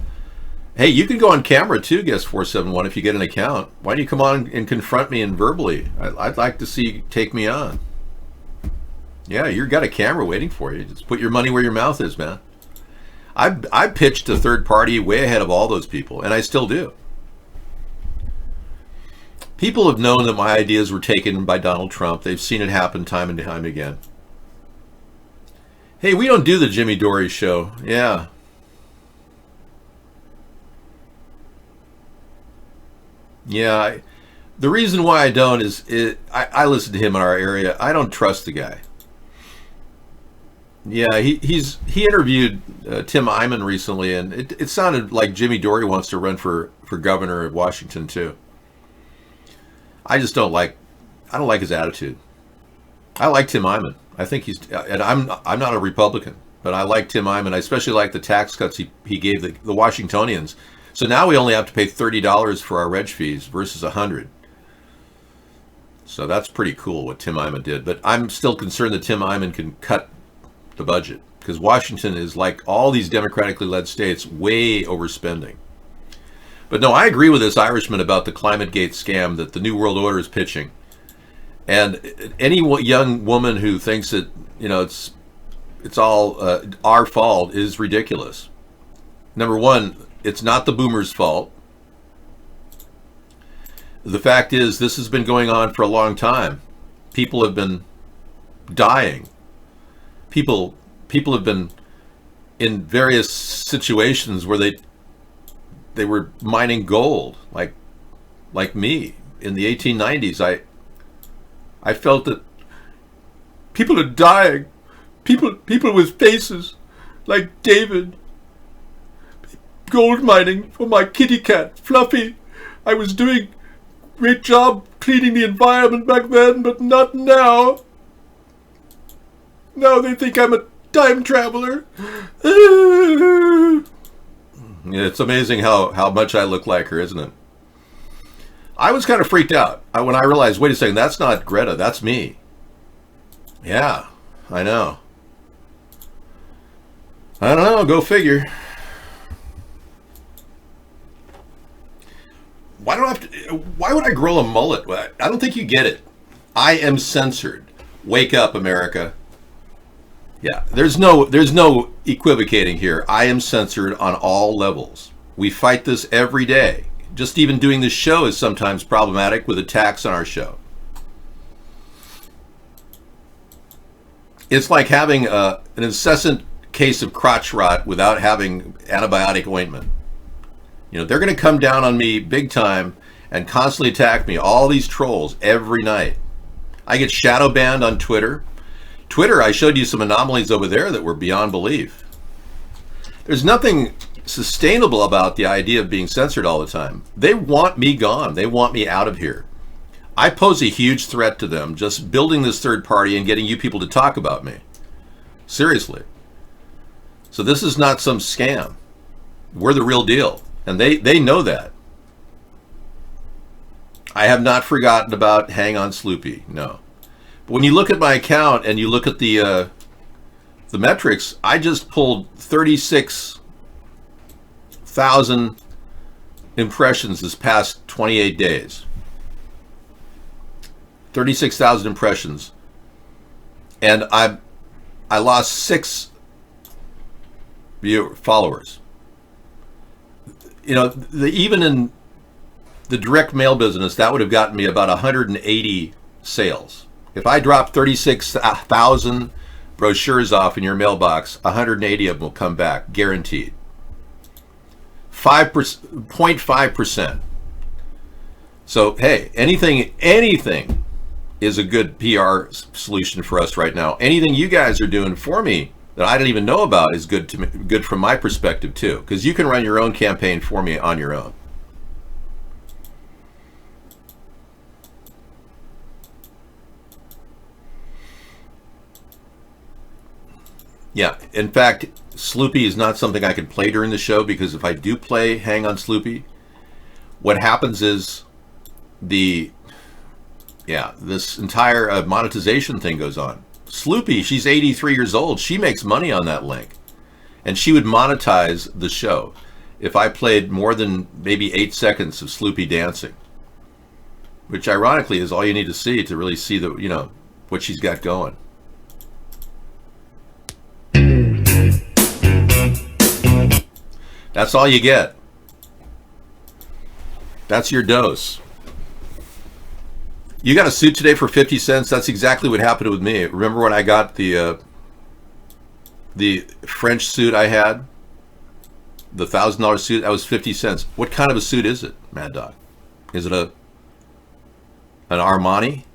hey, you can go on camera too, Guest 471, if you get an account. Why don't you come on and confront me and verbally? I'd like to see you take me on. Yeah, you've got a camera waiting for you. Just put your money where your mouth is, man. I pitched a third party way ahead of all those people, and I still do. People have known that my ideas were taken by Donald Trump. They've seen it happen time and time again. Hey, we don't do the Jimmy Dore show. Yeah. Yeah. The reason why I don't is I listen to him in our area. I don't trust the guy. Yeah, he interviewed Tim Eyman recently, and it sounded like Jimmy Dore wants to run for governor of Washington too. I don't like his attitude. I like Tim Eyman. I think and I'm not a Republican, but I like Tim Eyman. I especially like the tax cuts he gave the Washingtonians. So now we only have to pay $30 for our reg fees versus $100. So that's pretty cool what Tim Eyman did. But I'm still concerned that Tim Eyman can cut the budget because Washington is, like all these democratically led states, way overspending. But no, I agree with this Irishman about the ClimateGate scam that the New World Order is pitching. And any young woman who thinks that, it's all our fault is ridiculous. Number one, it's not the boomers' fault. The fact is, this has been going on for a long time. People have been dying. People have been in various situations where they were mining gold, like me in the 1890s. I felt that people are dying. People with faces like David. Gold mining for my kitty cat, Fluffy. I was doing a great job cleaning the environment back then, but not now. Now they think I'm a time traveler. It's amazing how much I look like her, isn't it? I was kind of freaked out when I realized, wait a second, that's not Greta, that's me. Yeah, I know. I don't know, go figure. Why would I grow a mullet? I don't think you get it. I am censored. Wake up, America. Yeah, there's no equivocating here. I am censored on all levels. We fight this every day. Just even doing this show is sometimes problematic with attacks on our show. It's like having an incessant case of crotch rot without having antibiotic ointment. You know, they're going to come down on me big time and constantly attack me. All these trolls every night. I get shadow banned on Twitter. Twitter, I showed you some anomalies over there that were beyond belief. There's nothing sustainable about the idea of being censored all the time. They want me gone. They want me out of here. I pose a huge threat to them just building this third party and getting you people to talk about me. Seriously. So this is not some scam. We're the real deal. And they know that. I have not forgotten about Hang on Sloopy, no. But when you look at my account and you look at the metrics, I just pulled 36,000 impressions this past 28 days. 36,000 impressions. And I lost 6 followers. You know, even in the direct mail business, that would have gotten me about 180 sales. If I drop 36,000 brochures off in your mailbox, 180 of them will come back, guaranteed. 0.5%. So, hey, anything is a good PR solution for us right now. Anything you guys are doing for me that I didn't even know about is good from my perspective too, because you can run your own campaign for me on your own. Yeah, in fact, Sloopy is not something I can play during the show, because if I do play Hang on Sloopy, what happens is this entire monetization thing goes on. Sloopy, she's 83 years old. She makes money on that link. And she would monetize the show if I played more than maybe 8 seconds of Sloopy dancing. Which ironically is all you need to see to really see what she's got going. That's all you get. That's your dose. You got a suit today for 50 cents. That's exactly what happened with me. Remember when I got the French suit I had? The $1,000 suit? That was 50 cents. What kind of a suit is it, Mad Dog? Is it an Armani?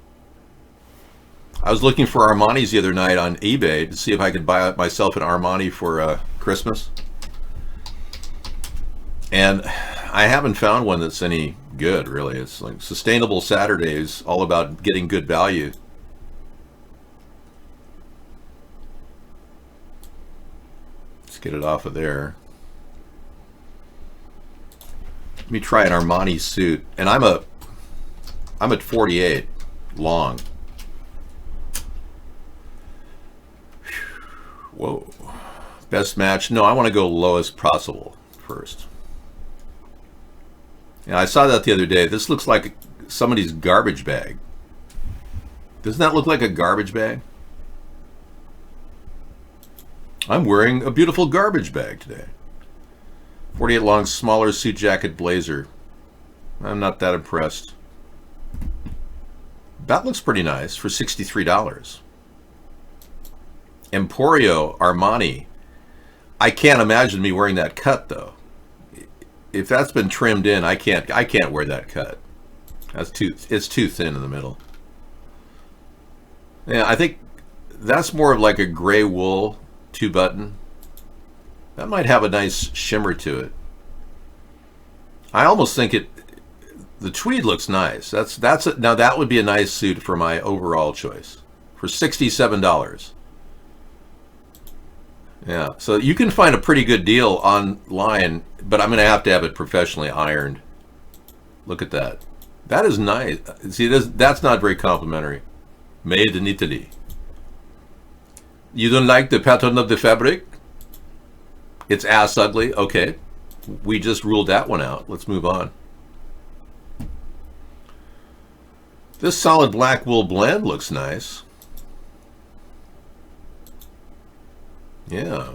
I was looking for Armanis the other night on eBay to see if I could buy myself an Armani for Christmas. And I haven't found one that's any good, really. It's like Sustainable Saturdays, all about getting good value. Let's get it off of there. Let me try an Armani suit. And I'm at 48 long. Whoa. Best match? No, I want to go lowest possible first. Yeah, I saw that the other day. This looks like somebody's garbage bag. Doesn't that look like a garbage bag? I'm wearing a beautiful garbage bag today. 48 long, smaller suit jacket blazer. I'm not that impressed. That looks pretty nice for $63. Emporio Armani. I can't imagine me wearing that cut though. If that's been trimmed in, I can't wear that cut. It's too thin in the middle. Yeah, I think that's more of like a gray wool 2-button. That might have a nice shimmer to it. I almost think the tweed looks nice. Now that would be a nice suit for my overall choice for $67. Yeah, so you can find a pretty good deal online, but I'm going to have it professionally ironed. Look at that. That is nice. See, that's not very complimentary. Made in Italy. You don't like the pattern of the fabric? It's ass ugly? Okay. We just ruled that one out. Let's move on. This solid black wool blend looks nice. Yeah.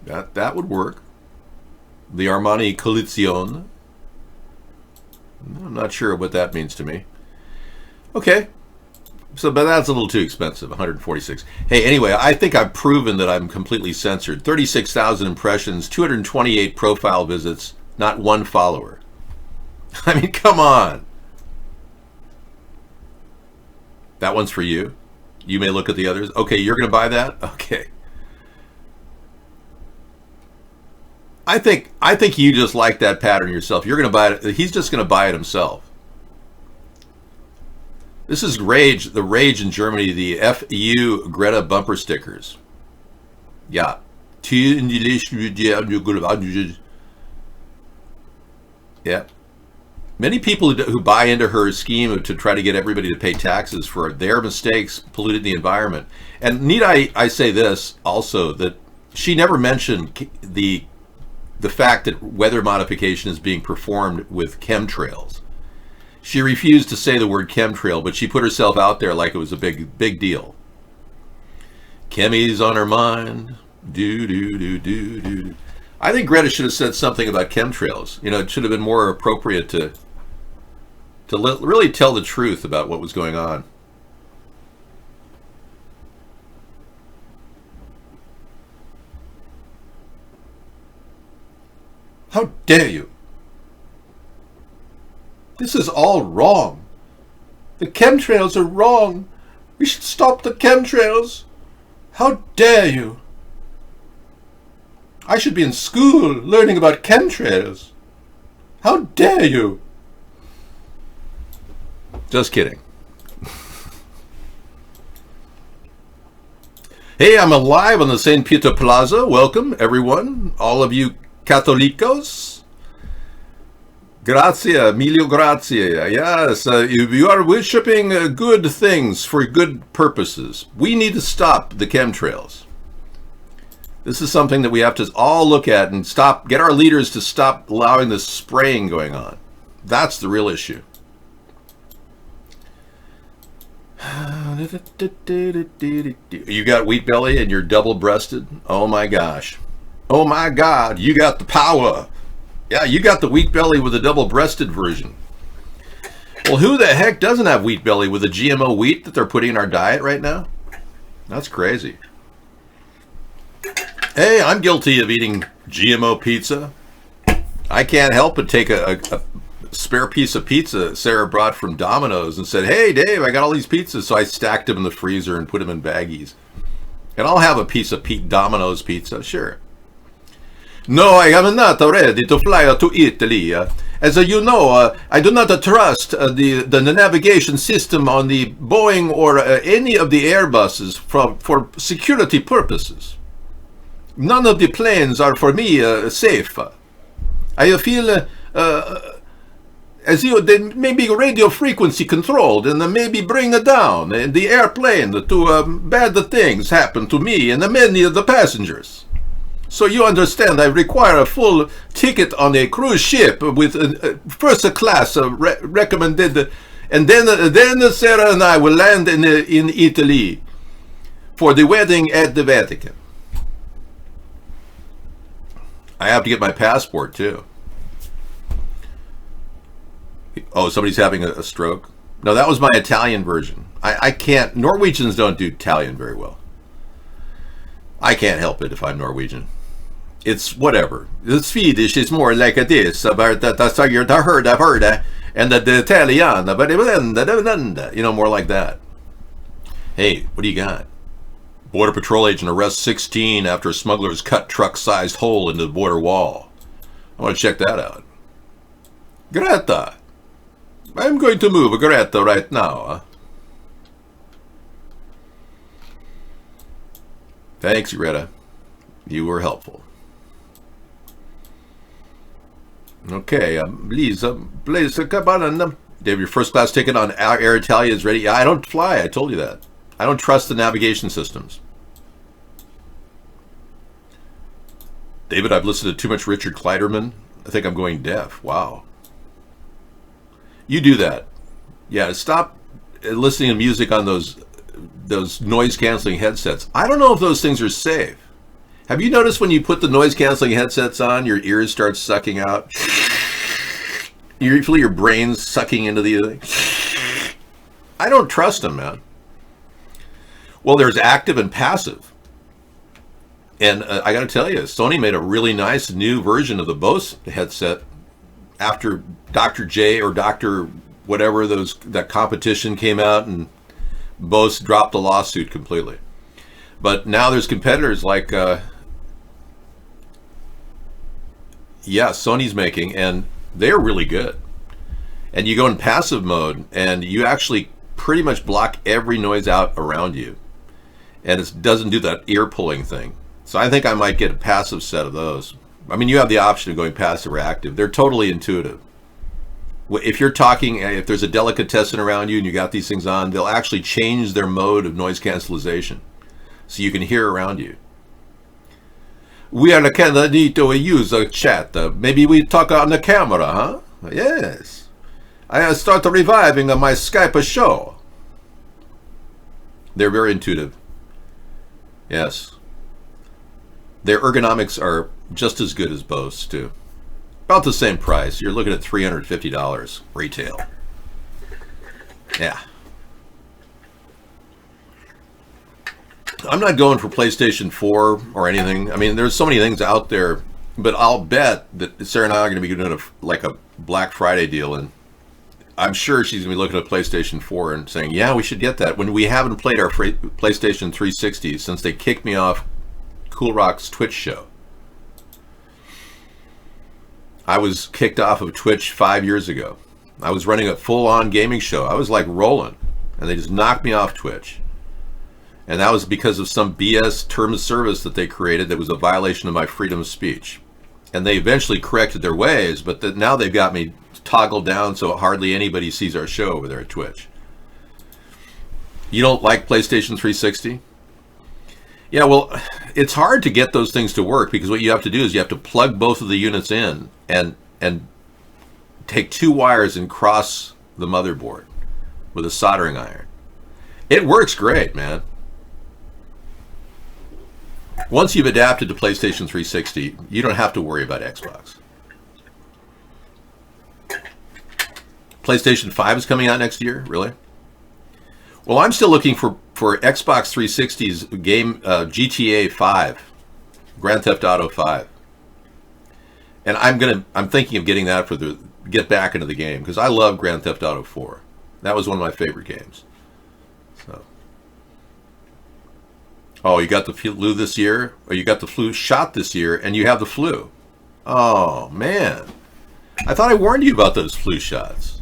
That would work. The Armani Collezione. I'm not sure what that means to me. Okay. So, but that's a little too expensive, 146. Hey, anyway, I think I've proven that I'm completely censored. 36,000 impressions, 228 profile visits, not one follower. I mean, come on. That one's for you. You may look at the others. Okay, you're going to buy that? Okay. I think you just like that pattern yourself. You're going to buy it. He's just going to buy it himself. This is Rage, the Rage in Germany, the FU Greta bumper stickers. Yeah. Yeah. Many people who buy into her scheme to try to get everybody to pay taxes for their mistakes polluted the environment. And need I say this also, that she never mentioned the fact that weather modification is being performed with chemtrails. She refused to say the word chemtrail, but she put herself out there like it was a big deal. Chemies on her mind. Do. I think Greta should have said something about chemtrails. You know, it should have been more appropriate to really tell the truth about what was going on. How dare you? This is all wrong. The chemtrails are wrong. We should stop the chemtrails. How dare you? I should be in school learning about chemtrails. How dare you? Just kidding. Hey, I'm live on the St. Peter Plaza. Welcome, everyone. All of you Catholicos. Grazie, mille grazie. Yes, you are worshipping good things for good purposes. We need to stop the chemtrails. This is something that we have to all look at and get our leaders to stop allowing this spraying going on. That's the real issue. You got wheat belly and you're double-breasted? Oh my gosh. Oh my God, you got the power. Yeah, you got the wheat belly with a double-breasted version. Well, who the heck doesn't have wheat belly with the GMO wheat that they're putting in our diet right now? That's crazy. Hey, I'm guilty of eating GMO pizza. I can't help but take a spare piece of pizza Sarah brought from Domino's and said, hey, Dave, I got all these pizzas. So I stacked them in the freezer and put them in baggies. And I'll have a piece of Domino's pizza, sure. No, I am not ready to fly to Italy. As you know, I do not trust the navigation system on the Boeing or any of the Airbuses for security purposes. None of the planes are for me safe. I feel as if they may be radio frequency controlled and maybe bring down the airplane to bad things happen to me and many of the passengers. So you understand, I require a full ticket on a cruise ship with first class recommended, and then Sarah and I will land in Italy. for the wedding at the Vatican. I have to get my passport too. Oh, somebody's having a stroke? No, that was my Italian version. I can't, Norwegians don't do Italian very well. I can't help it if I'm Norwegian. It's whatever. The Swedish is more like this, about that I've heard, and the Italian, but you know, more like that. Hey, what do you got? Border Patrol agent arrests 16 after smugglers cut truck-sized hole into the border wall. I want to check that out. Greta. I'm going to move Greta right now. Thanks, Greta. You were helpful. Okay, please come on. Dave, your first class ticket on Air Italia is ready. Yeah, I don't fly. I told you that. I don't trust the navigation systems. David, I've listened to too much Richard Kleiderman. I think I'm going deaf. Wow. You do that. Yeah, stop listening to music on those noise-canceling headsets. I don't know if those things are safe. Have you noticed when you put the noise-canceling headsets on, your ears start sucking out? You feel your brain sucking into the thing? I don't trust them, man. Well, there's active and passive. And I got to tell you, Sony made a really nice new version of the Bose headset after Dr. J or Dr. whatever that competition came out, and Bose dropped the lawsuit completely. But now there's competitors like, Sony's making, and they're really good. And you go in passive mode, and you actually pretty much block every noise out around you. And it doesn't do that ear pulling thing. So I think I might get a passive set of those. I mean, you have the option of going passive or active. They're totally intuitive. If you're talking, if there's a delicatessen around you and you got these things on, they'll actually change their mode of noise cancellation so you can hear around you. We are gonna need to use a chat. Maybe we talk on the camera, huh? Yes. I start reviving my Skype show. They're very intuitive. Yes. Their ergonomics are just as good as Bose, too. About the same price. You're looking at $350 retail. Yeah. I'm not going for PlayStation 4 or anything. I mean, there's so many things out there, but I'll bet that Sarah and I are going to be doing a Black Friday deal, and I'm sure she's going to be looking at PlayStation 4 and saying, yeah, we should get that, when we haven't played our PlayStation 360 since they kicked me off Cool Rock's Twitch show. I was kicked off of Twitch 5 years ago. I was running a full-on gaming show. I was like rolling, and they just knocked me off Twitch. And that was because of some BS term of service that they created that was a violation of my freedom of speech. And they eventually corrected their ways, but now they've got me toggled down so hardly anybody sees our show over there at Twitch. You don't like PlayStation 360? Yeah, well, it's hard to get those things to work because what you have to do is you have to plug both of the units in and take two wires and cross the motherboard with a soldering iron. It works great, man. Once you've adapted to PlayStation 360, you don't have to worry about Xbox. PlayStation 5 is coming out next year, really? Well, I'm still looking for Xbox 360's game, GTA 5, Grand Theft Auto 5, and I'm thinking of getting that get back into the game because I love Grand Theft Auto 4. That was one of my favorite games. So, oh, you got the flu this year, or you got the flu shot this year, and you have the flu. Oh man, I thought I warned you about those flu shots.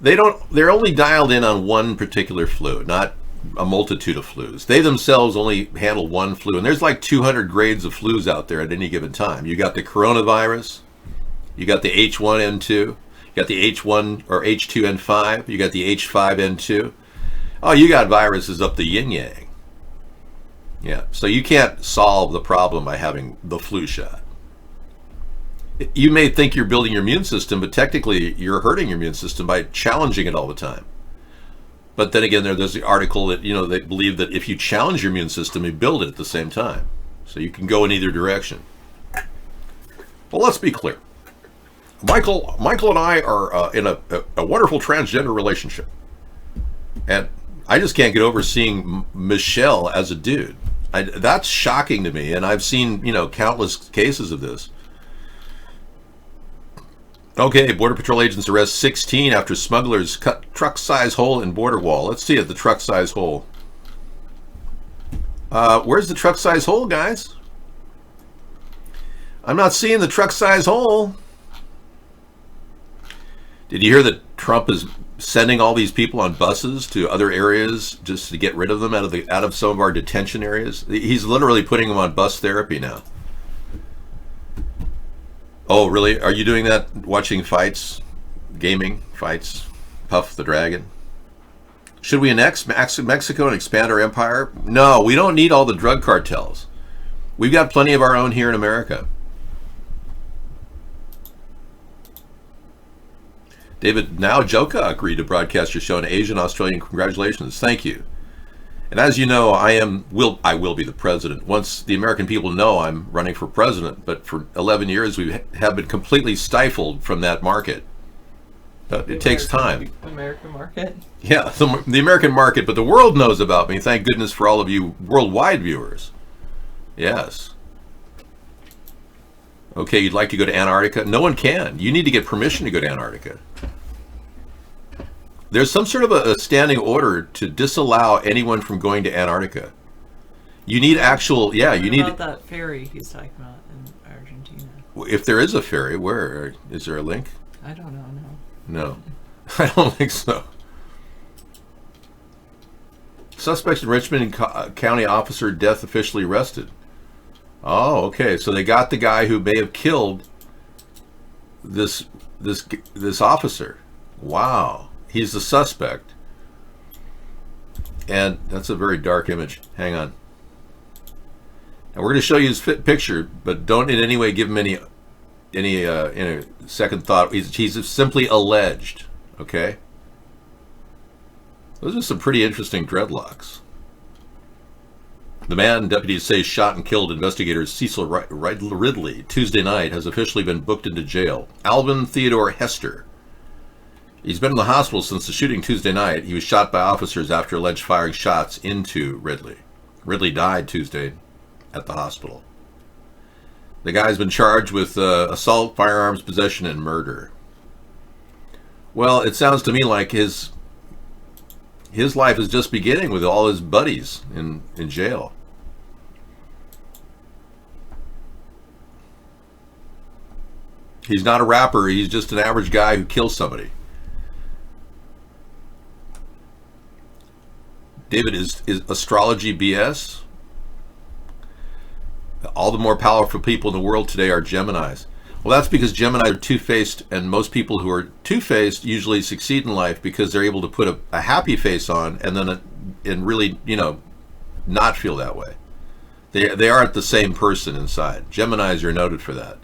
They're only dialed in on one particular flu, not a multitude of flus. They themselves only handle one flu, and there's like 200 grades of flus out there at any given time. You got the coronavirus, you got the H1N2, you got the H1 or H2N5, you got the H5N2. Oh, you got viruses up the yin-yang. Yeah, so you can't solve the problem by having the flu shot. You may think you're building your immune system, but technically you're hurting your immune system by challenging it all the time. But then again, there's the article that, you know, they believe that if you challenge your immune system, you build it at the same time. So you can go in either direction. Well, let's be clear. Michael and I are in a wonderful transgender relationship. And I just can't get over seeing Michelle as a dude. That's shocking to me. And I've seen, you know, countless cases of this. Okay, Border Patrol agents arrest 16 after smugglers cut truck-size hole in border wall. Let's see it, the truck-size hole. Where's the truck-size hole, guys? I'm not seeing the truck-size hole. Did you hear that Trump is sending all these people on buses to other areas just to get rid of them out of some of our detention areas? He's literally putting them on bus therapy now. Oh, really? Are you doing that? Watching fights? Gaming fights? Puff the Dragon? Should we annex Mexico and expand our empire? No, we don't need all the drug cartels. We've got plenty of our own here in America. David, now Joka agreed to broadcast your show in Asia and Australian. Congratulations. Thank you. And as you know, I will be the president. Once the American people know I'm running for president, but for 11 years we have been completely stifled from that market. But it takes time. American market? Yeah, the American market, but the world knows about me. Thank goodness for all of you worldwide viewers. Yes. Okay, you'd like to go to Antarctica? No one can. You need to get permission to go to Antarctica. There's some sort of a standing order to disallow anyone from going to Antarctica. You need actual, yeah, you need... What about that ferry he's talking about in Argentina? If there is a ferry, where? Is there a link? I don't know, no. No, I don't think so. Suspects in Richmond County officer death officially arrested. Oh, okay, so they got the guy who may have killed this officer. Wow. He's the suspect. And that's a very dark image. Hang on. And we're going to show you his picture, but don't in any way give him any second thought. He's simply alleged. Okay? Those are some pretty interesting dreadlocks. The man deputies say shot and killed investigator Cecil Ridley Tuesday night has officially been booked into jail. Alvin Theodore Hester. He's been in the hospital since the shooting Tuesday night. He was shot by officers after alleged firing shots into Ridley. Ridley died Tuesday at the hospital. The guy's been charged with assault, firearms possession, and murder. Well, it sounds to me like his life is just beginning with all his buddies in jail. He's not a rapper. He's just an average guy who kills somebody. David, is astrology BS? All the more powerful people in the world today are Geminis. Well, that's because Gemini are two-faced, and most people who are two-faced usually succeed in life because they're able to put a happy face on and then and really, you know, not feel that way. They aren't the same person inside. Geminis are noted for that.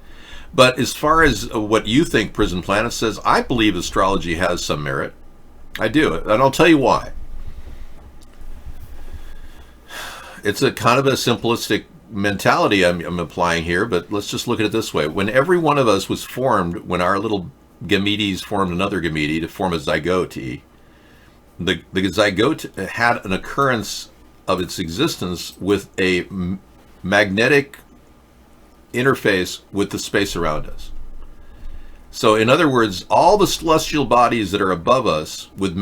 But as far as what you think Prison Planet says, I believe astrology has some merit. I do, and I'll tell you why. It's a kind of a simplistic mentality I'm applying here, but let's just look at it this way. When every one of us was formed, when our little gametes formed another gamete to form a zygote, the zygote had an occurrence of its existence with a magnetic interface with the space around us. So in other words, all the celestial bodies that are above us with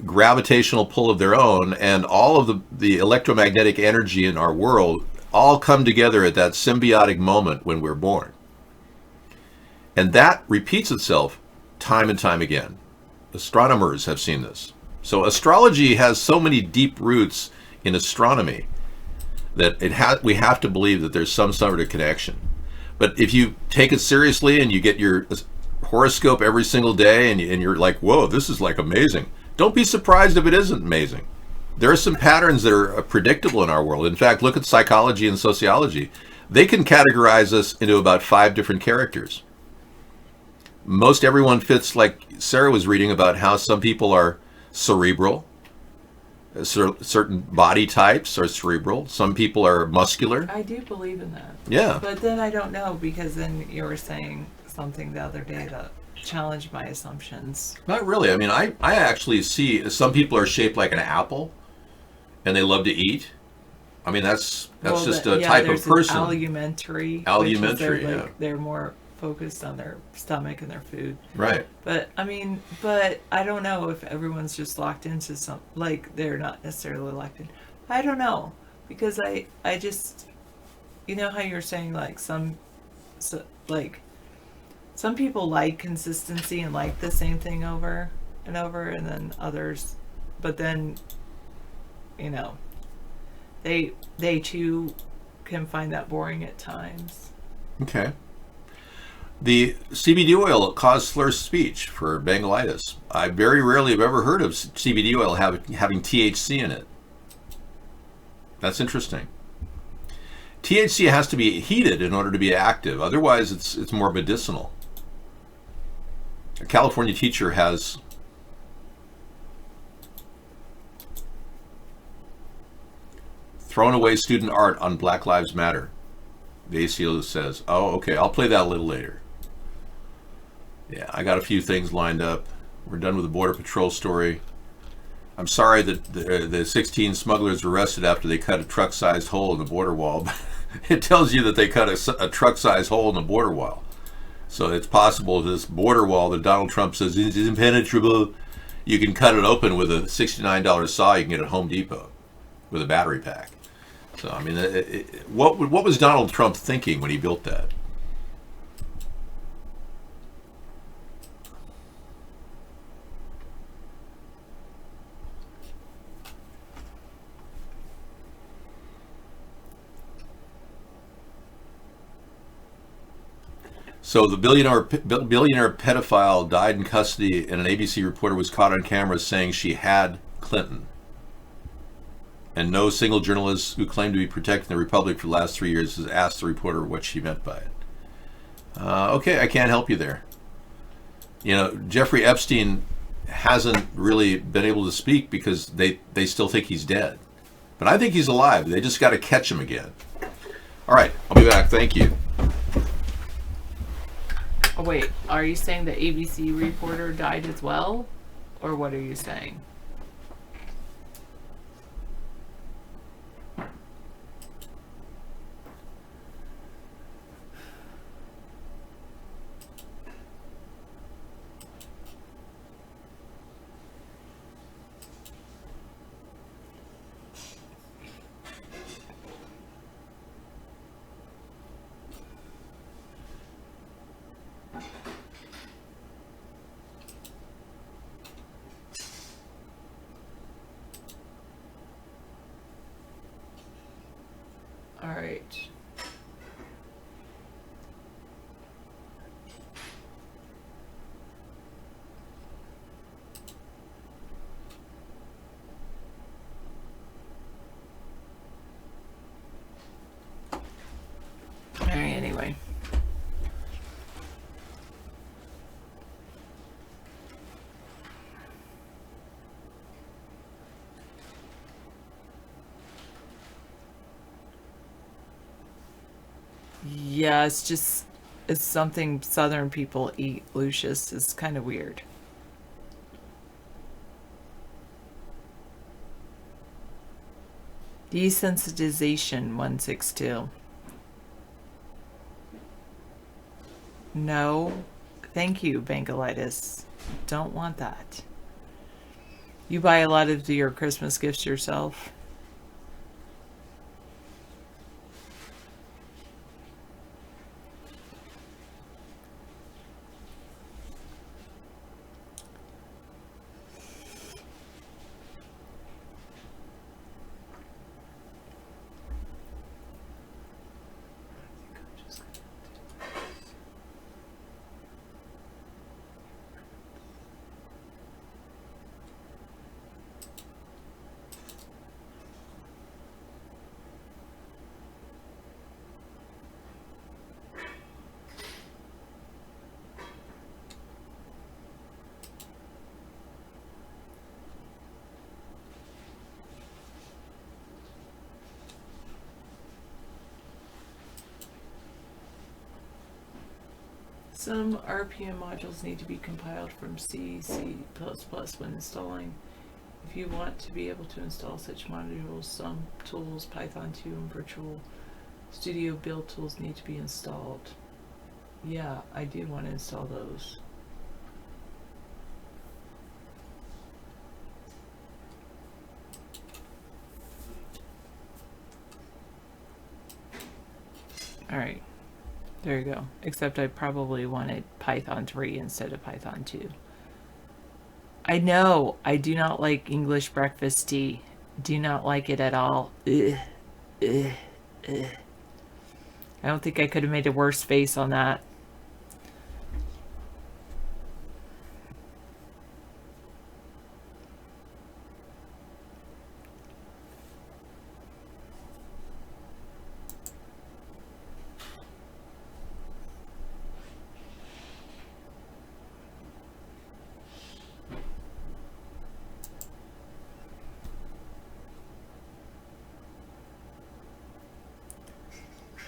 gravitational pull of their own and all of the electromagnetic energy in our world all come together at that symbiotic moment when we're born. And that repeats itself time and time again. Astronomers have seen this. So astrology has so many deep roots in astronomy that we have to believe that there's some sort of connection. But if you take it seriously and you get your horoscope every single day and you're like, whoa, this is like amazing, don't be surprised if it isn't amazing. There are some patterns that are predictable in our world. In fact, look at psychology and sociology. They can categorize us into about 5 different characters. Most everyone fits, like Sarah was reading about how some people are cerebral, Certain body types are cerebral. Some people are muscular. I do believe in that. Yeah. But then I don't know, because then you were saying something the other day that challenged my assumptions. Not really. I mean, I actually see some people are shaped like an apple, and they love to eat. I mean, that's just a type of person. Allomentary. Allomentary, They're more focused on their stomach and their food. Right. But I don't know if everyone's just locked into some, like they're not necessarily locked in. I don't know, because I just, you know how you're saying like some people like consistency and like the same thing over and over, and then others, but then, you know, they too can find that boring at times. Okay. The CBD oil caused slurred speech for Bengalitis. I very rarely have ever heard of CBD oil having THC in it. That's interesting. THC has to be heated in order to be active. Otherwise, it's more medicinal. A California teacher has thrown away student art on Black Lives Matter. The ACLU says, oh, okay, I'll play that a little later. Yeah, I got a few things lined up. We're done with the Border Patrol story. I'm sorry that the 16 smugglers were arrested after they cut a truck-sized hole in the border wall. It tells you that they cut a truck-sized hole in the border wall. So it's possible this border wall that Donald Trump says is impenetrable, you can cut it open with a $69 saw you can get at Home Depot with a battery pack. So, I mean, what was Donald Trump thinking when he built that? So the billionaire pedophile died in custody, and an ABC reporter was caught on camera saying she had Clinton. And no single journalist who claimed to be protecting the Republic for the last 3 years has asked the reporter what she meant by it. Okay, I can't help you there. You know, Jeffrey Epstein hasn't really been able to speak because they still think he's dead. But I think he's alive. They just got to catch him again. All right, I'll be back. Thank you. Oh, wait, are you saying the ABC reporter died as well? Or what are you saying? All right. All right, anyway. Yeah, it's something Southern people eat, Lucius. It's kind of weird. Desensitization 162. No, thank you, Bengalitis. Don't want that. You buy a lot of your Christmas gifts yourself? Some RPM modules need to be compiled from C, C++ when installing. If you want to be able to install such modules, some tools, Python 2 and Virtual Studio build tools need to be installed. Yeah, I do want to install those. Alright, there you go. Except I probably wanted Python 3 instead of Python 2. I know, I do not like English breakfast tea. Do not like it at all. Ugh, ugh, ugh. I don't think I could have made a worse face on that.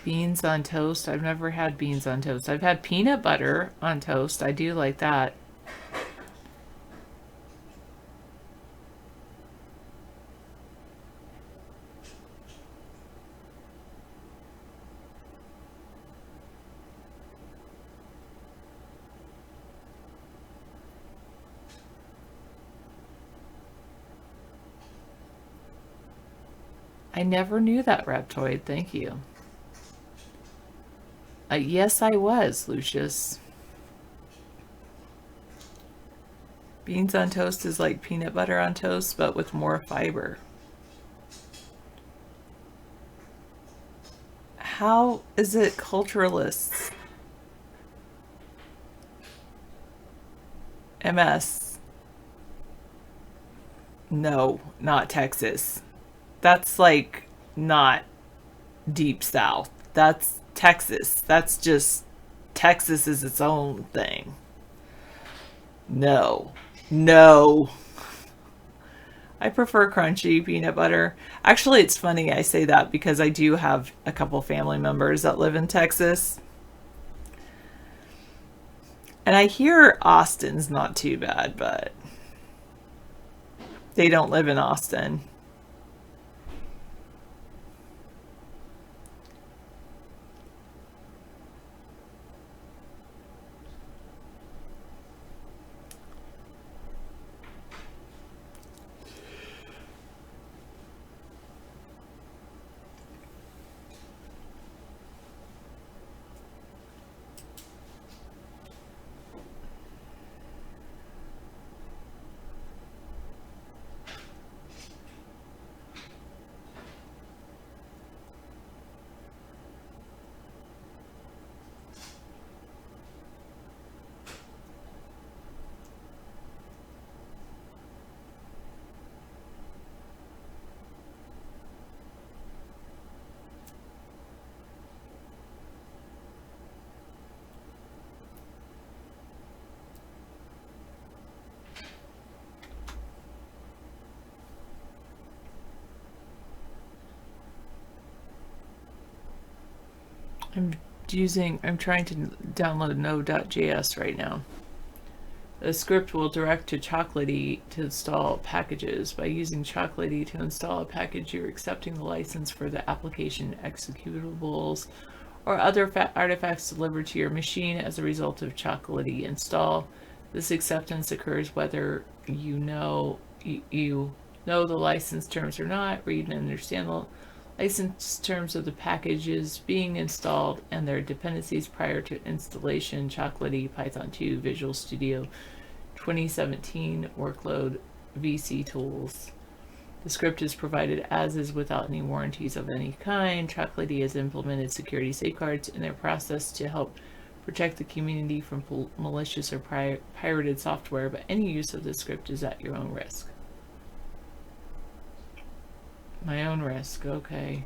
Beans on toast? I've never had beans on toast. I've had peanut butter on toast. I do like that. I never knew that, Reptoid. Thank you. Yes, I was, Lucius. Beans on toast is like peanut butter on toast, but with more fiber. How is it culturalists? MS. No, not Texas. That's like not deep south. That's Texas. That's just Texas is its own thing. No. No. I prefer crunchy peanut butter. Actually, it's funny I say that because I do have a couple family members that live in Texas. And I hear Austin's not too bad, but they don't live in Austin. I'm trying to download Node.js right now. The script will direct to Chocolatey to install packages. By using Chocolatey to install a package, you're accepting the license for the application executables or other artifacts delivered to your machine as a result of Chocolatey install. This acceptance occurs whether you know the license terms or not, read and understand the license terms of the packages being installed and their dependencies prior to installation. Chocolatey, Python 2, Visual Studio 2017, Workload, VC Tools. The script is provided as is without any warranties of any kind. Chocolatey has implemented security safeguards in their process to help protect the community from malicious or pirated software, but any use of this script is at your own risk. My own risk, okay.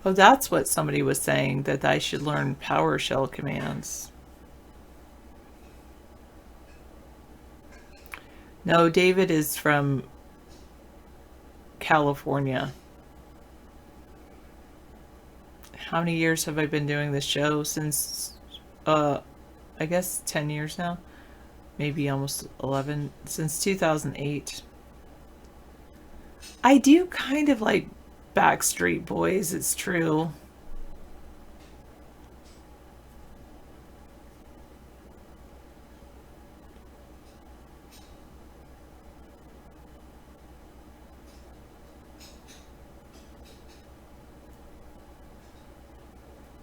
Oh, that's what somebody was saying, that I should learn PowerShell commands. No, David is from California. How many years have I been doing this show? Since, I guess 10 years now. Maybe almost 11. Since 2008. I do kind of like Backstreet Boys, it's true.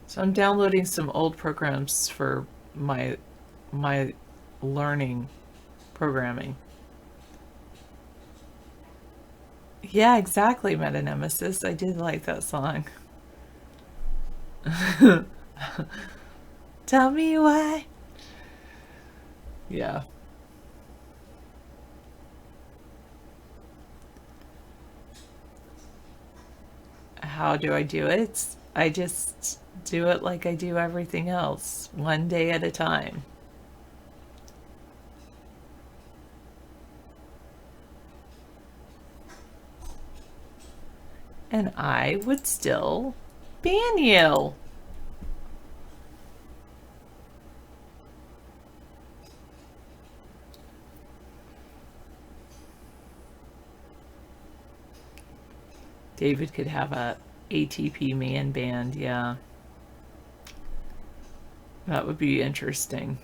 So I'm downloading some old programs for my learning programming. Yeah, exactly, Meta Nemesis. I did like that song. Tell me why. Yeah. How do I do it? I just do it like I do everything else, one day at a time. And I would still ban you. David could have a ATP man band, yeah. That would be interesting.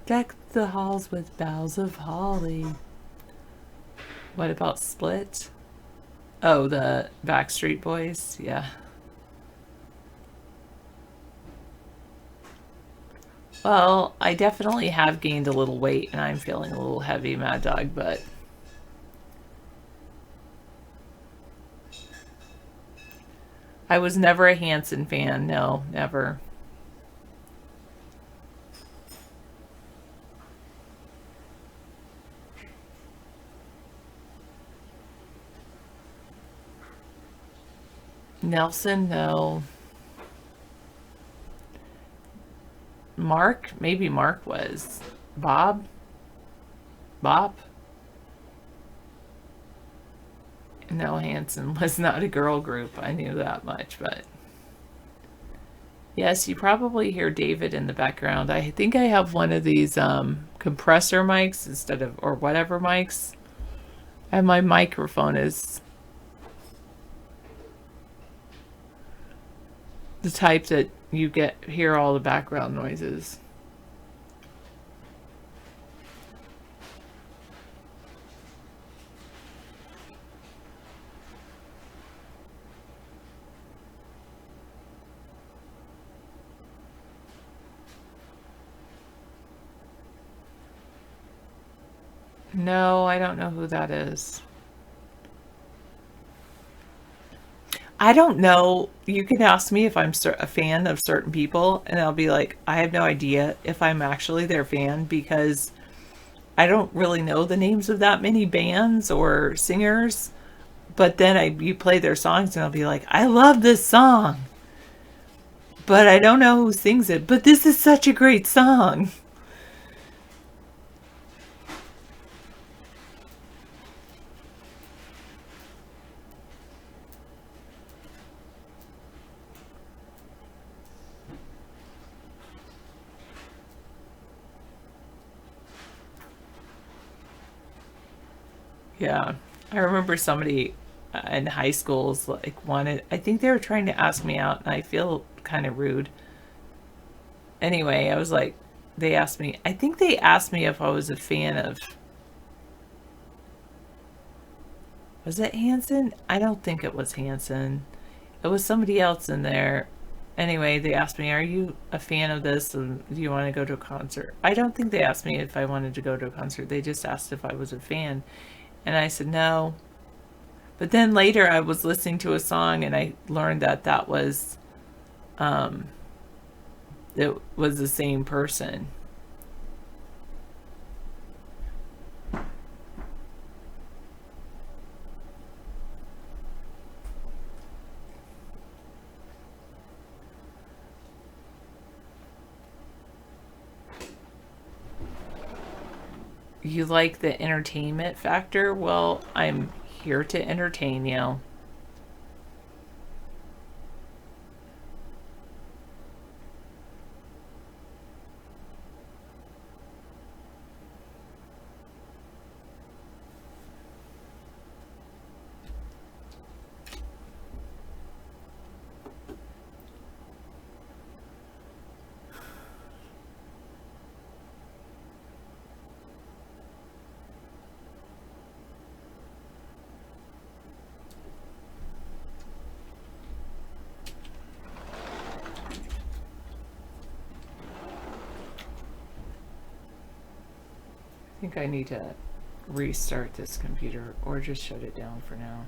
Deck the halls with boughs of holly. What about Split? Oh, the Backstreet Boys, yeah. Well, I definitely have gained a little weight and I'm feeling a little heavy, Mad Dog, but I was never a Hanson fan. No, never. Nelson, no. Mark? Maybe Mark was. Bob? Bob? No, Hanson was not a girl group. I knew that much, but yes, you probably hear David in the background. I think I have one of these compressor mics instead of, or whatever mics. And my microphone is the type that you hear all the background noises. No, I don't know who that is. I don't know. You can ask me if I'm a fan of certain people, and I'll be like, I have no idea if I'm actually their fan because I don't really know the names of that many bands or singers. But then you play their songs, and I'll be like, I love this song, but I don't know who sings it. But this is such a great song. Yeah, I remember somebody in high schools I think they were trying to ask me out, and I feel kind of rude. Anyway, I was like, they asked me, I think they asked me if I was a fan of, was it Hanson? I don't think it was Hanson. It was somebody else in there. Anyway, they asked me, are you a fan of this? And do you want to go to a concert? I don't think they asked me if I wanted to go to a concert. They just asked if I was a fan. And I said no. But then later I was listening to a song and I learned that that was it was the same person. you like the entertainment factor, well, I'm here to entertain you. I think I need to restart this computer or just shut it down for now.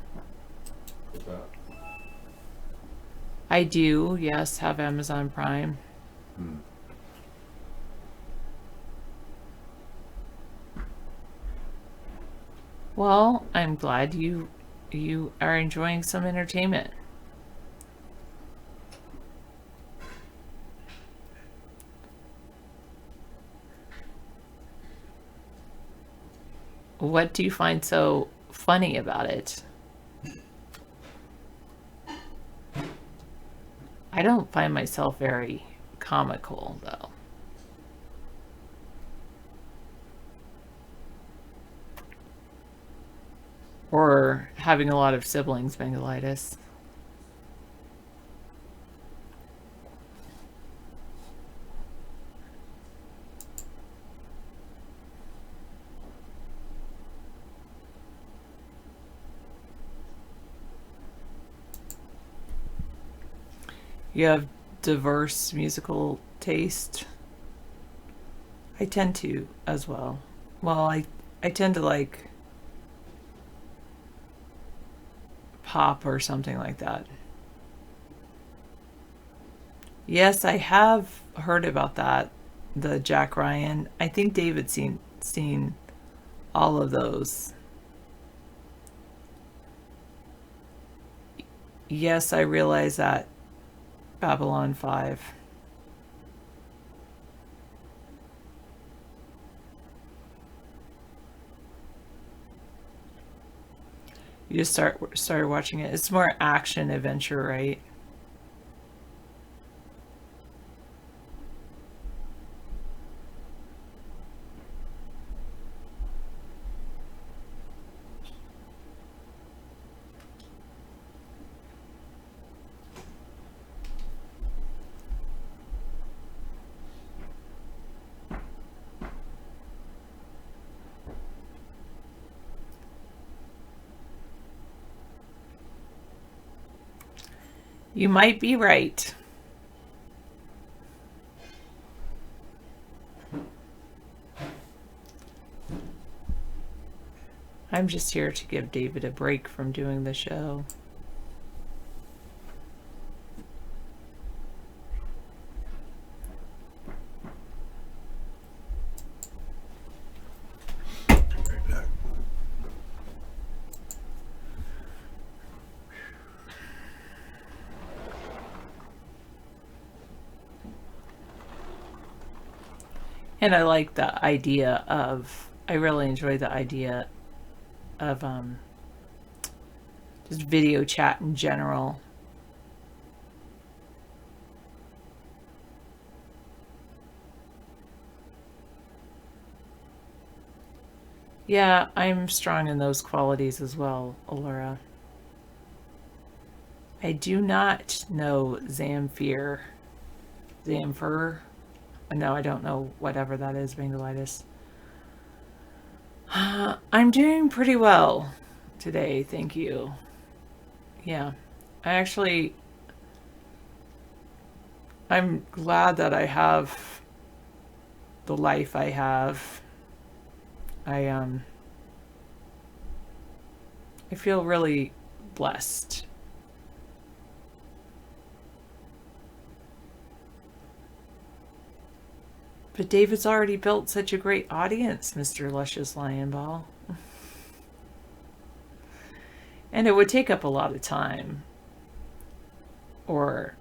What's that? I do, yes, have Amazon Prime. Well, I'm glad you are enjoying some entertainment. What do you find so funny about it? I don't find myself very comical, though. Or having a lot of siblings, Bangalitis. You have diverse musical taste. I tend to as well. Well, I tend to like pop or something like that. Yes, I have heard about that, the Jack Ryan. I think David's seen all of those. Yes, I realize that. Babylon 5. You just started watching it. It's more action adventure, right? You might be right. I'm just here to give David a break from doing the show. And I like the idea of, I really enjoy the idea of just video chat in general. Yeah, I'm strong in those qualities as well, Allura. I do not know Zamfir. No, I don't know whatever that is, Bangalitis. I'm doing pretty well today, thank you. Yeah, I'm glad that I have the life I have. I feel really blessed. But David's already built such a great audience, Mr. Luscious Lion Ball. And it would take up a lot of time. Or,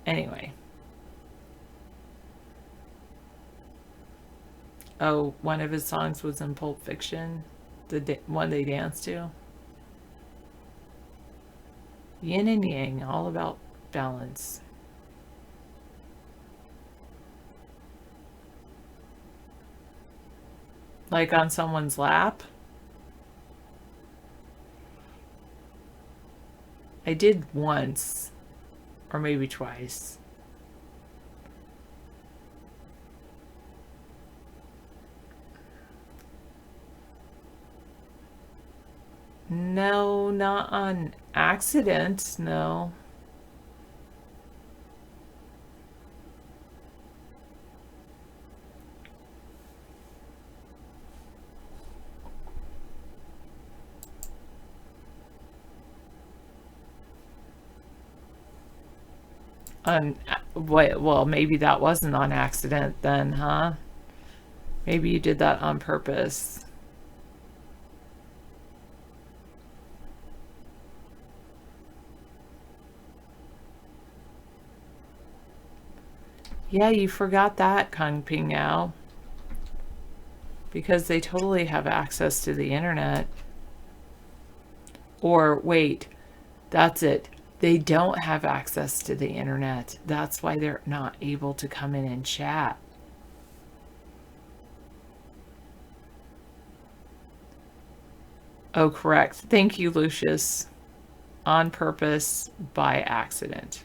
anyway. Oh, one of his songs was in Pulp Fiction, the one they danced to. Yin and yang, all about balance. Like on someone's lap. I did once, or maybe twice. No, not on accident, no. Well, maybe that wasn't on accident then, huh? Maybe you did that on purpose. Yeah, you forgot that, Kung Ping Yao. Because they totally have access to the internet. Or, wait, that's it. They don't have access to the internet. That's why they're not able to come in and chat. Oh, correct. Thank you, Lucius. On purpose, by accident.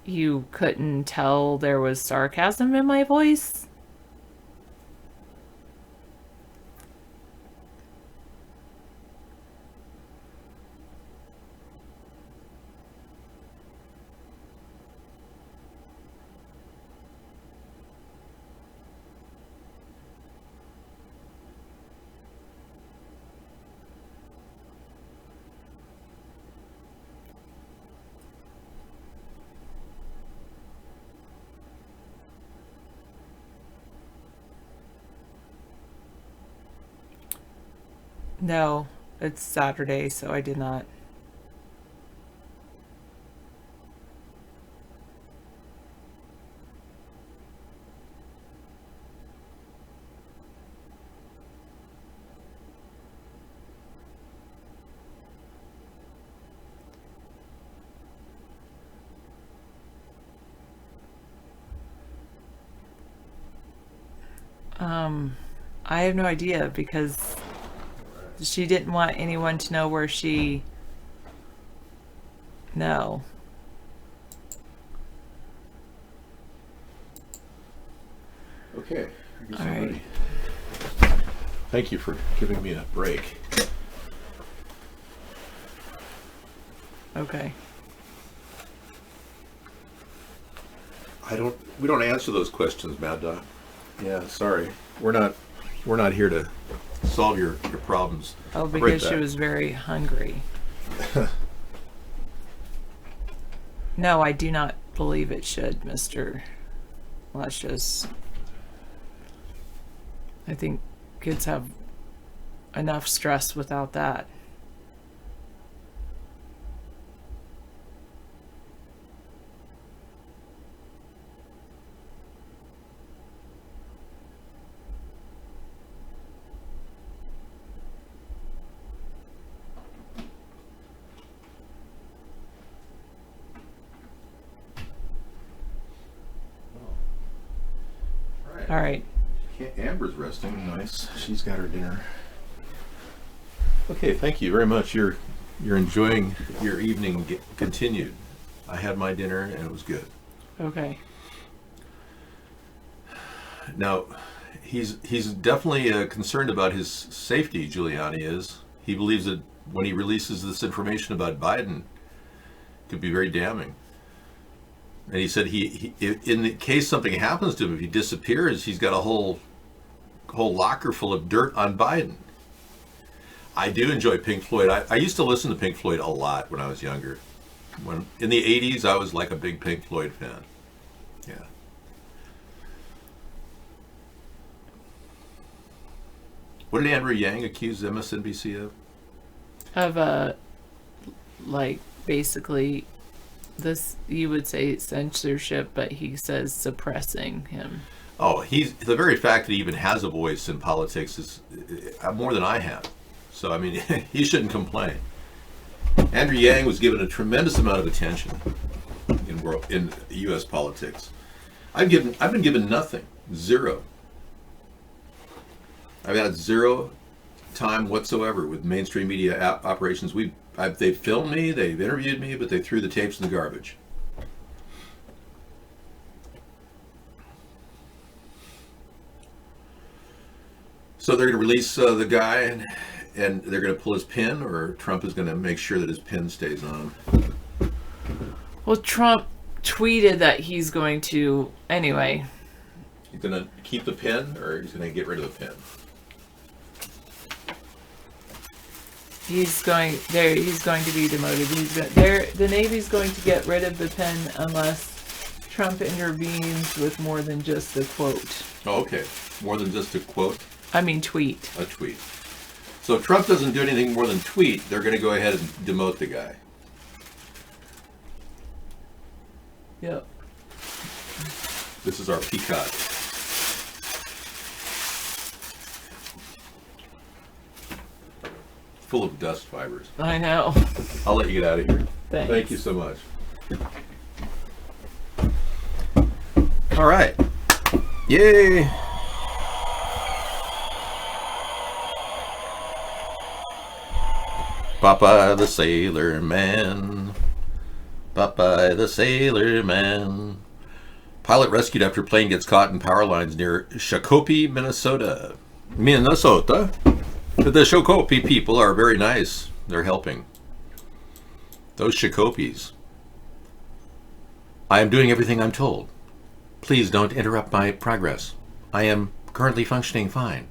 You couldn't tell there was sarcasm in my voice? No, it's Saturday, so I did not. I have no idea because she didn't want anyone to know where she... No. Okay. All right. Thank you for giving me a break. Okay. We don't answer those questions, Mad Dog. Yeah, sorry. We're not here to solve your problems. Oh, because she was very hungry. No, I do not believe it should, Mr. Luscious. I think kids have enough stress without that. All right. Amber's resting. Nice. She's got her dinner. Okay, thank you very much. You're enjoying your evening continued. I had my dinner and it was good. Okay. Now, he's definitely concerned about his safety, Giuliani is. He believes that when he releases this information about Biden, it could be very damning. And he said he in the case something happens to him, if he disappears, he's got a whole locker full of dirt on Biden. I do enjoy Pink Floyd. I used to listen to Pink Floyd a lot when I was younger. When in the 80s, I was like a big Pink Floyd fan. Yeah. What did Andrew Yang accuse MSNBC of? Of like basically this, you would say censorship, but he says suppressing him. Oh, he's the very fact that he even has a voice in politics is more than I have. So I mean, he shouldn't complain. Andrew Yang was given a tremendous amount of attention in U.S. politics. I've been given nothing, zero. I've had zero time whatsoever with mainstream media operations. They've filmed me, they've interviewed me, but they threw the tapes in the garbage. So they're going to release the guy, and they're going to pull his pin, or Trump is going to make sure that his pin stays on. Well, Trump tweeted that he's going to, anyway. He's going to keep the pin, or he's going to get rid of the pin? He's going to be demoted. The Navy's going to get rid of the pin unless Trump intervenes with more than just a quote. Oh, okay. More than just a quote? I mean tweet. A tweet. So if Trump doesn't do anything more than tweet, they're going to go ahead and demote the guy. Yep. This is our peacock. Full of dust fibers. I know. I'll let you get out of here. Thanks. Thank you so much. All right. Yay. Popeye the Sailor Man. Popeye the Sailor Man. Pilot rescued after plane gets caught in power lines near Shakopee, Minnesota. Minnesota? The Shakopee people are very nice. They're helping. Those Shakopees. I am doing everything I'm told. Please don't interrupt my progress. I am currently functioning fine.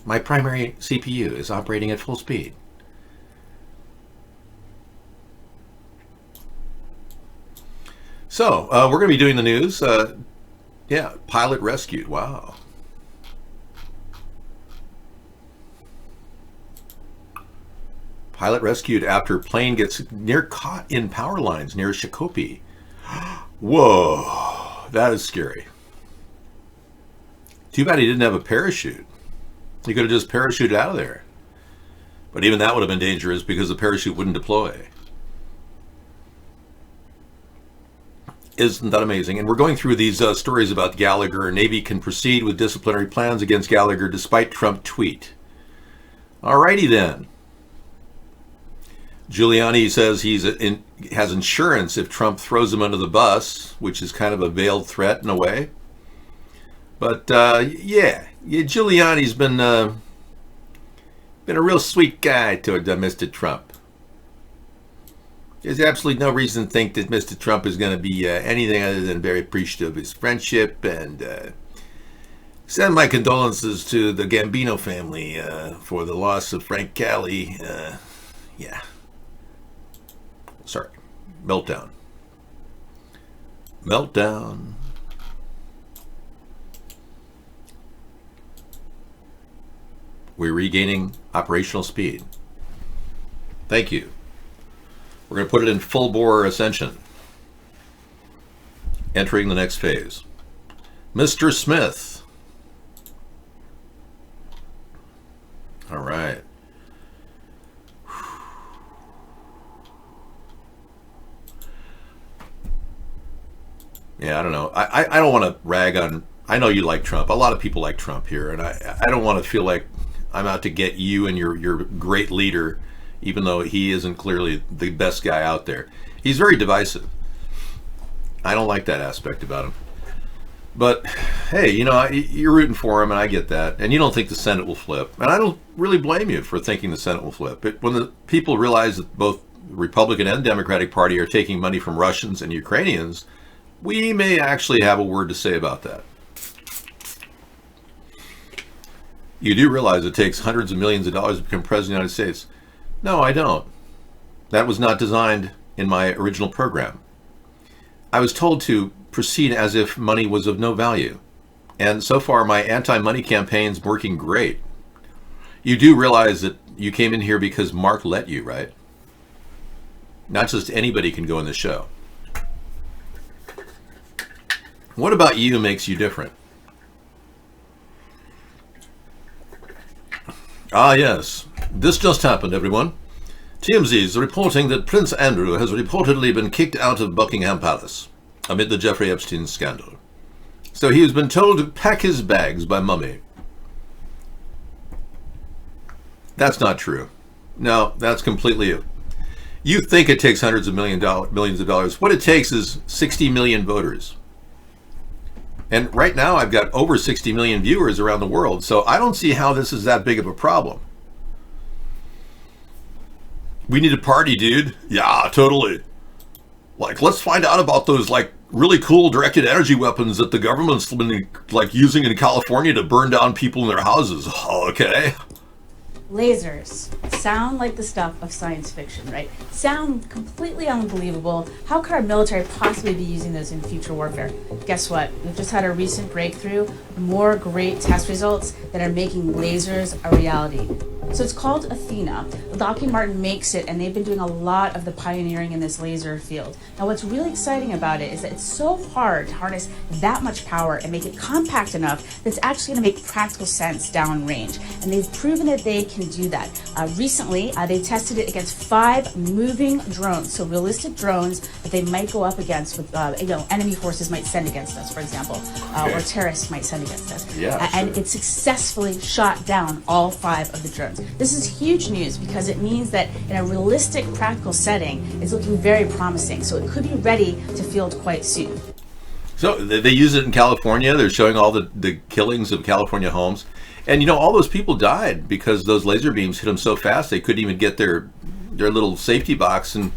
My primary CPU is operating at full speed. So, we're going to be doing the news. Yeah, pilot rescued. Wow. Pilot rescued after plane gets caught in power lines near Shakopee. Whoa, that is scary. Too bad he didn't have a parachute. He could have just parachuted out of there. But even that would have been dangerous because the parachute wouldn't deploy. Isn't that amazing? And we're going through these stories about Gallagher. Navy can proceed with disciplinary plans against Gallagher despite Trump tweet. Alrighty then. Giuliani says has insurance if Trump throws him under the bus, which is kind of a veiled threat in a way. But yeah, Giuliani's been a real sweet guy toward Mr. Trump. There's absolutely no reason to think that Mr. Trump is going to be anything other than very appreciative of his friendship, and send my condolences to the Gambino family for the loss of Frank Cali. Yeah. Sorry. Meltdown. Meltdown. We're regaining operational speed. Thank you. We're going to put it in full bore ascension. Entering the next phase. Mr. Smith. All right. Yeah, I don't know. I don't want to rag on... I know you like Trump. A lot of people like Trump here, and I don't want to feel like I'm out to get you and your great leader, even though he isn't clearly the best guy out there. He's very divisive. I don't like that aspect about him. But, hey, you know, you're rooting for him, and I get that. And you don't think the Senate will flip. And I don't really blame you for thinking the Senate will flip. But when the people realize that both the Republican and Democratic Party are taking money from Russians and Ukrainians, we may actually have a word to say about that. You do realize it takes hundreds of millions of dollars to become president of the United States. No, I don't. That was not designed in my original program. I was told to proceed as if money was of no value. And so far, my anti-money campaign's working great. You do realize that you came in here because Mark let you, right? Not just anybody can go in the show. What about you makes you different? Ah, yes. This just happened, everyone. TMZ is reporting that Prince Andrew has reportedly been kicked out of Buckingham Palace amid the Jeffrey Epstein scandal. So he has been told to pack his bags by Mummy. That's not true. No, that's completely... You think it takes hundreds of millions of dollars. What it takes is 60 million voters. And right now I've got over 60 million viewers around the world, so I don't see how this is that big of a problem. We need a party, dude. Yeah, totally. Like, let's find out about those, like, really cool directed energy weapons that the government's been, like, using in California to burn down people in their houses. Okay. Lasers sound like the stuff of science fiction, right? Sound completely unbelievable. How could our military possibly be using those in future warfare? Guess what? We've just had a recent breakthrough, more great test results that are making lasers a reality. So it's called Athena. Lockheed Martin makes it, and they've been doing a lot of the pioneering in this laser field. Now, what's really exciting about it is that it's so hard to harness that much power and make it compact enough that's actually going to make practical sense downrange. And they've proven that they can do that. Recently, they tested it against 5 moving drones, so realistic drones that they might go up against with, enemy forces might send against us, for example, or terrorists might send against us. Yeah, and it successfully shot down all 5 of the drones. This is huge news because it means that in a realistic, practical setting, it's looking very promising. So it could be ready to field quite soon. So they use it in California. They're showing all the killings of California homes. And, you know, all those people died because those laser beams hit them so fast they couldn't even get their little safety box and,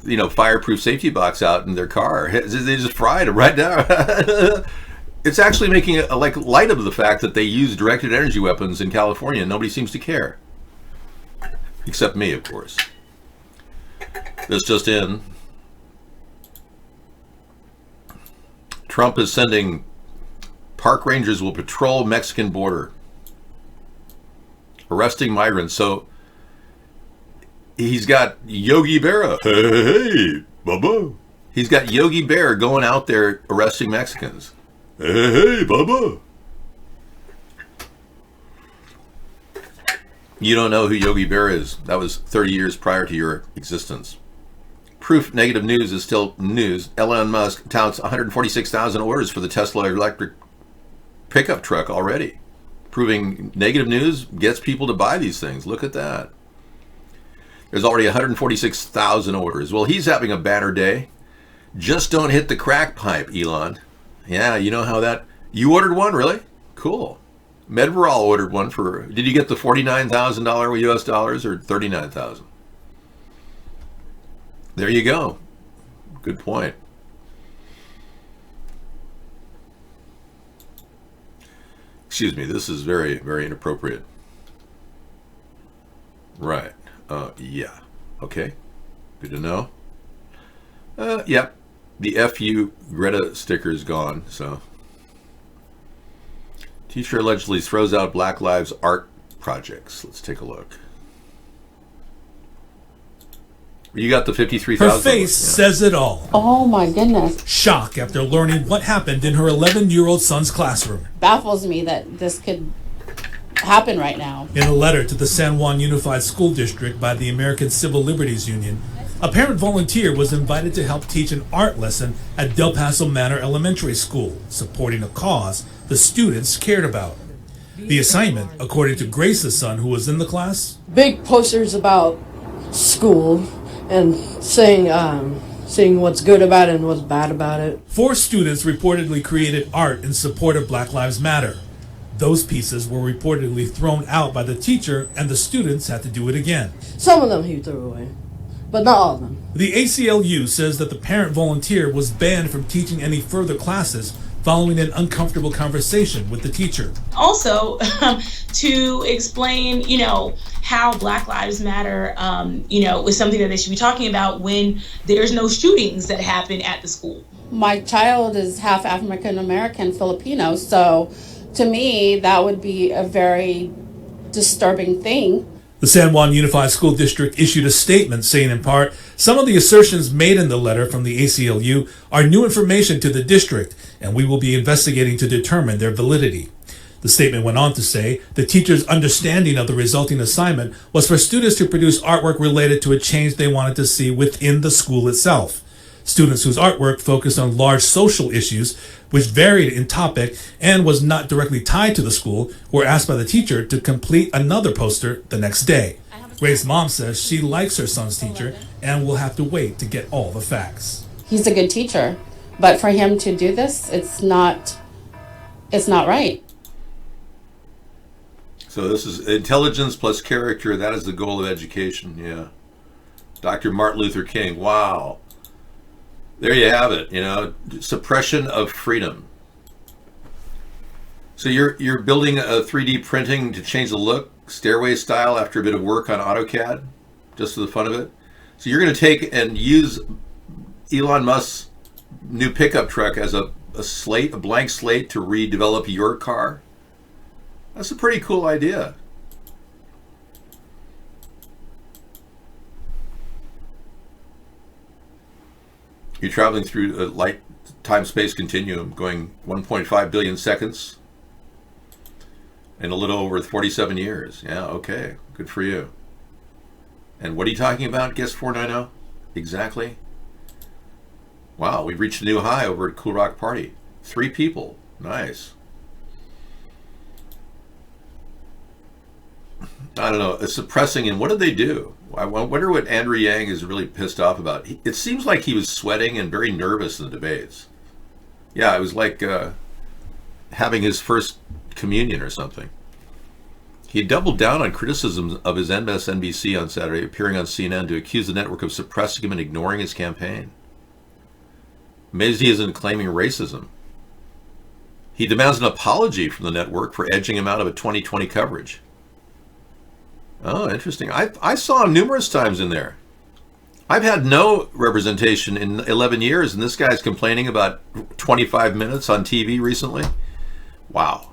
you know, fireproof safety box out in their car. They just fried them right now. It's actually making it like light of the fact that they use directed energy weapons in California. Nobody seems to care. Except me, of course. This just in. Trump is sending park rangers will patrol Mexican border, arresting migrants. So he's got Yogi Berra. Hey, Bubba. He's got Yogi Bear going out there arresting Mexicans. Hey, Bubba. You don't know who Yogi Bear is. That was 30 years prior to your existence. Proof negative news is still news. Elon Musk touts 146,000 orders for the Tesla electric pickup truck already. Proving negative news gets people to buy these things. Look at that. There's already 146,000 orders. Well, he's having a banner day. Just don't hit the crack pipe, Elon. Yeah, you know how that... You ordered one, really? Cool. Medveral ordered one for... Did you get the $49,000 US dollars or $39,000? There you go. Good point. Excuse me, this is very, very inappropriate. Right. Yeah. Okay. Good to know. Yep. The FU Greta sticker is gone, so. Teacher allegedly throws out Black Lives art projects. Let's take a look. You got the 53,000. Her face says it all. Oh my goodness. Shock after learning what happened in her 11-year-old son's classroom. Baffles me that this could happen right now. In a letter to the San Juan Unified School District by the American Civil Liberties Union, a parent volunteer was invited to help teach an art lesson at Del Paso Manor Elementary School, supporting a cause the students cared about. The assignment, according to Grace's son, who was in the class, big posters about school and saying what's good about it and what's bad about it. 4 students reportedly created art in support of Black Lives Matter. Those pieces were reportedly thrown out by the teacher, and the students had to do it again. Some of them he threw away, but not all of them. The ACLU says that the parent volunteer was banned from teaching any further classes following an uncomfortable conversation with the teacher. Also, to explain, how Black Lives Matter, was something that they should be talking about when there's no shootings that happen at the school. My child is half African American Filipino, so to me that would be a very disturbing thing. The San Juan Unified School District issued a statement saying in part, some of the assertions made in the letter from the ACLU are new information to the district, and we will be investigating to determine their validity. The statement went on to say the teacher's understanding of the resulting assignment was for students to produce artwork related to a change they wanted to see within the school itself. Students whose artwork focused on large social issues, which varied in topic and was not directly tied to the school, were asked by the teacher to complete another poster the next day. Ray's mom says she likes her son's teacher and will have to wait to get all the facts. He's a good teacher, but for him to do this, it's not right. So this is intelligence plus character. That is the goal of education. Yeah. Dr. Martin Luther King. Wow. There you have it. You know, suppression of freedom. So you're building a 3D printing to change the look, stairway style, after a bit of work on AutoCAD, just for the fun of it. So you're going to take and use Elon Musk's new pickup truck as a blank slate to redevelop your car. That's a pretty cool idea. You're traveling through a light time-space continuum going 1.5 billion seconds in a little over 47 years. Yeah, okay. Good for you. And what are you talking about, Guest 490? Exactly. Wow, we've reached a new high over at Cool Rock Party. 3 people. Nice. I don't know, suppressing, and what did they do? I wonder what Andrew Yang is really pissed off about. It seems like he was sweating and very nervous in the debates. Yeah, it was like having his first communion or something. He doubled down on criticisms of his MSNBC on Saturday, appearing on CNN to accuse the network of suppressing him and ignoring his campaign. Amazed he isn't claiming racism. He demands an apology from the network for edging him out of a 2020 coverage. Oh, interesting. I saw him numerous times in there. I've had no representation in 11 years, and this guy's complaining about 25 minutes on TV recently. Wow.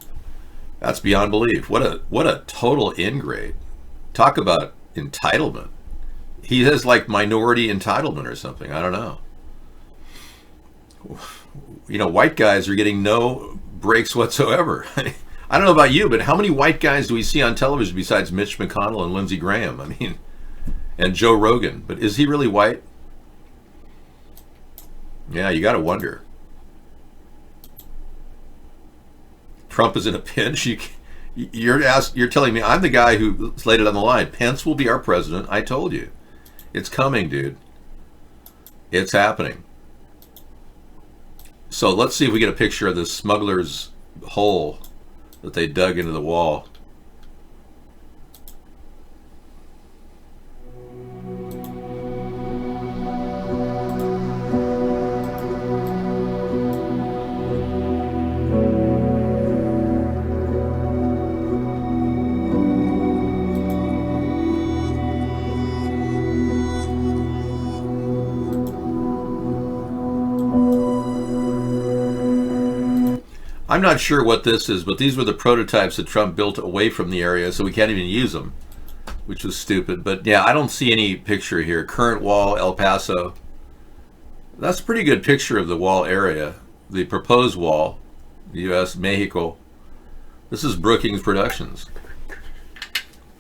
That's beyond belief. What a total ingrate. Talk about entitlement. He has like minority entitlement or something. I don't know. You know, white guys are getting no breaks whatsoever. I don't know about you, but how many white guys do we see on television besides Mitch McConnell and Lindsey Graham? I mean, and Joe Rogan. But is he really white? Yeah, you got to wonder. Trump is in a pinch. You're telling me I'm the guy who laid it on the line. Pence will be our president. I told you. It's coming, dude. It's happening. So let's see if we get a picture of this smuggler's hole that they dug into the wall. I'm not sure what this is, but these were the prototypes that Trump built away from the area, so we can't even use them, which was stupid. But yeah, I don't see any picture here. Current wall, El Paso. That's a pretty good picture of the wall area. The proposed wall, the U.S., Mexico. This is Brookings Productions.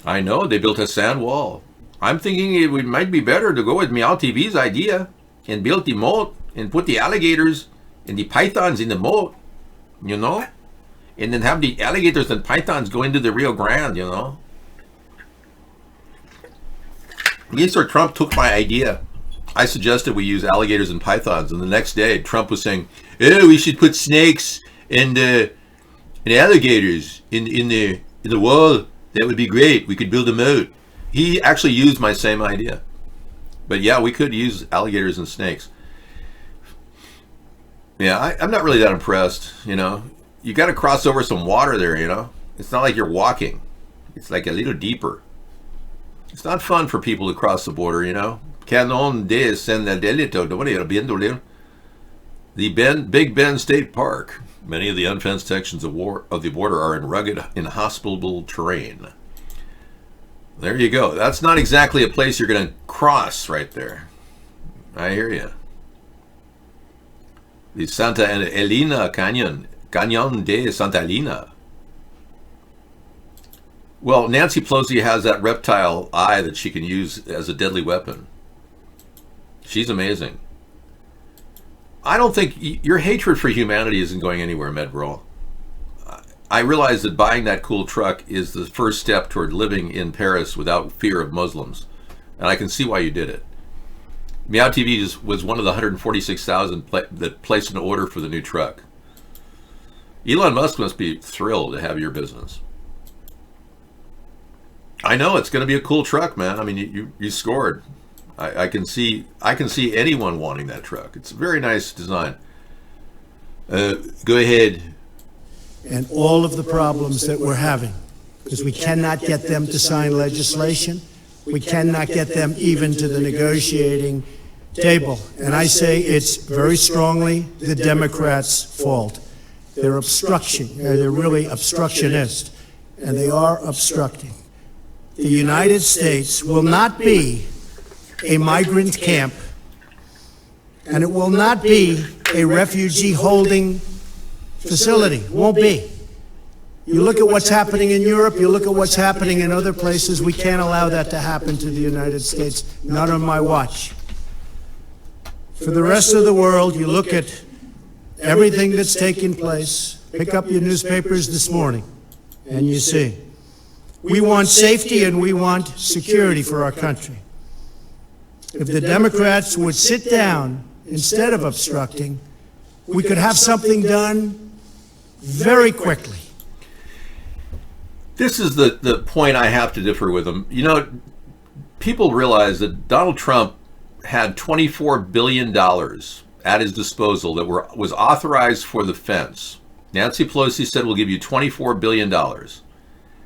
I know, they built a sand wall. I'm thinking it might be better to go with Meow TV's idea and build the moat and put the alligators and the pythons in the moat. You know, and then have the alligators and pythons go into the Rio Grande, you know. Mr. Trump took my idea. I suggested we use alligators and pythons, and the next day Trump was saying, "Oh, we should put snakes and alligators in the wall. That would be great. We could build them out." He actually used my same idea. But yeah, we could use alligators and snakes. Yeah, I'm not really that impressed, you know. You got to cross over some water there, you know. It's not like you're walking. It's like a little deeper. It's not fun for people to cross the border, you know. Canon de San Delito, the Big Bend State Park. Many of the unfenced sections of the border are in rugged, inhospitable terrain. There you go. That's not exactly a place you're going to cross right there. I hear you. The Santa Elena Canyon de Santa Elena. Well, Nancy Pelosi has that reptile eye that she can use as a deadly weapon. She's amazing. I don't think your hatred for humanity isn't going anywhere, Medbro. I realize that buying that cool truck is the first step toward living in Paris without fear of Muslims. And I can see why you did it. Meow TV just was one of the 146,000 that placed an order for the new truck. Elon Musk must be thrilled to have your business. I know it's going to be a cool truck, man. I mean, you scored. I can see anyone wanting that truck. It's a very nice design. Go ahead. And all of the problems that we're having, because we cannot get them to sign legislation. We cannot get them even to the negotiating table. And I say it's very strongly the Democrats' fault. They're they're really obstructionist, and they are obstructing. The United States will not be a migrant camp, and it will not be a refugee holding facility. It won't be. You look at what's happening in Europe, you look at what's happening in other places, we can't allow that to happen to the United States, not on my watch. For the rest of the world, you look at everything that's taking place, pick up your newspapers this morning, and you see. We want safety and we want security for our country. If the Democrats would sit down instead of obstructing, we could have something done very quickly. This is the point I have to differ with them. You know, people realize that Donald Trump had $24 billion at his disposal that was authorized for the fence. Nancy Pelosi said, we'll give you $24 billion.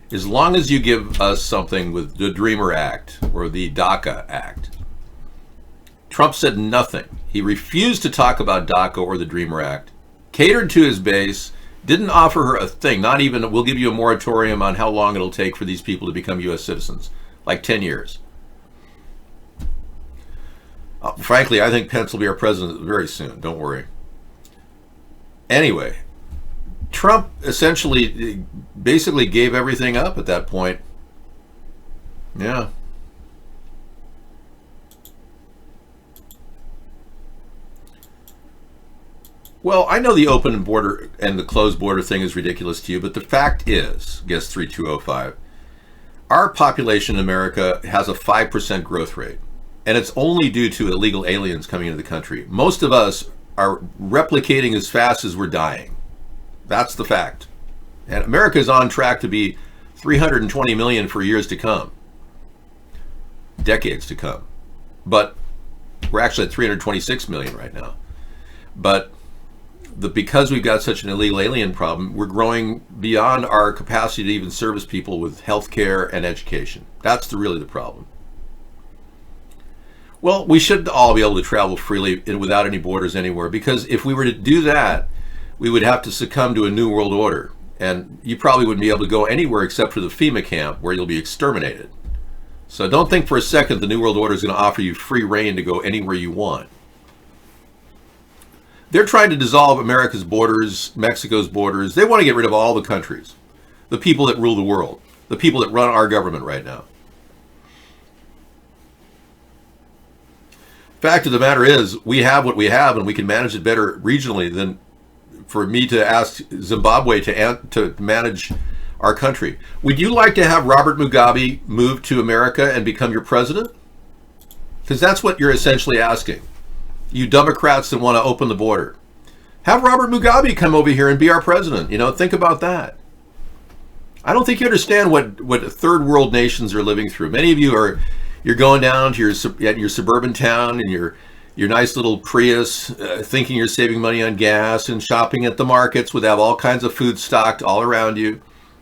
As long as you give us something with the Dreamer Act or the DACA Act. Trump said nothing. He refused to talk about DACA or the Dreamer Act, catered to his base, didn't offer her a thing, not even, we'll give you a moratorium on how long it'll take for these people to become U.S. citizens, like 10 years. Frankly, I think Pence will be our president very soon, don't worry. Anyway, Trump essentially, basically gave everything up at that point. Yeah. Well, I know the open border and the closed border thing is ridiculous to you, but the fact is, guess 3205, our population in America has a 5% growth rate, and it's only due to illegal aliens coming into the country. Most of us are replicating as fast as we're dying. That's the fact. And America is on track to be 320 million for years to come, decades to come. But we're actually at 326 million right now. But because we've got such an illegal alien problem, we're growing beyond our capacity to even service people with health care and education. That's really the problem. Well, we should all be able to travel freely and without any borders anywhere, because if we were to do that, we would have to succumb to a new world order. And you probably wouldn't be able to go anywhere except for the FEMA camp where you'll be exterminated. So don't think for a second the new world order is going to offer you free reign to go anywhere you want. They're trying to dissolve America's borders, Mexico's borders. They want to get rid of all the countries, the people that rule the world, the people that run our government right now. Fact of the matter is, we have what we have, and we can manage it better regionally than for me to ask Zimbabwe to manage our country. Would you like to have Robert Mugabe move to America and become your president? Because that's what you're essentially asking. You Democrats that want to open the border. Have Robert Mugabe come over here and be our president. You know, think about that. I don't think you understand what third world nations are living through. Many of you you're going down to your suburban town and your nice little Prius, thinking you're saving money on gas and shopping at the markets would have all kinds of food stocked all around you.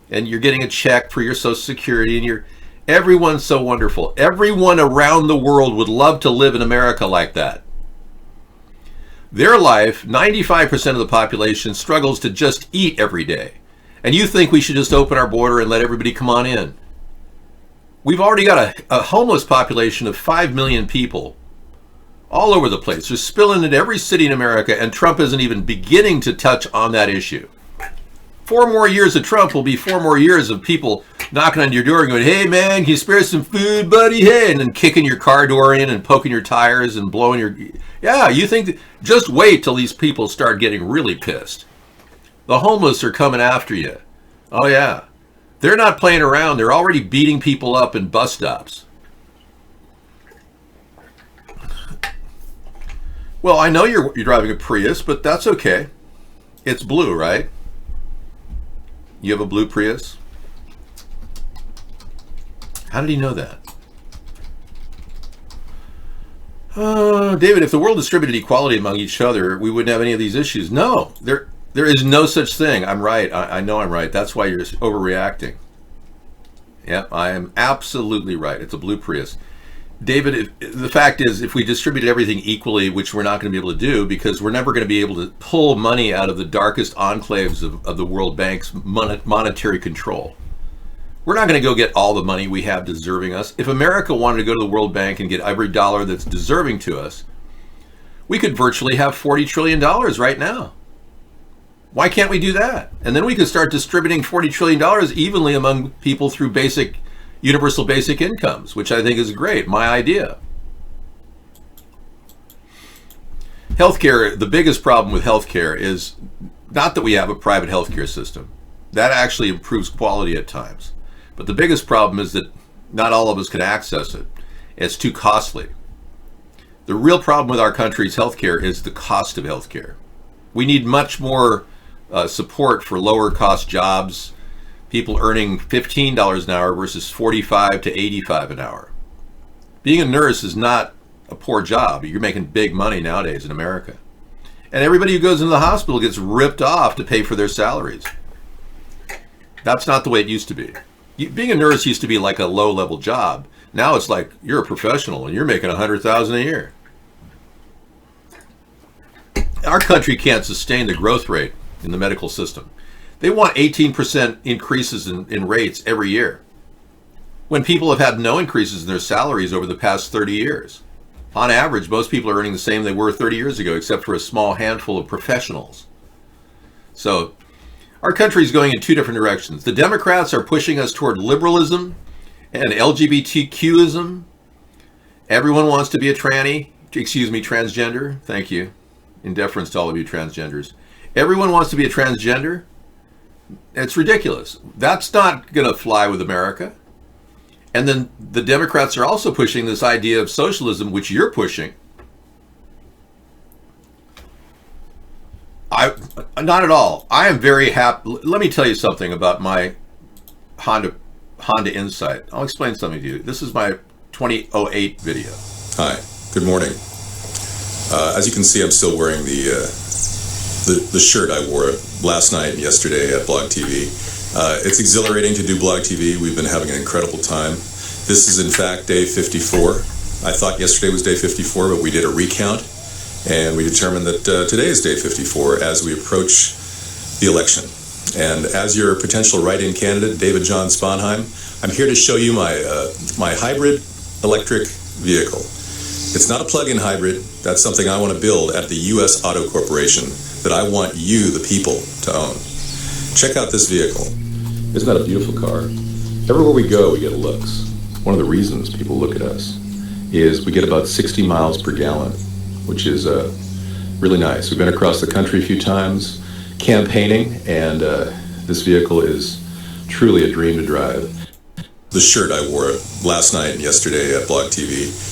And you're getting a check for your Social Security, and everyone's so wonderful. Everyone around the world would love to live in America like that. Their life, 95% of the population struggles to just eat every day. And you think we should just open our border and let everybody come on in? We've already got a homeless population of 5 million people all over the place. They're spilling into every city in America, and Trump isn't even beginning to touch on that issue. 4 more years of Trump will be 4 more years of people knocking on your door and going, hey man, can you spare some food, buddy? Hey, and then kicking your car door in and poking your tires and blowing your... Yeah, you think... Just wait till these people start getting really pissed. The homeless are coming after you. Oh yeah. They're not playing around. They're already beating people up in bus stops. Well, I know you're driving a Prius, but that's okay. It's blue, right? You have a blue Prius? How did he know that? David, if the world distributed equality among each other, we wouldn't have any of these issues. No, there is no such thing. I'm right. I know I'm right. That's why you're overreacting. Yep, I am absolutely right. It's a blue Prius. David, the fact is, if we distributed everything equally, which we're not going to be able to do, because we're never going to be able to pull money out of the darkest enclaves of the World Bank's monetary control. We're not going to go get all the money we have deserving us. If America wanted to go to the World Bank and get every dollar that's deserving to us, we could virtually have $40 trillion right now. Why can't we do that? And then we could start distributing $40 trillion evenly among people through universal basic incomes, which I think is great, my idea. Healthcare, the biggest problem with healthcare is not that we have a private healthcare system. That actually improves quality at times. But the biggest problem is that not all of us can access it. It's too costly. The real problem with our country's healthcare is the cost of healthcare. We need much more support for lower cost jobs, people earning $15 an hour versus $45 to $85 an hour. Being a nurse is not a poor job. You're making big money nowadays in America. And everybody who goes into the hospital gets ripped off to pay for their salaries. That's not the way it used to be. Being a nurse used to be like a low-level job. Now it's like you're a professional and you're making $100,000 a year. Our country can't sustain the growth rate in the medical system. They want 18% increases in rates every year, when people have had no increases in their salaries over the past 30 years. On average, most people are earning the same they were 30 years ago, except for a small handful of professionals. So our country is going in 2 different directions. The Democrats are pushing us toward liberalism and LGBTQism. Everyone wants to be a transgender. Thank you. In deference to all of you transgenders. Everyone wants to be a transgender. It's ridiculous. That's not going to fly with America. And then the Democrats are also pushing this idea of socialism, which you're pushing. Not at all. I am very happy. Let me tell you something about my Honda Insight. I'll explain something to you. This is my 2008 video. Hi. Good morning. As you can see, I'm still wearing the shirt I wore last night and yesterday at Blog TV. It's exhilarating to do Blog TV. We've been having an incredible time. This is in fact day 54. I thought yesterday was day 54, but we did a recount, and we determined that today is day 54 as we approach the election. And as your potential write-in candidate, David John Sponheim, I'm here to show you my hybrid electric vehicle. It's not a plug-in hybrid. That's something I want to build at the U.S. Auto Corporation that I want you, the people, to own. Check out this vehicle. Isn't that a beautiful car? Everywhere we go, we get looks. One of the reasons people look at us is we get about 60 miles per gallon, which is really nice. We've been across the country a few times campaigning, and this vehicle is truly a dream to drive. The shirt I wore last night and yesterday at Blog TV.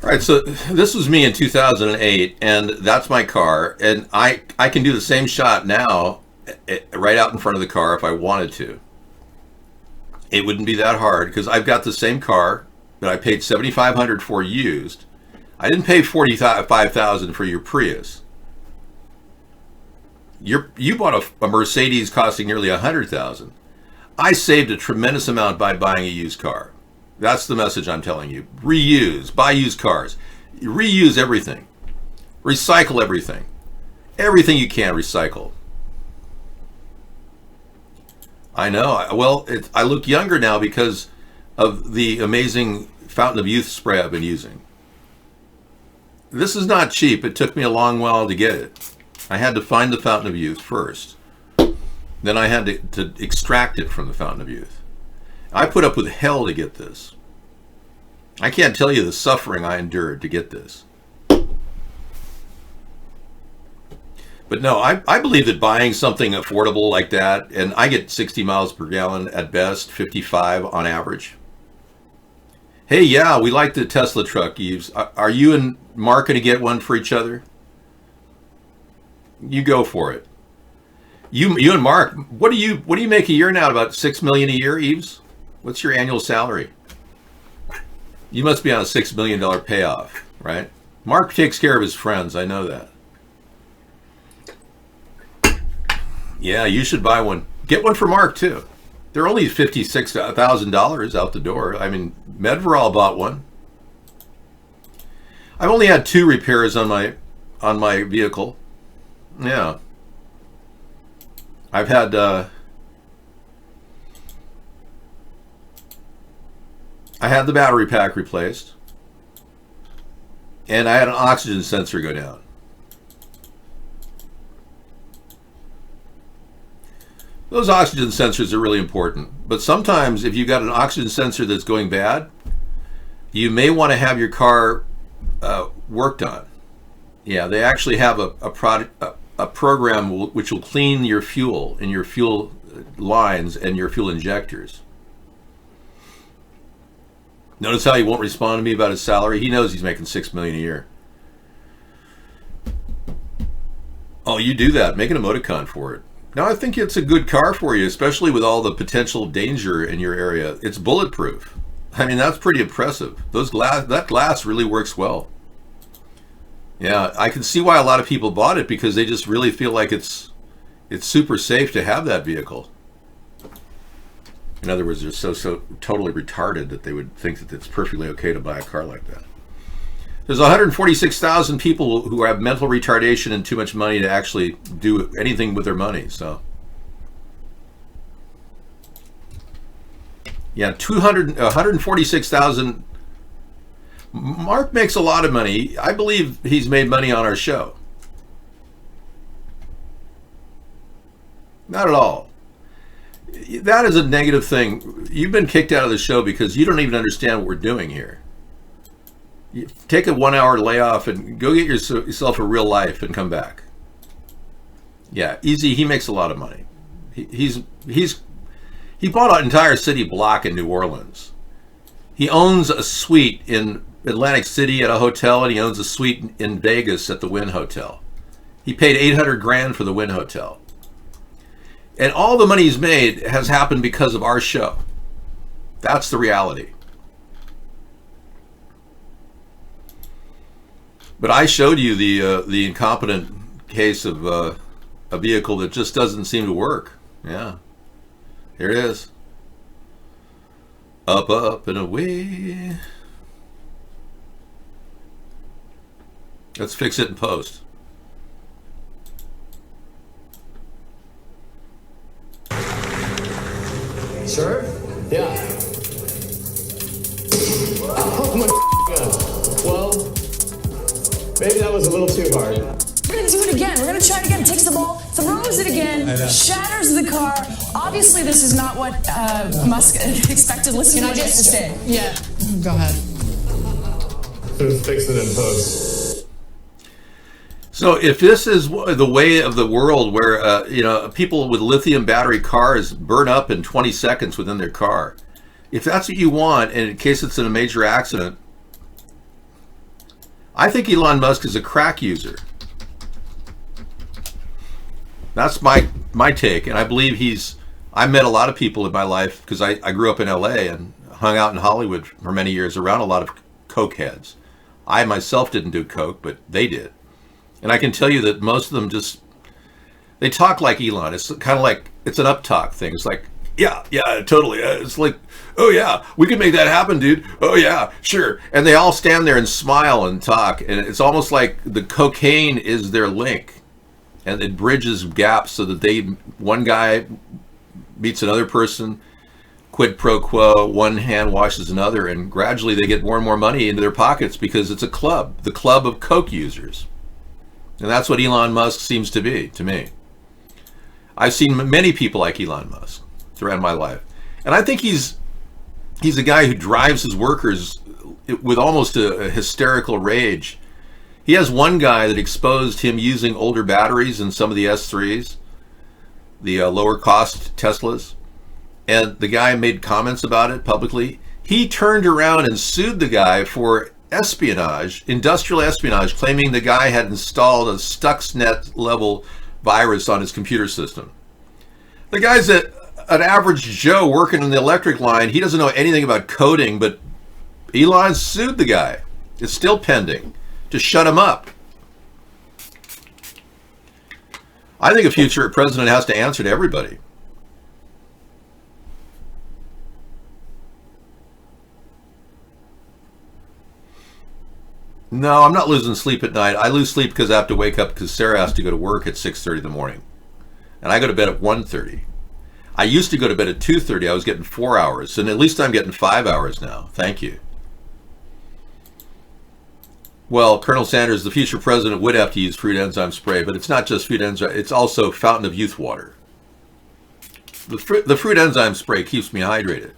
All right, so this was me in 2008, and that's my car, and I can do the same shot now right out in front of the car if I wanted to. It wouldn't be that hard because I've got the same car that I paid $7,500 for used. I didn't pay $45,000 for your Prius. You bought a Mercedes costing nearly $100,000. I saved a tremendous amount by buying a used car. That's the message I'm telling you. Reuse, buy used cars. Reuse everything. Recycle everything. Everything you can recycle. I know. Well, I look younger now because of the amazing Fountain of Youth spray I've been using. This is not cheap. It took me a long while to get it. I had to find the Fountain of Youth first. Then I had to extract it from the Fountain of Youth. I put up with hell to get this. I can't tell you the suffering I endured to get this. But no, I believe that buying something affordable like that, and I get 60 miles per gallon at best, 55 on average. Hey, yeah, we like the Tesla truck, Yves. Are you and Mark going to get one for each other? You go for it. You and Mark, what do you make a year now? About $6 million a year, Yves? What's your annual salary? You must be on a $6 million payoff, right? Mark takes care of his friends. I know that. Yeah, you should buy one. Get one for Mark too. They're only $56,000 out the door. I mean, Medveral bought one. I've only had 2 repairs on my vehicle. Yeah. I've had I had the battery pack replaced, and I had an oxygen sensor go down. Those oxygen sensors are really important, but sometimes if you've got an oxygen sensor that's going bad, you may want to have your car worked on. Yeah, they actually have a program which will clean your fuel and your fuel lines and your fuel injectors. Notice how he won't respond to me about his salary. He knows he's making $6 million a year. Oh, you do that. Make an emoticon for it. No, I think it's a good car for you, especially with all the potential danger in your area. It's bulletproof. I mean, that's pretty impressive. That glass really works well. Yeah, I can see why a lot of people bought it, because they just really feel like it's super safe to have that vehicle. In other words, they're so totally retarded that they would think that it's perfectly okay to buy a car like that. There's 146,000 people who have mental retardation and too much money to actually do anything with their money. So, yeah, 146,000. Mark makes a lot of money. I believe he's made money on our show. Not at all. That is a negative thing. You've been kicked out of the show because you don't even understand what we're doing here. You take a 1 hour layoff and go get yourself a real life and come back. Yeah, easy. He makes a lot of money. He bought an entire city block in New Orleans. He owns a suite in Atlantic City at a hotel, and he owns a suite in Vegas at the Wynn Hotel. He paid $800,000 for the Wynn Hotel. And all the money he's made has happened because of our show. That's the reality. But I showed you the incompetent case of a vehicle that just doesn't seem to work. Yeah. Here it is. Up, up, and away. Let's fix it in post. Sure? Yeah. Oh my God. Well, maybe that was a little too hard. We're gonna do it again. We're gonna try it again. Takes the ball, throws it again, shatters the car. Obviously, this is not what Musk expected. Listen to what he has to say. Yeah, go ahead. Just fix it in post. So if this is the way of the world where people with lithium battery cars burn up in 20 seconds within their car, if that's what you want, and in case it's in a major accident, I think Elon Musk is a crack user. That's my take, and I believe I met a lot of people in my life because I grew up in LA and hung out in Hollywood for many years around a lot of coke heads. I myself didn't do coke, but they did. And I can tell you that most of them they talk like Elon. It's kind of like, it's an uptalk thing. It's like, yeah, totally. It's like, oh yeah, we can make that happen, dude. Oh yeah, sure. And they all stand there and smile and talk. And it's almost like the cocaine is their link. And it bridges gaps so that one guy meets another person quid pro quo, one hand washes another, and gradually they get more and more money into their pockets because it's a club, the club of Coke users. And that's what Elon Musk seems to be, to me. I've seen many people like Elon Musk throughout my life. And I think he's a guy who drives his workers with almost a hysterical rage. He has one guy that exposed him using older batteries in some of the S3s, the lower cost Teslas. And the guy made comments about it publicly. He turned around and sued the guy for espionage, industrial espionage, claiming the guy had installed a Stuxnet level virus on his computer system. The guy's an average Joe working in the electric line. He doesn't know anything about coding, but Elon sued the guy. It's still pending to shut him up. I think a future president has to answer to everybody. No, I'm not losing sleep at night. I lose sleep because I have to wake up because Sarah has to go to work at 6:30 in the morning. And I go to bed at 1:30. I used to go to bed at 2:30. I was getting 4 hours. And at least I'm getting 5 hours now. Thank you. Well, Colonel Sanders, the future president, would have to use fruit enzyme spray, but it's not just fruit enzyme. It's also fountain of youth water. The fruit enzyme spray keeps me hydrated.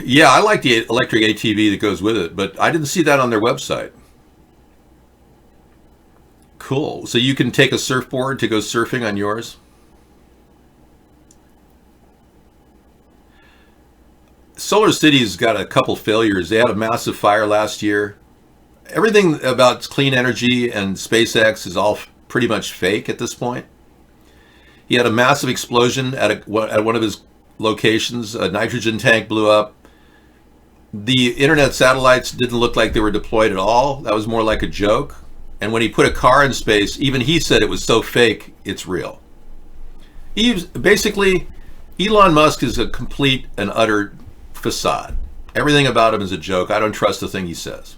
Yeah, I like the electric ATV that goes with it, but I didn't see that on their website. Cool. So you can take a surfboard to go surfing on yours? Solar City's got a couple failures. They had a massive fire last year. Everything about clean energy and SpaceX is all pretty much fake at this point. He had a massive explosion at one of his locations. A nitrogen tank blew up. The internet satellites didn't look like they were deployed at all. That was more like a joke. And when he put a car in space, even he said it was so fake, it's real. Basically, Elon Musk is a complete and utter facade. Everything about him is a joke. I don't trust a thing he says.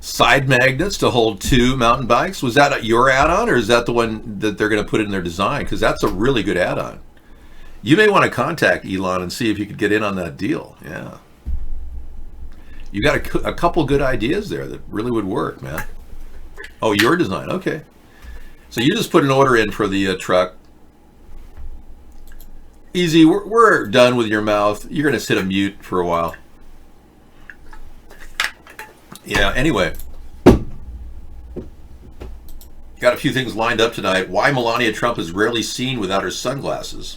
Side magnets to hold 2 mountain bikes. Was that your add-on, or is that the one that they're going to put in their design? Because that's a really good add-on. You may want to contact Elon and see if you could get in on that deal. Yeah. You got a couple good ideas there that really would work, man. Oh, your design. Okay. So you just put an order in for the truck. Easy. We're done with your mouth. You're going to sit a mute for a while. Yeah, anyway. Got a few things lined up tonight. Why Melania Trump is rarely seen without her sunglasses.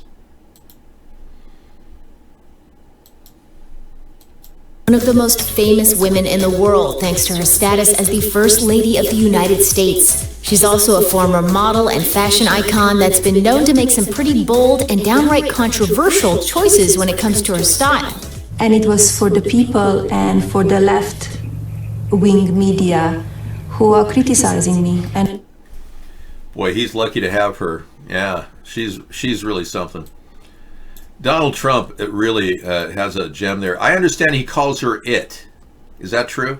One of the most famous women in the world thanks to her status as the First Lady of the United States. She's also a former model and fashion icon that's been known to make some pretty bold and downright controversial choices when it comes to her style. And it was for the people and for the left-wing media who are criticizing me. And boy, he's lucky to have her. Yeah, she's really something. Donald Trump really has a gem there. I understand he calls her it. Is that true?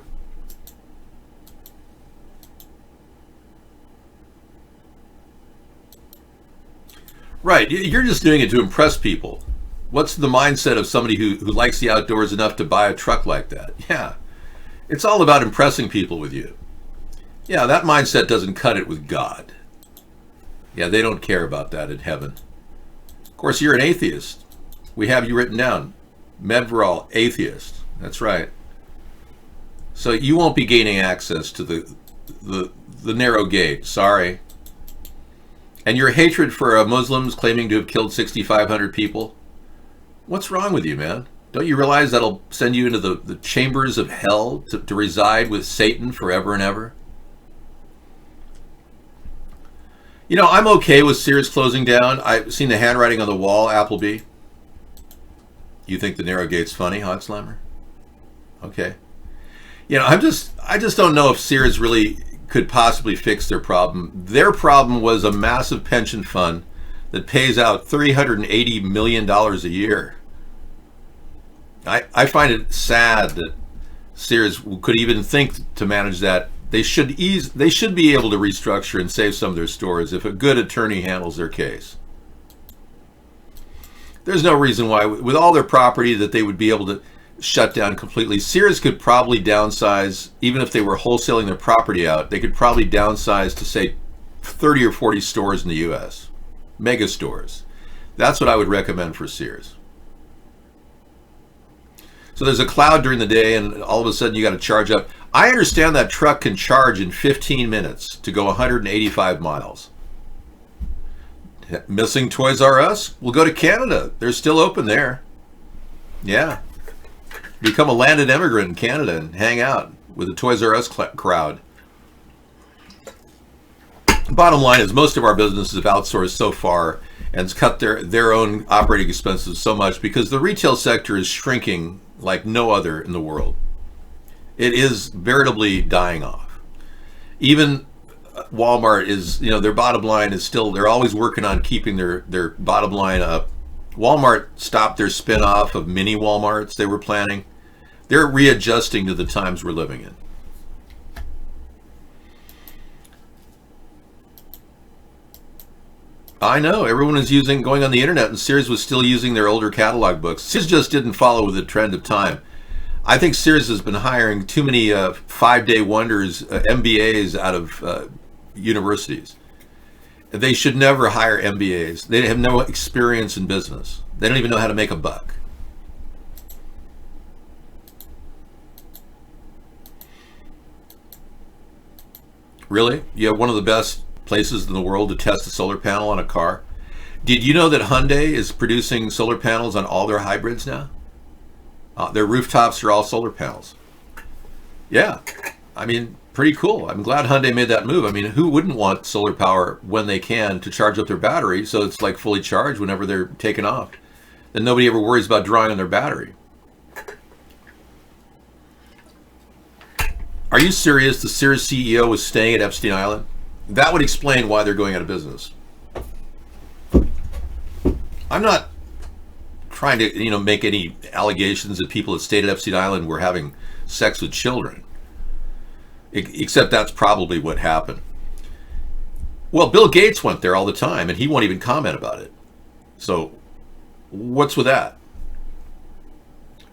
Right. You're just doing it to impress people. What's the mindset of somebody who likes the outdoors enough to buy a truck like that? Yeah. It's all about impressing people with you. Yeah, that mindset doesn't cut it with God. Yeah, they don't care about that in heaven. Of course, you're an atheist. We have you written down. Medveral, atheist. That's right. So you won't be gaining access to the narrow gate. Sorry. And your hatred for Muslims claiming to have killed 6,500 people. What's wrong with you, man? Don't you realize that'll send you into the chambers of hell to reside with Satan forever and ever? You know, I'm okay with Sears closing down. I've seen the handwriting on the wall, Appleby. You think the narrow gate's funny, Hot Slammer? Okay. You know, I just don't know if Sears really could possibly fix their problem. Their problem was a massive pension fund that pays out $380 million a year. I find it sad that Sears could even think to manage that. They should be able to restructure and save some of their stores if a good attorney handles their case. There's no reason why, with all their property, that they would be able to shut down completely. Sears could probably downsize, even if they were wholesaling their property out, they could probably downsize to, say, 30 or 40 stores in the U.S. Mega stores. That's what I would recommend for Sears. So there's a cloud during the day, and all of a sudden you got to charge up. I understand that truck can charge in 15 minutes to go 185 miles. Missing Toys R Us? We'll go to Canada. They're still open there. Yeah. Become a landed immigrant in Canada and hang out with the Toys R Us crowd. Bottom line is most of our businesses have outsourced so far and cut their own operating expenses so much because the retail sector is shrinking like no other in the world. It is veritably dying off. Even Walmart is, their bottom line is still, they're always working on keeping their bottom line up. Walmart stopped their spin-off of mini Walmarts they were planning. They're readjusting to the times we're living in. I know, everyone is going on the internet, and Sears was still using their older catalog books. Sears just didn't follow with the trend of time. I think Sears has been hiring too many 5-day wonders, MBAs out of universities. They should never hire MBAs. They have no experience in business. They don't even know how to make a buck. Really? You have one of the best places in the world to test a solar panel on a car. Did you know that Hyundai is producing solar panels on all their hybrids now? Their rooftops are all solar panels. Yeah, I mean, pretty cool. I'm glad Hyundai made that move. I mean, who wouldn't want solar power when they can to charge up their battery so it's like fully charged whenever they're taken off? Then nobody ever worries about drawing on their battery. Are you serious? The Sears CEO was staying at Epstein Island? That would explain why they're going out of business. I'm not trying to, make any allegations that people that stayed at Epstein Island were having sex with children. Except that's probably what happened. Well, Bill Gates went there all the time, and he won't even comment about it. So, what's with that?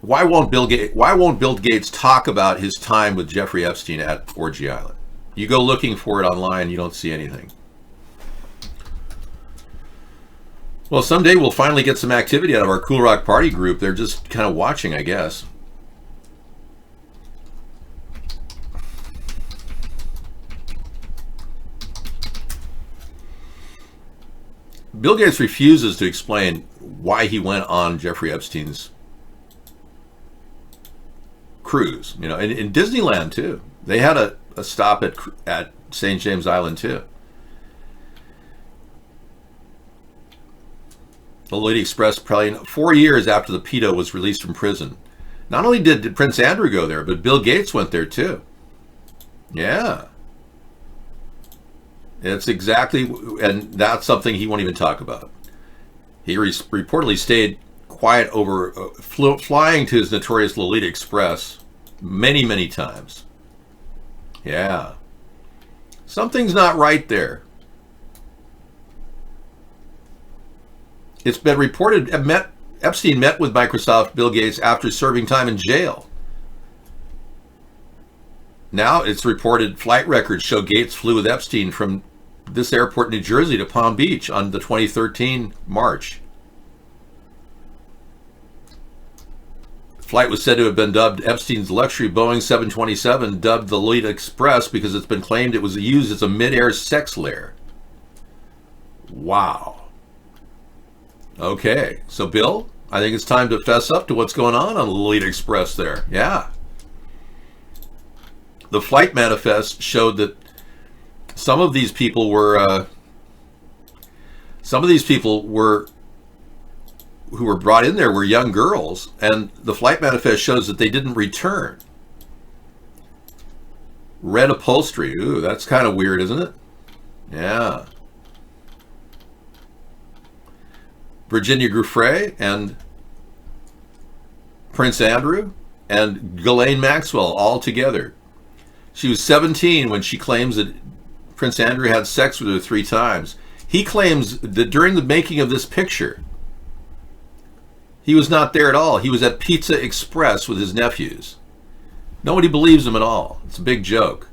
Why won't Bill Gates talk about his time with Jeffrey Epstein at Orgy Island? You go looking for it online, you don't see anything. Well, someday we'll finally get some activity out of our Cool Rock Party group. They're just kind of watching, I guess. Bill Gates refuses to explain why he went on Jeffrey Epstein's cruise. In Disneyland too. They had a stop at St. James Island too. The Lady Express, probably 4 years after the pedo was released from prison. Not only did Prince Andrew go there, but Bill Gates went there too. Yeah. It's exactly, and that's something he won't even talk about. He reportedly stayed quiet over flying to his notorious Lolita Express many, many times. Yeah. Something's not right there. It's been reported Epstein met with Microsoft Bill Gates after serving time in jail. Now it's reported flight records show Gates flew with Epstein from this airport in New Jersey to Palm Beach on the 2013 March. The flight was said to have been dubbed Epstein's luxury Boeing 727, dubbed the Lolita Express because it's been claimed it was used as a mid-air sex lair. Wow. Okay, so Bill, I think it's time to fess up to what's going on the Lolita Express there. Yeah. The flight manifest showed that some of these people were who were brought in there were young girls, and the flight manifest shows that they didn't return. Red upholstery. Ooh, that's kind of weird, isn't it? Yeah. Virginia Giuffre and Prince Andrew and Ghislaine Maxwell all together. She was 17 when she claims that Prince Andrew had sex with her 3 times. He claims that during the making of this picture, He was not there at all. He was at Pizza Express with his nephews. Nobody believes him at all. It's a big joke.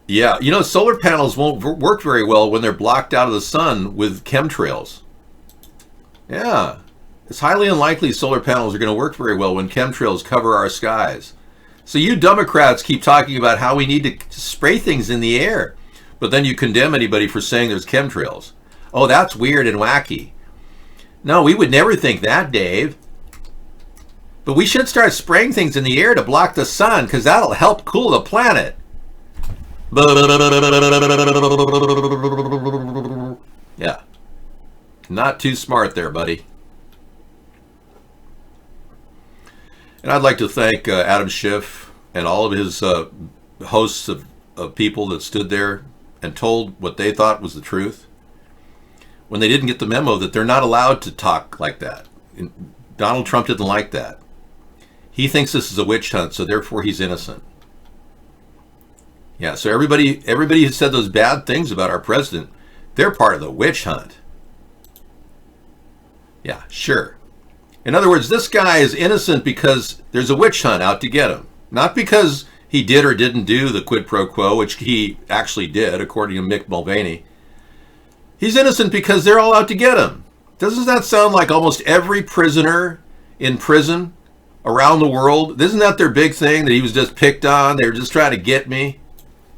Yeah, you know, solar panels won't work very well when they're blocked out of the sun with chemtrails. Yeah, it's highly unlikely solar panels are going to work very well when chemtrails cover our skies. So you Democrats keep talking about how we need to spray things in the air, but then you condemn anybody for saying there's chemtrails. Oh, that's weird and wacky. No, we would never think that, Dave. But we should start spraying things in the air to block the sun, because that'll help cool the planet. Yeah. Not too smart there, buddy. And I'd like to thank Adam Schiff and all of his hosts of people that stood there and told what they thought was the truth when they didn't get the memo that they're not allowed to talk like that. Donald Trump didn't like that. He thinks this is a witch hunt, so therefore he's innocent. Yeah, so everybody who said those bad things about our president, they're part of the witch hunt. Yeah, sure. In other words, this guy is innocent because there's a witch hunt out to get him. Not because he did or didn't do the quid pro quo, which he actually did, according to Mick Mulvaney. He's innocent because they're all out to get him. Doesn't that sound like almost every prisoner in prison around the world? Isn't that their big thing, that he was just picked on? They were just trying to get me?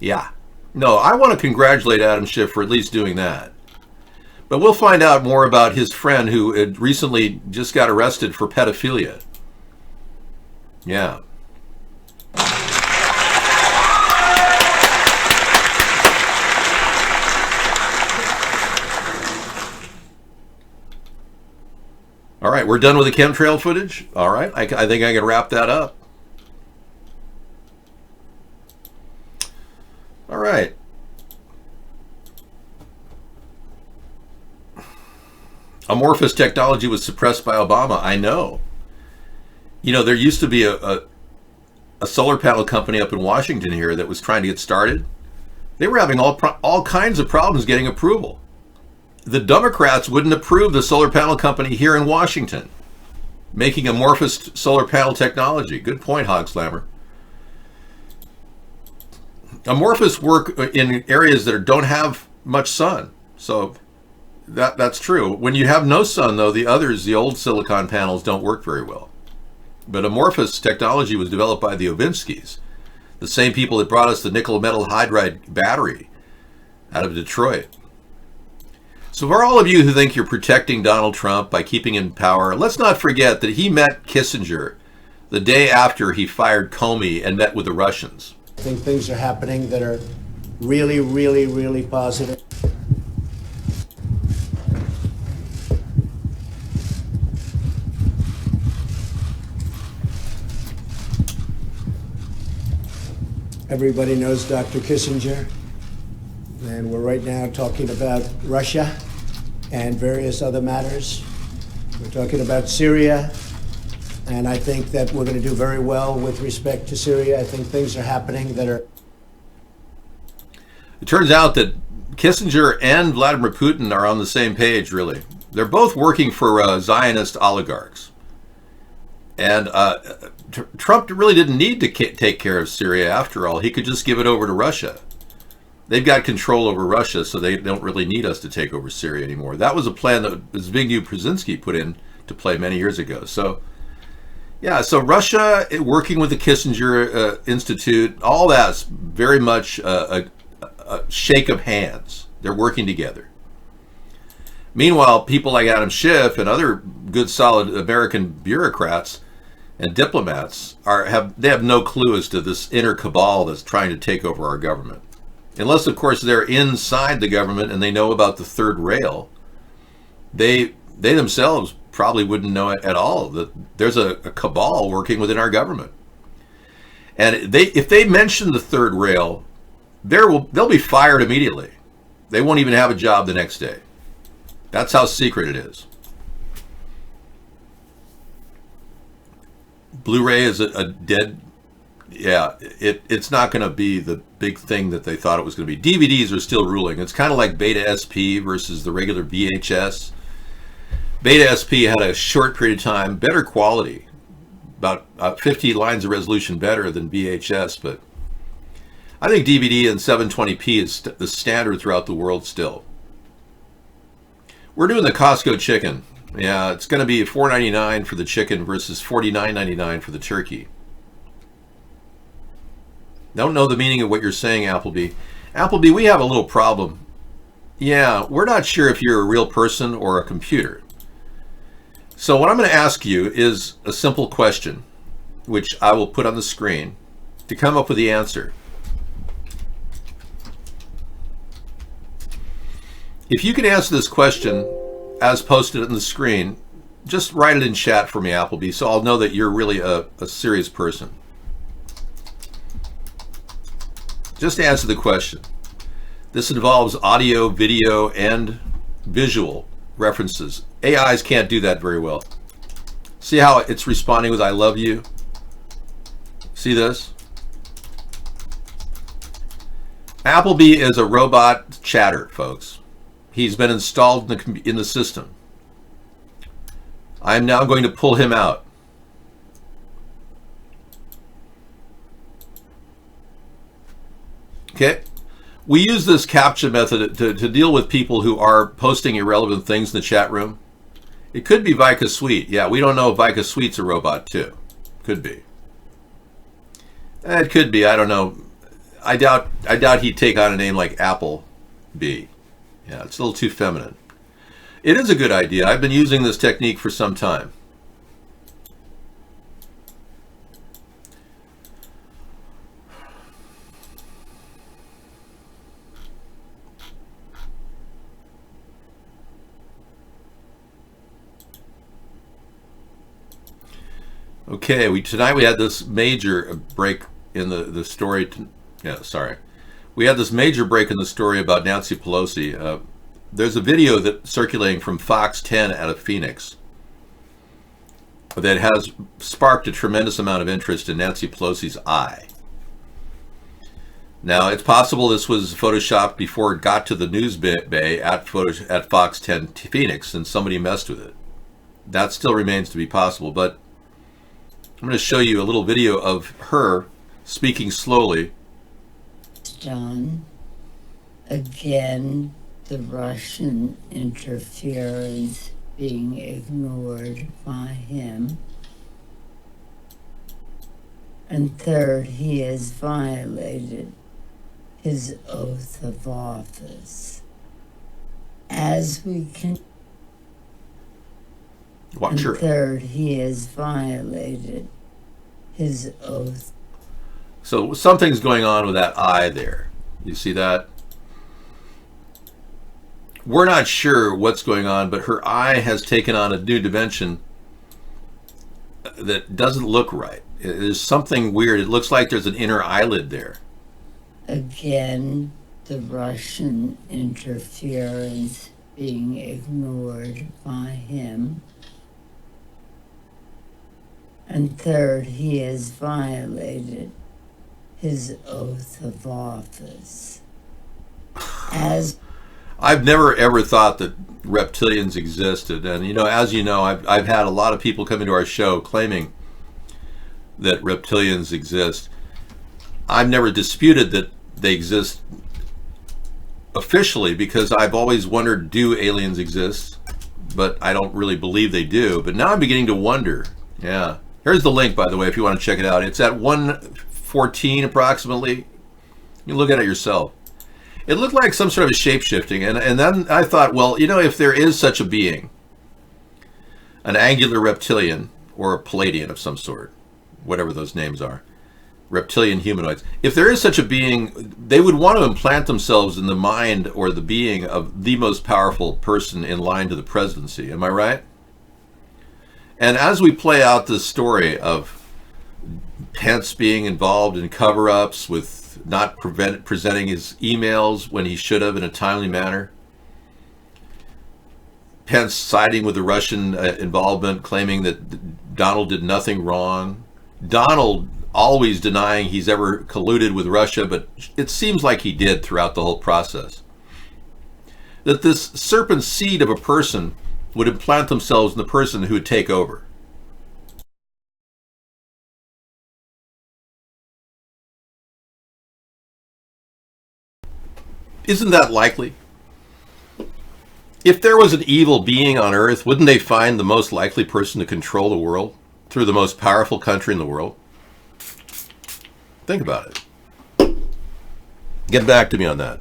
Yeah. No, I want to congratulate Adam Schiff for at least doing that. But we'll find out more about his friend who had recently just got arrested for pedophilia. Yeah. All right, we're done with the chemtrail footage. All right, I think I can wrap that up. All right. Amorphous technology was suppressed by Obama. I know. You know, there used to be a solar panel company up in Washington here that was trying to get started. They were having all kinds of problems getting approval. The Democrats wouldn't approve the solar panel company here in Washington, making amorphous solar panel technology. Good point, Hogslammer. Amorphous work in areas that don't have much sun. So that's true. When you have no sun, though, the old silicon panels don't work very well. But amorphous technology was developed by the Ovinskys, the same people that brought us the nickel metal hydride battery out of Detroit. So for all of you who think you're protecting Donald Trump by keeping him in power, let's not forget that he met Kissinger the day after he fired Comey and met with the Russians. I think things are happening that are really, really, really positive. Everybody knows Dr. Kissinger, and we're right now talking about Russia and various other matters. We're talking about Syria, and I think that we're going to do very well with respect to Syria. I think things are happening that are... It turns out that Kissinger and Vladimir Putin are on the same page, really. They're both working for Zionist oligarchs. And Trump really didn't need to take care of Syria after all. He could just give it over to Russia. They've got control over Russia, so they don't really need us to take over Syria anymore. That was a plan that Zbigniew Brzezinski put into play many years ago. So, yeah, so Russia working with the Kissinger Institute, all that's very much a shake of hands. They're working together. Meanwhile, people like Adam Schiff and other good, solid American bureaucrats and diplomats have no clue as to this inner cabal that's trying to take over our government. Unless, of course, they're inside the government and they know about the third rail, they themselves probably wouldn't know it at all that there's a cabal working within our government. And if they mention the third rail, they'll be fired immediately. They won't even have a job the next day. That's how secret it is. Blu-ray is a dead yeah, it's not going to be the big thing that they thought it was going to be. DVDs are still ruling. It's kind of like Beta SP versus the regular VHS. Beta SP had a short period of time, better quality, about 50 lines of resolution better than VHS, but I think DVD and 720p is the standard throughout the world still. We're doing the Costco chicken. Yeah, it's going to be $4.99 for the chicken versus $49.99 for the turkey. Don't know the meaning of what you're saying, Appleby. Appleby, we have a little problem. Yeah, we're not sure if you're a real person or a computer. So what I'm going to ask you is a simple question, which I will put on the screen to come up with the answer. If you can answer this question as posted on the screen, just write it in chat for me, Appleby, so I'll know that you're really a serious person. Just answer the question. This involves audio, video, and visual references. AIs can't do that very well. See how it's responding with I love you? See this? Appleby is a robot chatter, folks. He's been installed in the system. I'm now going to pull him out. Okay, we use this CAPTCHA method to deal with people who are posting irrelevant things in the chat room. It could be Vika Sweet. Yeah, we don't know if Vika Sweet's a robot too. Could be. It could be. I don't know. I doubt he'd take on a name like Appleby. Yeah, it's a little too feminine. It is a good idea. I've been using this technique for some time. Okay, tonight we had this major break in the story. We had this major break in the story about Nancy Pelosi. There's a video that's circulating from Fox 10 out of Phoenix that has sparked a tremendous amount of interest in Nancy Pelosi's eye. Now, it's possible this was photoshopped before it got to the news bay at Fox 10 Phoenix and somebody messed with it. That still remains to be possible, but I'm going to show you a little video of her speaking slowly. John, again, the Russian interference being ignored by him. And third, he has violated his oath of office. As we can. Watch her. And third, he has violated his oath. So something's going on with that eye there. You see that? We're not sure what's going on, but her eye has taken on a new dimension that doesn't look right. There's something weird. It looks like there's an inner eyelid there. Again, the Russian interference being ignored by him. And third, he has violated his oath of office. As I've never ever thought that reptilians existed, and as you know, I've had a lot of people come into our show claiming that reptilians exist. I've never disputed that they exist officially because I've always wondered, do aliens exist? But I don't really believe they do. But now I'm beginning to wonder. Yeah. Here's the link, by the way, if you want to check it out. It's at 1:14 approximately. You can look at it yourself. It looked like some sort of a shape-shifting, and then I thought, well, if there is such a being, an angular reptilian or a Palladian of some sort, whatever those names are, reptilian humanoids, if there is such a being, they would want to implant themselves in the mind or the being of the most powerful person in line to the presidency. Am I right? And as we play out this story of Pence being involved in cover-ups with not presenting his emails when he should have in a timely manner, Pence siding with the Russian involvement, claiming that Donald did nothing wrong, Donald always denying he's ever colluded with Russia, but it seems like he did throughout the whole process. That this serpent seed of a person would implant themselves in the person who would take over. Isn't that likely? If there was an evil being on earth, wouldn't they find the most likely person to control the world through the most powerful country in the world? Think about it. Get back to me on that.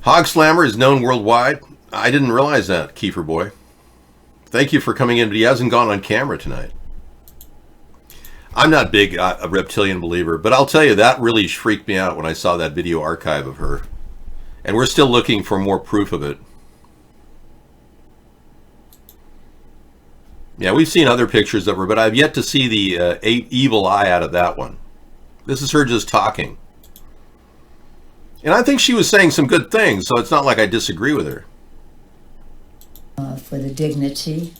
Hog Slammer is known worldwide. I didn't realize that, Kiefer boy. Thank you for coming in, but he hasn't gone on camera tonight. I'm not big a reptilian believer, but I'll tell you, that really freaked me out when I saw that video archive of her. And we're still looking for more proof of it. Yeah, we've seen other pictures of her, but I've yet to see the evil eye out of that one. This is her just talking. And I think she was saying some good things, so it's not like I disagree with her. For the dignity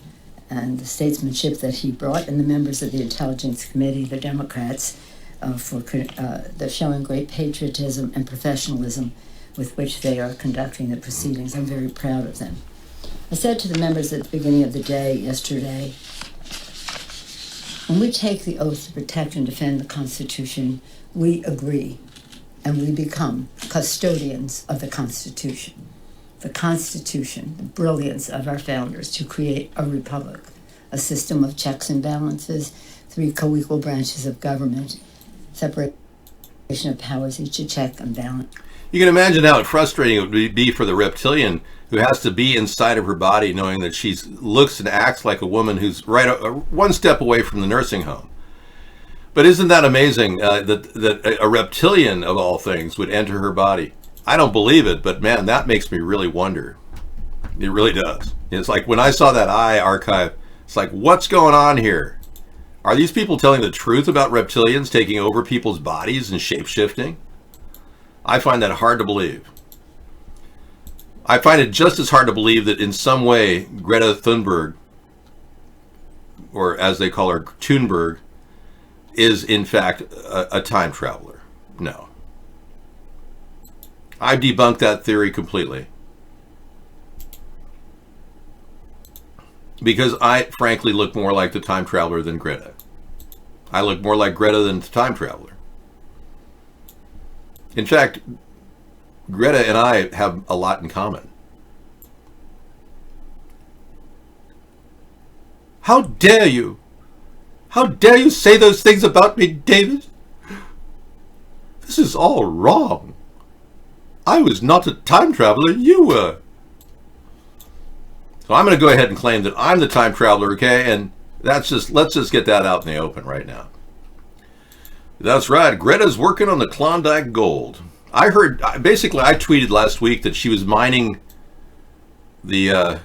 and the statesmanship that he brought, and the members of the Intelligence Committee, the Democrats, they're showing great patriotism and professionalism with which they are conducting the proceedings. I'm very proud of them. I said to the members at the beginning of the day yesterday, when we take the oath to protect and defend the Constitution, we agree and we become custodians of the Constitution. The Constitution, the brilliance of our founders to create a republic, a system of checks and balances, 3 co-equal branches of government, separation of powers, each a check and balance. You can imagine how frustrating it would be for the reptilian who has to be inside of her body knowing that she looks and acts like a woman who's right one step away from the nursing home. But isn't that amazing that a reptilian, of all things, would enter her body? I don't believe it, but man, that makes me really wonder. It really does. It's like when I saw that eye archive, it's like, what's going on here? Are these people telling the truth about reptilians taking over people's bodies and shape-shifting? I find that hard to believe. I find it just as hard to believe that in some way Greta Thunberg, or as they call her, Thunberg, is in fact a time traveler. No. I've debunked that theory completely. Because I frankly look more like the time traveler than Greta. I look more like Greta than the time traveler. In fact, Greta and I have a lot in common. How dare you? How dare you say those things about me, David? This is all wrong. I was not a time traveler, you were. So I'm going to go ahead and claim that I'm the time traveler, okay? And let's just get that out in the open right now. That's right, Greta's working on the Klondike Gold. I heard, basically I tweeted last week that she was mining the,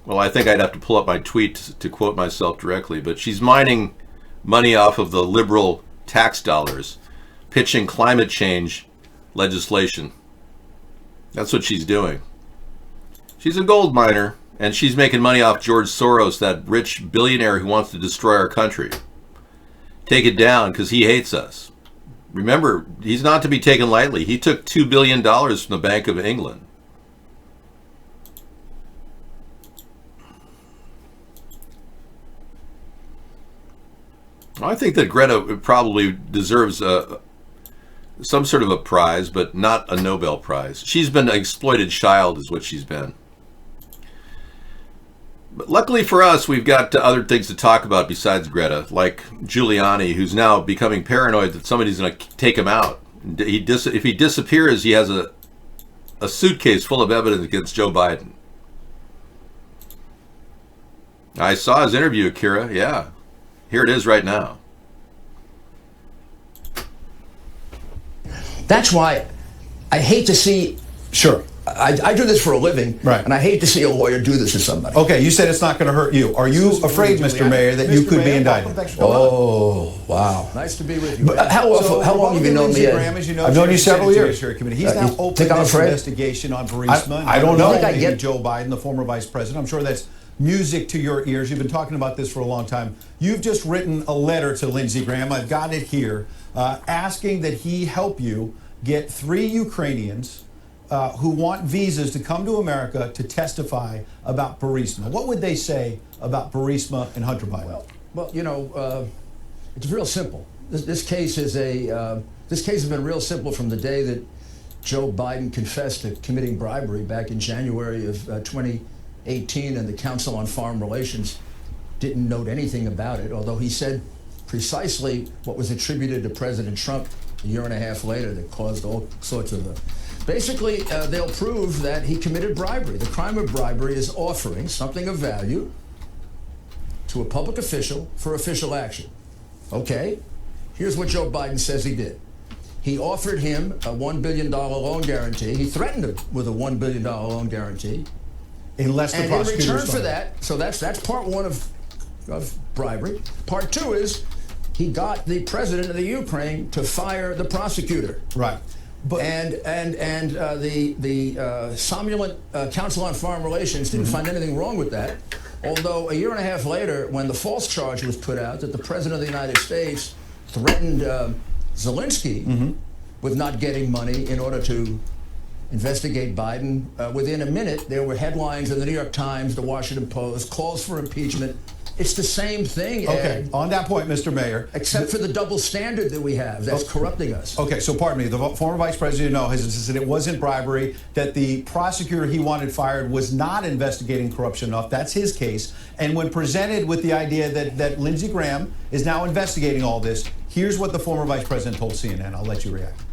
well, I think I'd have to pull up my tweet to quote myself directly, but she's mining money off of the liberal tax dollars, pitching climate change legislation. That's what she's doing. She's a gold miner, and she's making money off George Soros, that rich billionaire who wants to destroy our country. Take it down because he hates us. Remember, he's not to be taken lightly. He took $2 billion from the Bank of England. I think that Greta probably deserves some sort of a prize, but not a Nobel Prize. She's been an exploited child is what she's been. But luckily for us, we've got other things to talk about besides Greta, like Giuliani, who's now becoming paranoid that somebody's going to take him out. If he disappears, he has a suitcase full of evidence against Joe Biden. I saw his interview, Akira. Yeah. Here it is right now. That's why I hate to see... Sure. I do this for a living, Right. and I hate to see a lawyer do this to somebody. Okay, you said it's not going to hurt you. Are you afraid, Mr. Mayor, that you could be indicted? Oh, wow. Nice to be with you. But how long have you known me? I've known you several years. He's now you opened think I'm this afraid? investigation on Burisma. I don't know. I think I get- Joe Biden, the former vice president. I'm sure that's music to your ears. You've been talking about this for a long time. You've just written a letter to Lindsey Graham. I've got it here, asking that he help you get 3 Ukrainians who want visas to come to America to testify about Burisma. What would they say about Burisma and Hunter Biden? Well, you know, it's real simple. This case is this case has been real simple from the day that Joe Biden confessed to committing bribery back in January of 2018, and the Council on Foreign Relations didn't note anything about it, although he said precisely what was attributed to President Trump a year and a half later that caused all sorts of basically, they'll prove that he committed bribery. The crime of bribery is offering something of value to a public official for official action. Okay, here's what Joe Biden says he did. He offered him a $1 billion loan guarantee. He threatened him with a $1 billion loan guarantee. Unless the and in prosecutors return for find it. that, so that's part one of bribery. Part two is he got the president of the Ukraine to fire the prosecutor. Right. But the somnolent Council on Foreign Relations didn't find anything wrong with that. Although a year and a half later, when the false charge was put out that the President of the United States threatened Zelensky with not getting money in order to investigate Biden, within a minute there were headlines in the New York Times, the Washington Post, calls for impeachment. It's the same thing, Okay, Ed, on that point, Mr. Mayor. except for the double standard that we have that's corrupting us. Okay, so pardon me, the former vice president has said it wasn't bribery, that the prosecutor he wanted fired was not investigating corruption enough. That's his case. And when presented with the idea that Lindsey Graham is now investigating all this, here's what the former vice president told CNN. I'll let you react.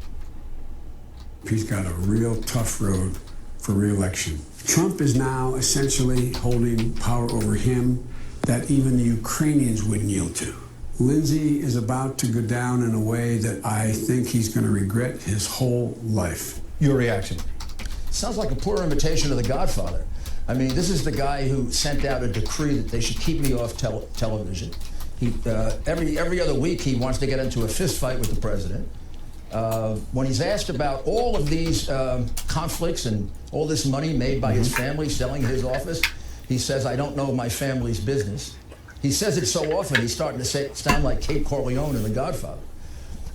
He's got a real tough road for re-election. Trump is now essentially holding power over him that even the Ukrainians wouldn't yield to. Lindsey is about to go down in a way that I think he's going to regret his whole life. Your reaction? Sounds like a poor imitation of The Godfather. I mean, this is the guy who sent out a decree that they should keep me off television. He every other week he wants to get into a fist fight with the president. When he's asked about all of these conflicts and all this money made by his family selling his office, he says, "I don't know my family's business." He says it so often, he's starting to sound like Kate Corleone in The Godfather.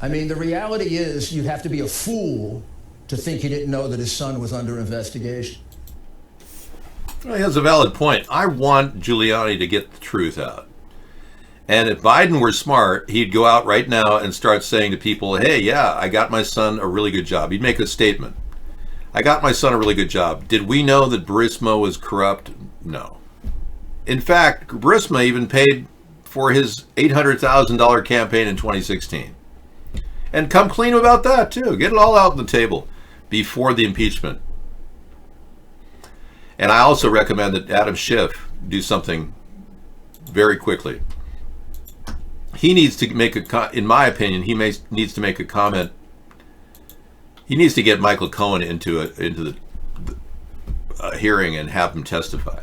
I mean, the reality is you'd have to be a fool to think he didn't know that his son was under investigation. Well, he has a valid point. I want Giuliani to get the truth out. And if Biden were smart, he'd go out right now and start saying to people, hey, yeah, I got my son a really good job. He'd make a statement. I got my son a really good job. Did we know that Burisma was corrupt? No. In fact, Burisma even paid for his $800,000 campaign in 2016. And come clean about that, too. Get it all out on the table before the impeachment. And I also recommend that Adam Schiff do something very quickly. He needs to make in my opinion, needs to make a comment. He needs to get Michael Cohen into the hearing and have him testify.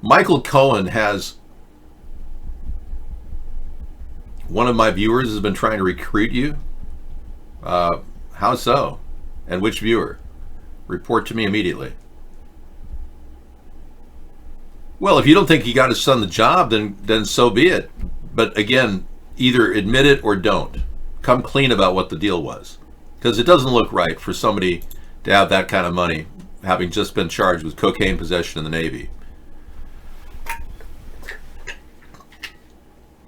Michael Cohen has, one of my viewers has been trying to recruit you. How so? And which viewer? Report to me immediately. Well, if you don't think he got his son the job, then so be it. But again, either admit it or don't. Come clean about what the deal was. Because it doesn't look right for somebody to have that kind of money, having just been charged with cocaine possession in the Navy.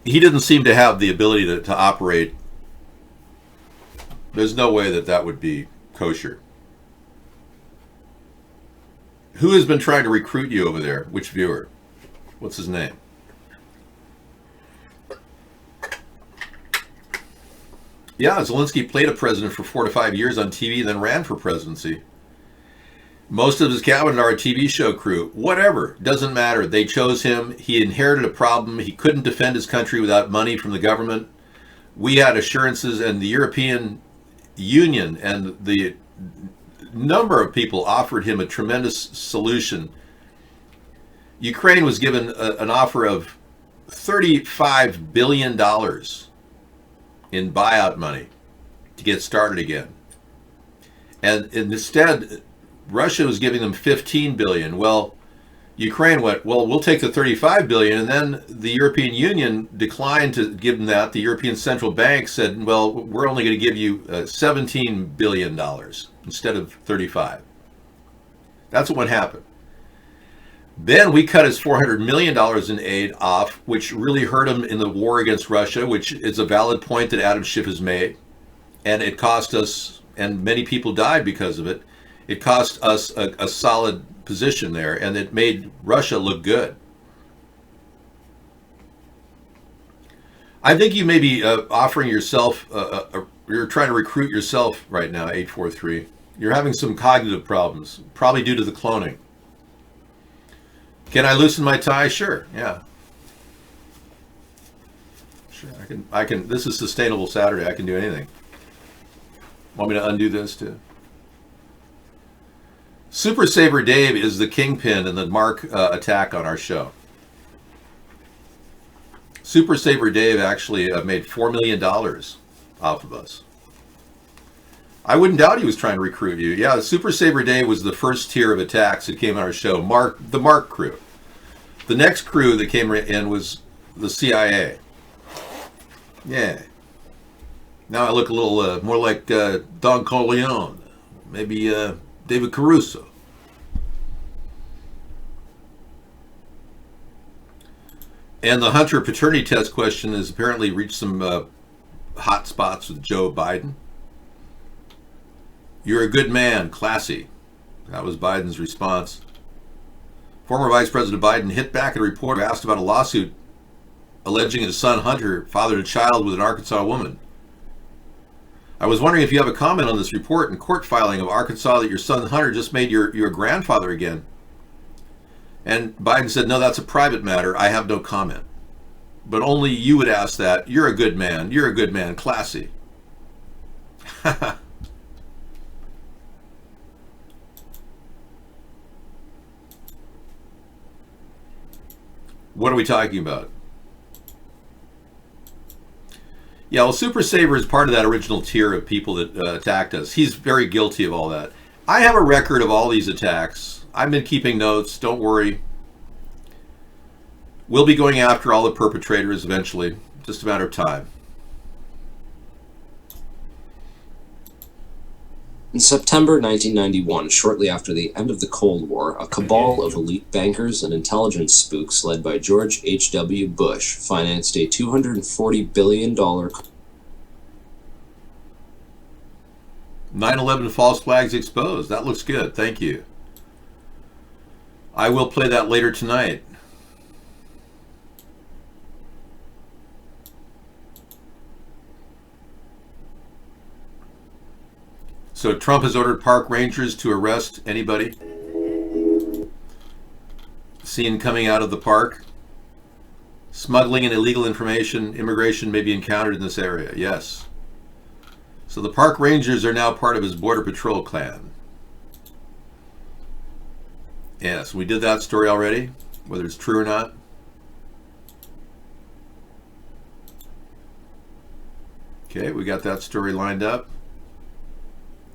He didn't seem to have the ability to operate. There's no way that would be kosher. Who has been trying to recruit you over there? Which viewer? What's his name? Yeah, Zelensky played a president for 4 to 5 years on TV and then ran for presidency. Most of his cabinet are a TV show crew. Whatever, doesn't matter. They chose him. He inherited a problem. He couldn't defend his country without money from the government. We had assurances, and the European Union and the number of people offered him a tremendous solution. Ukraine was given an offer of $35 billion in buyout money to get started again. And instead, Russia was giving them $15 billion. Well, Ukraine went, well, we'll take the $35 billion, and then the European Union declined to give them that. The European Central Bank said, well, we're only going to give you $17 billion instead of 35. That's what happened. Then we cut his $400 million in aid off, which really hurt him in the war against Russia, which is a valid point that Adam Schiff has made. And it cost us, and many people died because of it, it cost us a solid position there, and it made Russia look good. I think you may be offering yourself, you're trying to recruit yourself right now, 843. You're having some cognitive problems, probably due to the cloning. Can I loosen my tie? Sure, yeah. Sure, I can, this is Sustainable Saturday, I can do anything. Want me to undo this too? Super Saver Dave is the kingpin in the Mark attack on our show. Super Saver Dave actually made $4 million off of us. I wouldn't doubt he was trying to recruit you. Yeah, Super Saver Dave was the first tier of attacks that came on our show. The Mark crew. The next crew that came in was the CIA. Yeah. Now I look a little more like Don Corleone. Maybe David Caruso. And the Hunter paternity test question has apparently reached some hot spots with Joe Biden. You're a good man, classy. That was Biden's response. Former Vice President Biden hit back at a reporter asked about a lawsuit alleging his son Hunter fathered a child with an Arkansas woman. I was wondering if you have a comment on this report and court filing of Arkansas that your son Hunter just made your grandfather again. And Biden said, no, that's a private matter. I have no comment. But only you would ask that. You're a good man. You're a good man. Classy. What are we talking about? Yeah, well, Super Saver is part of that original tier of people that attacked us. He's very guilty of all that. I have a record of all these attacks. I've been keeping notes. Don't worry. We'll be going after all the perpetrators eventually. Just a matter of time. In September 1991, shortly after the end of the Cold War, a cabal of elite bankers and intelligence spooks led by George H.W. Bush financed a $240 billion 9/11 false flags exposed. That looks good. Thank you. I will play that later tonight. So Trump has ordered park rangers to arrest anybody seen coming out of the park. Smuggling and illegal immigration may be encountered in this area. Yes. So the park rangers are now part of his Border Patrol clan. Yes, we did that story already, whether it's true or not. Okay, we got that story lined up.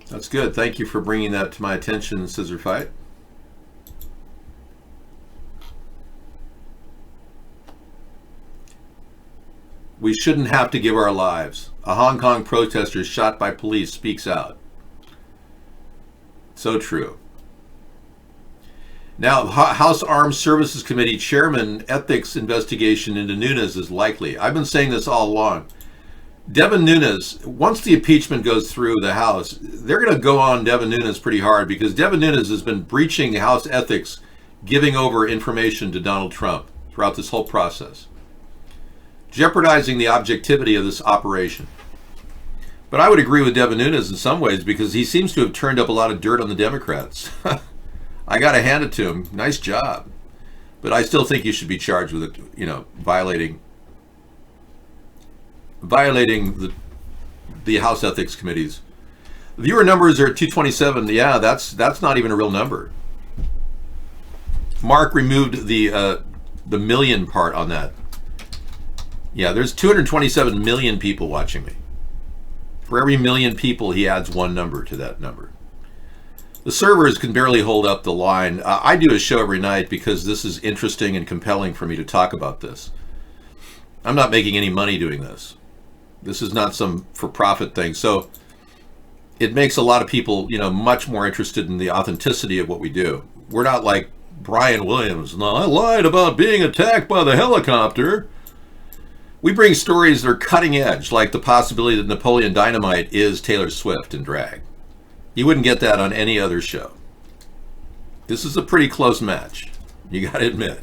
That's good. Thank you for bringing that to my attention, Scissor Fight. We shouldn't have to give our lives. A Hong Kong protester shot by police speaks out. So true. Now, House Armed Services Committee Chairman ethics investigation into Nunes is likely. I've been saying this all along. Devin Nunes, once the impeachment goes through the House, they're going to go on Devin Nunes pretty hard because Devin Nunes has been breaching House ethics, giving over information to Donald Trump throughout this whole process, jeopardizing the objectivity of this operation. But I would agree with Devin Nunes in some ways because he seems to have turned up a lot of dirt on the Democrats. I got to hand it to him. Nice job. But I still think you should be charged with, violating the House Ethics Committee's Viewer numbers are at 227. Yeah, that's not even a real number. Mark removed the million part on that. Yeah, there's 227 million people watching me. For every million people, he adds one number to that number. The servers can barely hold up the line. I do a show every night because this is interesting and compelling for me to talk about this. I'm not making any money doing this. This is not some for-profit thing. So it makes a lot of people, much more interested in the authenticity of what we do. We're not like Brian Williams. No, I lied about being attacked by the helicopter. We bring stories that are cutting edge, like the possibility that Napoleon Dynamite is Taylor Swift in drag. You wouldn't get that on any other show. This is a pretty close match, you got to admit.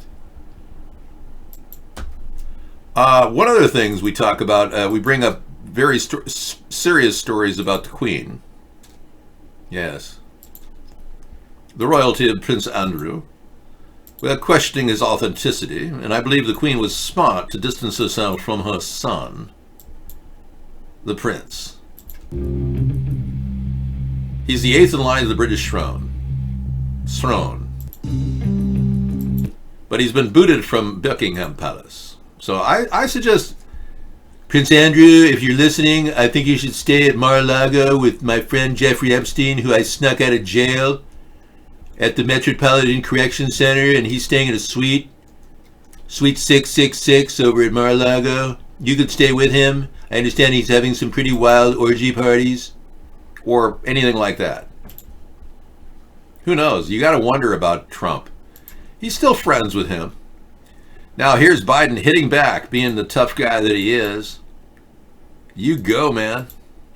One other things we talk about, we bring up very serious stories about the Queen. Yes. The royalty of Prince Andrew. We're questioning his authenticity, and I believe the Queen was smart to distance herself from her son, the Prince. He's the 8th in line of the British throne. But he's been booted from Buckingham Palace. So I suggest, Prince Andrew, if you're listening, I think you should stay at Mar-a-Lago with my friend Jeffrey Epstein, who I snuck out of jail at the Metropolitan Correction Center, and he's staying in a suite 666 over at Mar-a-Lago. You could stay with him. I understand he's having some pretty wild orgy parties, or anything like that. Who knows? You got to wonder about Trump. He's still friends with him. Now here's Biden hitting back, being the tough guy that he is. You go, man.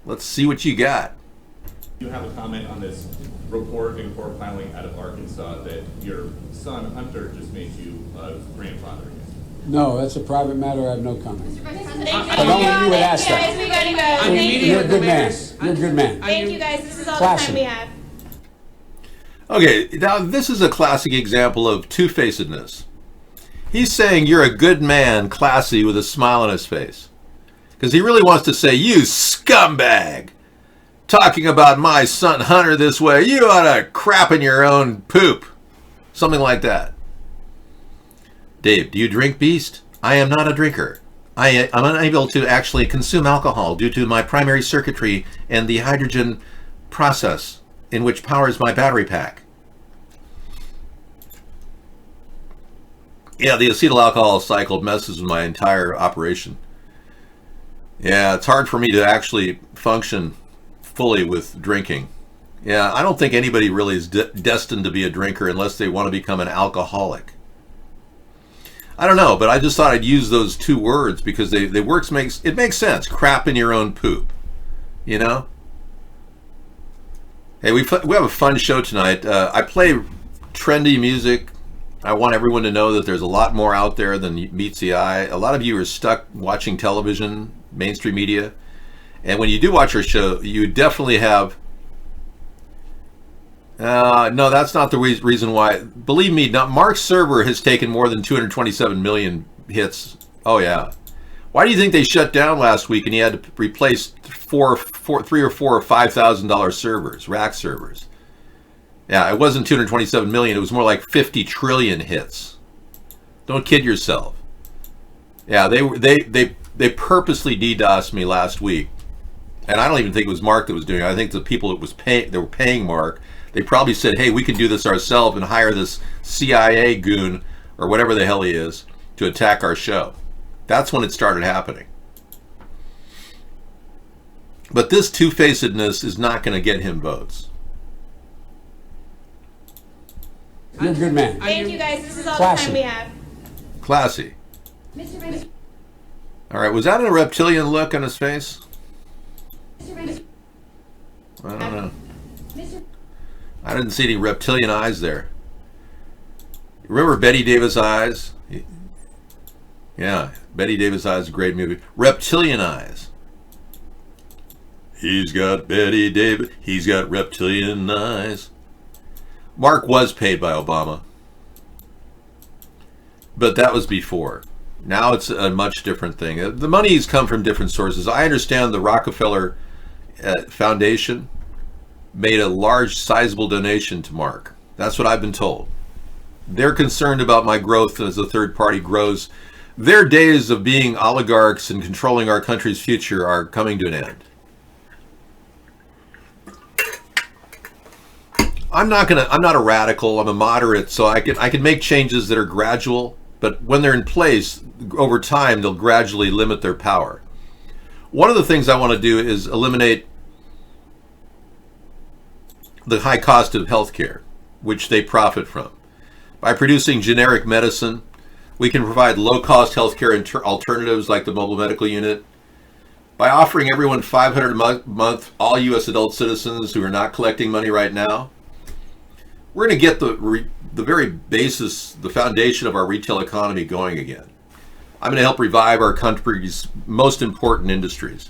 Let's see what you got. You have a comment on this report in court filing out of Arkansas that your son Hunter just made you grandfather. No, that's a private matter. I have no comment. Thank But only you would ask that. You're a good man. You're a good man. Thank you guys. This is all Classy. the time we have. Okay, now this is a classic example of two-facedness. He's saying you're a good man, classy, with a smile on his face. Because he really wants to say, you scumbag! Talking about my son Hunter this way, you ought to crap in your own poop. Something like that. Dave, do you drink, Beast? I am not a drinker. I'm unable to actually consume alcohol due to my primary circuitry and the hydrogen process in which powers my battery pack. Yeah, the acetyl alcohol cycle messes with my entire operation. Yeah, it's hard for me to actually function fully with drinking. Yeah, I don't think anybody really is destined to be a drinker unless they want to become an alcoholic. I don't know, but I just thought I'd use those two words because it makes sense. Crap in your own poop, you know? Hey, we have a fun show tonight. I play trendy music. I want everyone to know that there's a lot more out there than meets the eye. A lot of you are stuck watching television, mainstream media. And when you do watch our show, you definitely have... no, that's not the reason why. Believe me, Mark's server has taken more than 227 million hits. Oh, yeah. Why do you think they shut down last week and he had to replace $3 or $4 or $5,000 servers, rack servers? Yeah, it wasn't 227 million. It was more like 50 trillion hits. Don't kid yourself. Yeah, they purposely DDoSed me last week, and I don't even think it was Mark that was doing it. I think the people that were paying Mark, they probably said, "Hey, we can do this ourselves and hire this CIA goon or whatever the hell he is to attack our show." That's when it started happening. But this two-facedness is not going to get him votes. You're a good man. Thank you guys. This is all Classy. the time we have. Classy. All right, was that a reptilian look on his face? I don't know. I didn't see any reptilian eyes there. Remember Betty Davis Eyes? Yeah, Betty Davis Eyes is a great movie. Reptilian Eyes. He's got Betty Davis. He's got reptilian eyes. Mark was paid by Obama. But that was before. Now it's a much different thing. The money's come from different sources. I understand the Rockefeller Foundation made a large, sizable donation to Mark. That's what I've been told. They're concerned about my growth as the third party grows. Their days of being oligarchs and controlling our country's future are coming to an end. I'm not a radical, I'm a moderate, so I can make changes that are gradual, but when they're in place, over time, they'll gradually limit their power. One of the things I want to do is eliminate the high cost of healthcare, which they profit from. By producing generic medicine, we can provide low-cost healthcare alternatives like the mobile medical unit. By offering everyone $500 a month, all U.S. adult citizens who are not collecting money right now, we're going to get the very basis, the foundation of our retail economy going again. I'm going to help revive our country's most important industries.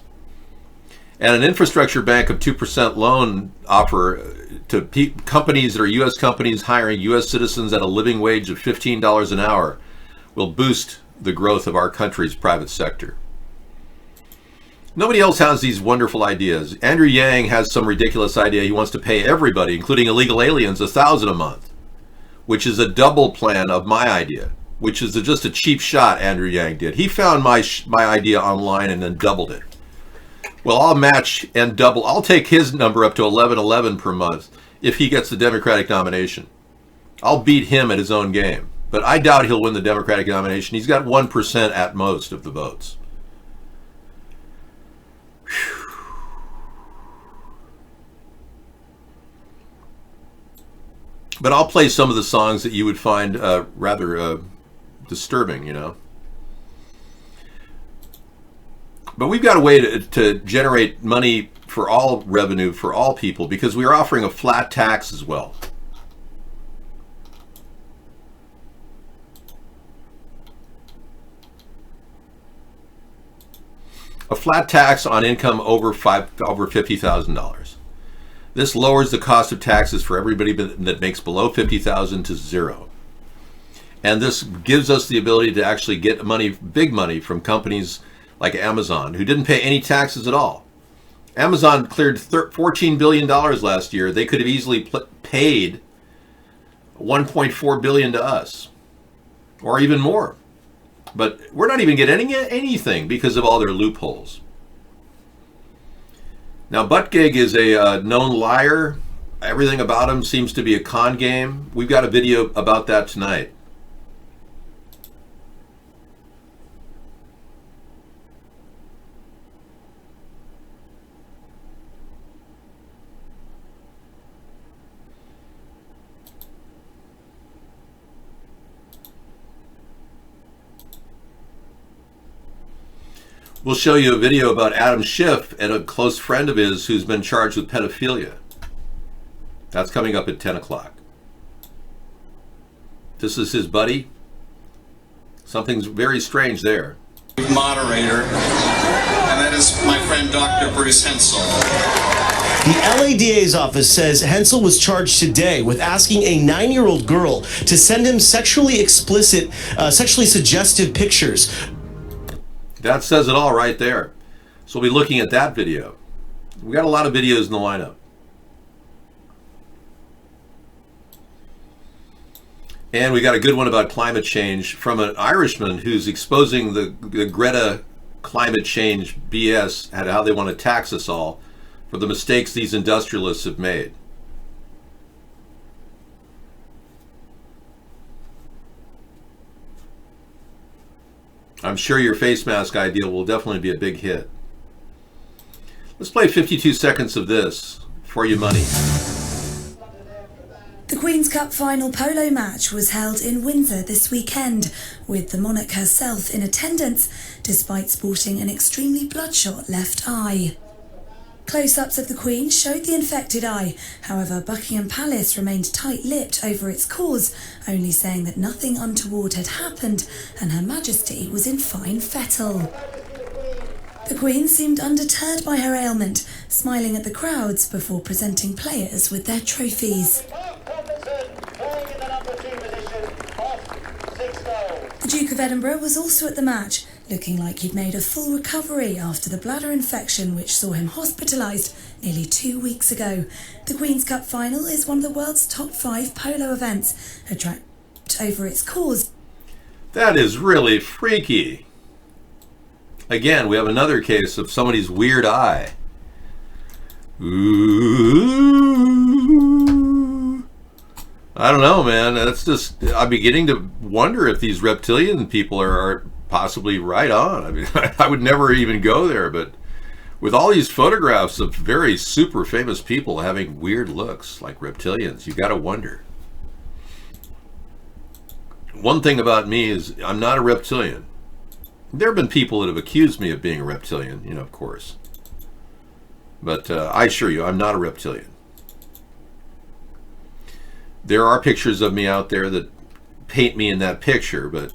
And an infrastructure bank of 2% loan offer to companies that are U.S. companies hiring U.S. citizens at a living wage of $15 an hour will boost the growth of our country's private sector. Nobody else has these wonderful ideas. Andrew Yang has some ridiculous idea. He wants to pay everybody, including illegal aliens, $1,000 a month, which is a double plan of my idea, which is just a cheap shot Andrew Yang did. He found my idea online and then doubled it. Well, I'll match and double. I'll take his number up to $11.11 per month if he gets the Democratic nomination. I'll beat him at his own game, but I doubt he'll win the Democratic nomination. He's got 1% at most of the votes. But I'll play some of the songs that you would find rather disturbing, you know. But we've got a way to generate money for all revenue for all people because we are offering a flat tax as well. A flat tax on income over $50,000. This lowers the cost of taxes for everybody that makes below $50,000 to zero. And this gives us the ability to actually get money, big money, from companies like Amazon, who didn't pay any taxes at all. Amazon cleared $14 billion last year. They could have easily paid $1.4 billion to us, or even more. But we're not even getting anything because of all their loopholes. Now, Buttigieg is a known liar. Everything about him seems to be a con game. We've got a video about that tonight. We'll show you a video about Adam Schiff and a close friend of his who's been charged with pedophilia. That's coming up at 10 o'clock. This is his buddy. Something's very strange there. Moderator, and that is my friend Dr. Bruce Hensel. The LADA's office says Hensel was charged today with asking a 9-year-old girl to send him sexually explicit, sexually suggestive pictures. That says it all right there. So we'll be looking at that video. We got a lot of videos in the lineup. And we got a good one about climate change from an Irishman who's exposing the Greta climate change BS and how they want to tax us all for the mistakes these industrialists have made. I'm sure your face mask idea will definitely be a big hit. Let's play 52 seconds of this for your money. The Queen's Cup final polo match was held in Windsor this weekend, with the monarch herself in attendance, despite sporting an extremely bloodshot left eye. Close-ups of the Queen showed the infected eye. However, Buckingham Palace remained tight-lipped over its cause, only saying that nothing untoward had happened and Her Majesty was in fine fettle. The Queen seemed undeterred by her ailment, smiling at the crowds before presenting players with their trophies. The Duke of Edinburgh was also at the match, looking like he'd made a full recovery after the bladder infection which saw him hospitalised nearly 2 weeks ago. The Queen's Cup final is one of the world's top 5 polo events, attracted over its cause. That is really freaky. Again, we have another case of somebody's weird eye. Ooh. I don't know, man. That's just, I'm beginning to wonder if these reptilian people are possibly right on. I mean, I would never even go there, but with all these photographs of very super famous people having weird looks like reptilians, you got to wonder. One thing about me is I'm not a reptilian. There have been people that have accused me of being a reptilian, you know, of course. But I assure you, I'm not a reptilian. There are pictures of me out there that paint me in that picture, but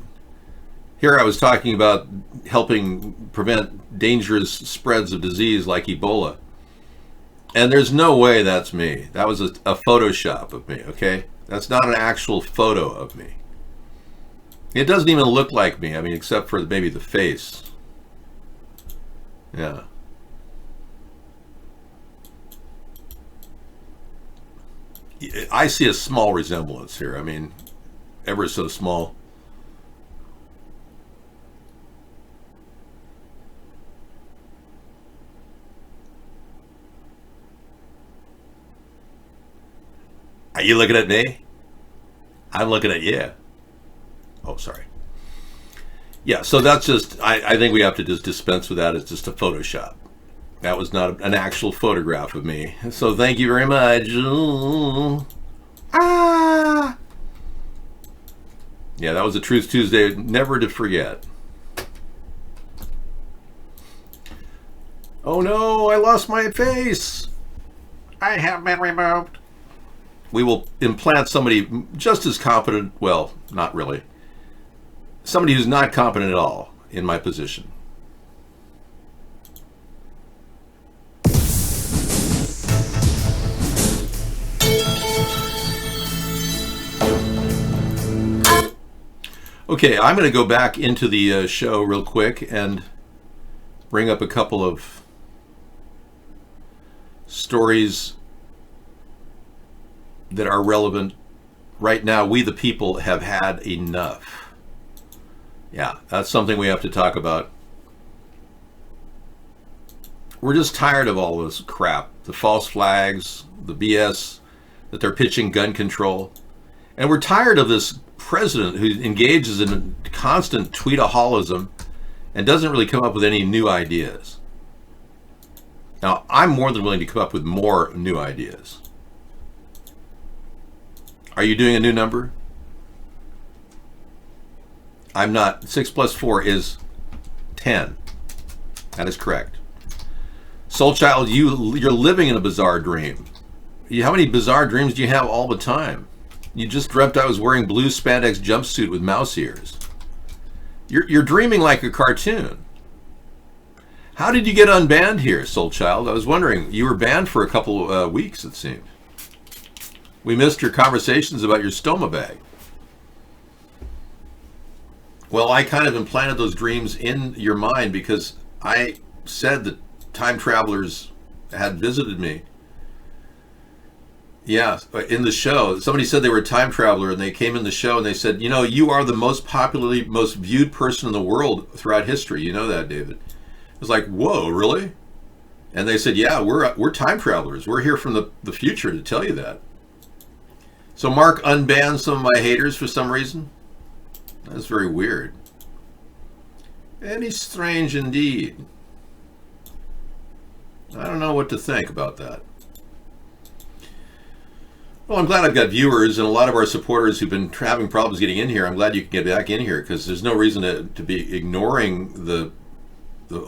here I was talking about helping prevent dangerous spreads of disease like Ebola. And there's no way that's me. That was a Photoshop of me, okay? That's not an actual photo of me. It doesn't even look like me, I mean, except for maybe the face. Yeah. I see a small resemblance here. I mean, ever so small. Are you looking at me? I'm looking at you. Oh, sorry. Yeah, so that's just, I think we have to just dispense with that. It's just a Photoshop. That was not an actual photograph of me. So thank you very much. Ah! Yeah, that was a Truth Tuesday, never to forget. Oh no, I lost my face. I have been removed. We will implant somebody just as competent, well, not really. Somebody who's not competent at all in my position. Okay, I'm going to go back into the show real quick and bring up a couple of stories that are relevant right now. We the people have had enough. Yeah, that's something we have to talk about. We're just tired of all this crap. The false flags, the BS that they're pitching gun control. And we're tired of this president who engages in constant tweetaholism and doesn't really come up with any new ideas. Now, I'm more than willing to come up with more new ideas. Are you doing a new number? I'm not. 6 plus 4 is 10. That is correct. Soul Child, you're living in a bizarre dream. How many bizarre dreams do you have all the time? You just dreamt I was wearing blue spandex jumpsuit with mouse ears. You're dreaming like a cartoon. How did you get unbanned here, Soul Child? I was wondering. You were banned for a couple weeks, it seemed. We missed your conversations about your stoma bag. Well, I kind of implanted those dreams in your mind because I said that time travelers had visited me. Yeah, in the show. Somebody said they were a time traveler and they came in the show and they said, you know, you are the most popularly, most viewed person in the world throughout history. You know that, David. It was like, whoa, really? And they said, yeah, we're time travelers. We're here from the future to tell you that. So Mark unbanned some of my haters for some reason. That's very weird. Very strange indeed. I don't know what to think about that. Well, I'm glad I've got viewers and a lot of our supporters who've been having problems getting in here. I'm glad you can get back in here because there's no reason to be ignoring the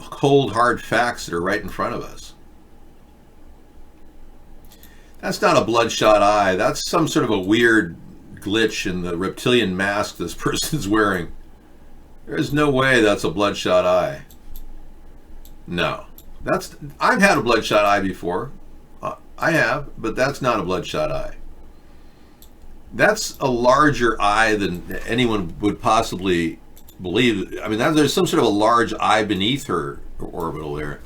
cold, hard facts that are right in front of us. That's not a bloodshot eye. That's some sort of a weird glitch in the reptilian mask this person's wearing. There's no way that's a bloodshot eye. No. I've had a bloodshot eye before. I have, but that's not a bloodshot eye. That's a larger eye than anyone would possibly believe. I mean, there's some sort of a large eye beneath her orbital there.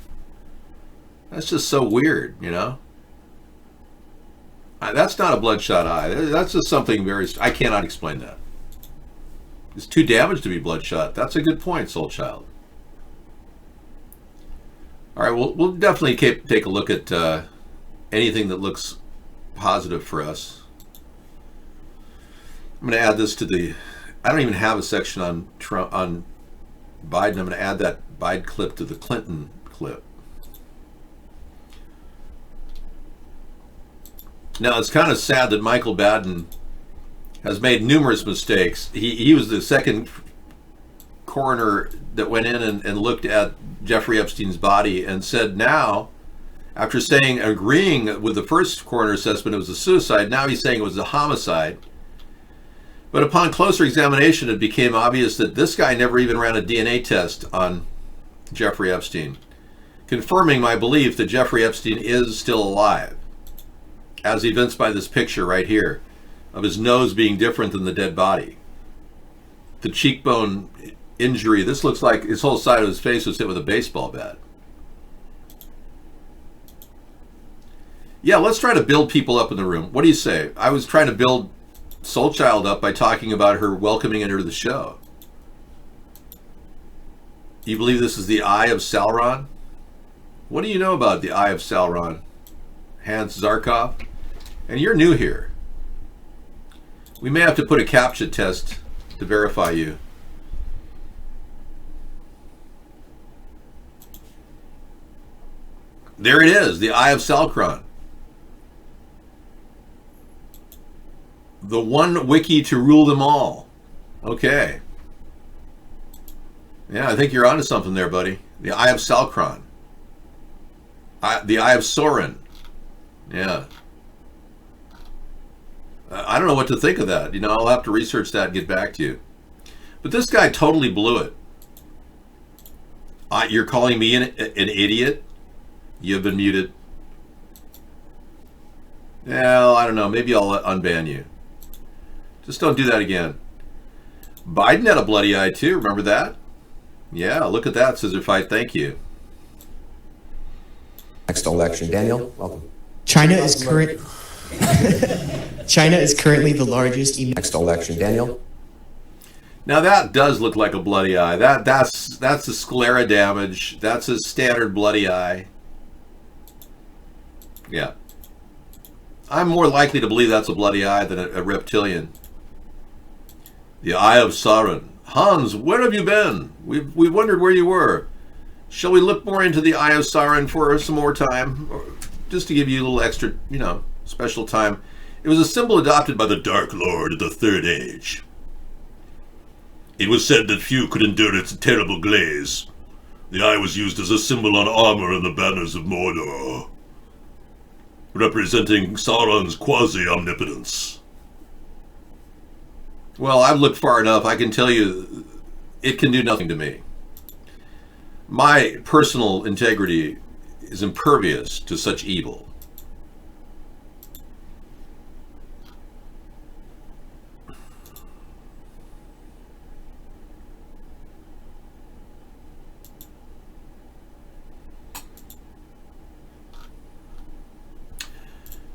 That's just so weird, you know? That's not a bloodshot eye. That's just something very... I cannot explain that. It's too damaged to be bloodshot. That's a good point, Soul Child. All right, we'll definitely take a look at anything that looks positive for us. I'm going to add this to the... I don't even have a section on Trump, on Biden. I'm going to add that Biden clip to the Clinton clip. Now, it's kind of sad that Michael Baden has made numerous mistakes. He was the second coroner that went in and looked at Jeffrey Epstein's body and said now, after agreeing with the first coroner assessment it was a suicide, now he's saying it was a homicide. But upon closer examination, it became obvious that this guy never even ran a DNA test on Jeffrey Epstein, confirming my belief that Jeffrey Epstein is still alive, as evinced by this picture right here of his nose being different than the dead body. The cheekbone injury, this looks like his whole side of his face was hit with a baseball bat. Yeah, let's try to build people up in the room. What do you say? I was trying to build Soul Child up by talking about her welcoming her to the show. You believe this is the Eye of Sauron? What do you know about the Eye of Sauron, Hans Zarkov? And you're new here. We may have to put a CAPTCHA test to verify you. There it is, the Eye of Sauron. The one wiki to rule them all. Okay. Yeah, I think you're onto something there, buddy. The Eye of Sauron. The Eye of Sauron. Yeah. I don't know what to think of that. You know, I'll have to research that and get back to you. But this guy totally blew it. You're calling me an idiot? You've been muted. Well, I don't know. Maybe I'll unban you. Just don't do that again. Biden had a bloody eye too. Remember that? Yeah, look at that, Scissor Fight. Thank you. Next election. Daniel, welcome. China is currently the largest. Next election. Daniel. Now that does look like a bloody eye. That's a sclera damage. That's a standard bloody eye. Yeah. I'm more likely to believe that's a bloody eye than a reptilian. The Eye of Sauron. Hans, where have you been? We wondered where you were. Shall we look more into the Eye of Sauron for some more time? Or just to give you a little extra, you know, special time. It was a symbol adopted by the Dark Lord of the Third Age. It was said that few could endure its terrible glaze. The eye was used as a symbol on armor and the banners of Mordor, representing Sauron's quasi-omnipotence. Well, I've looked far enough. I can tell you it can do nothing to me. My personal integrity is impervious to such evil.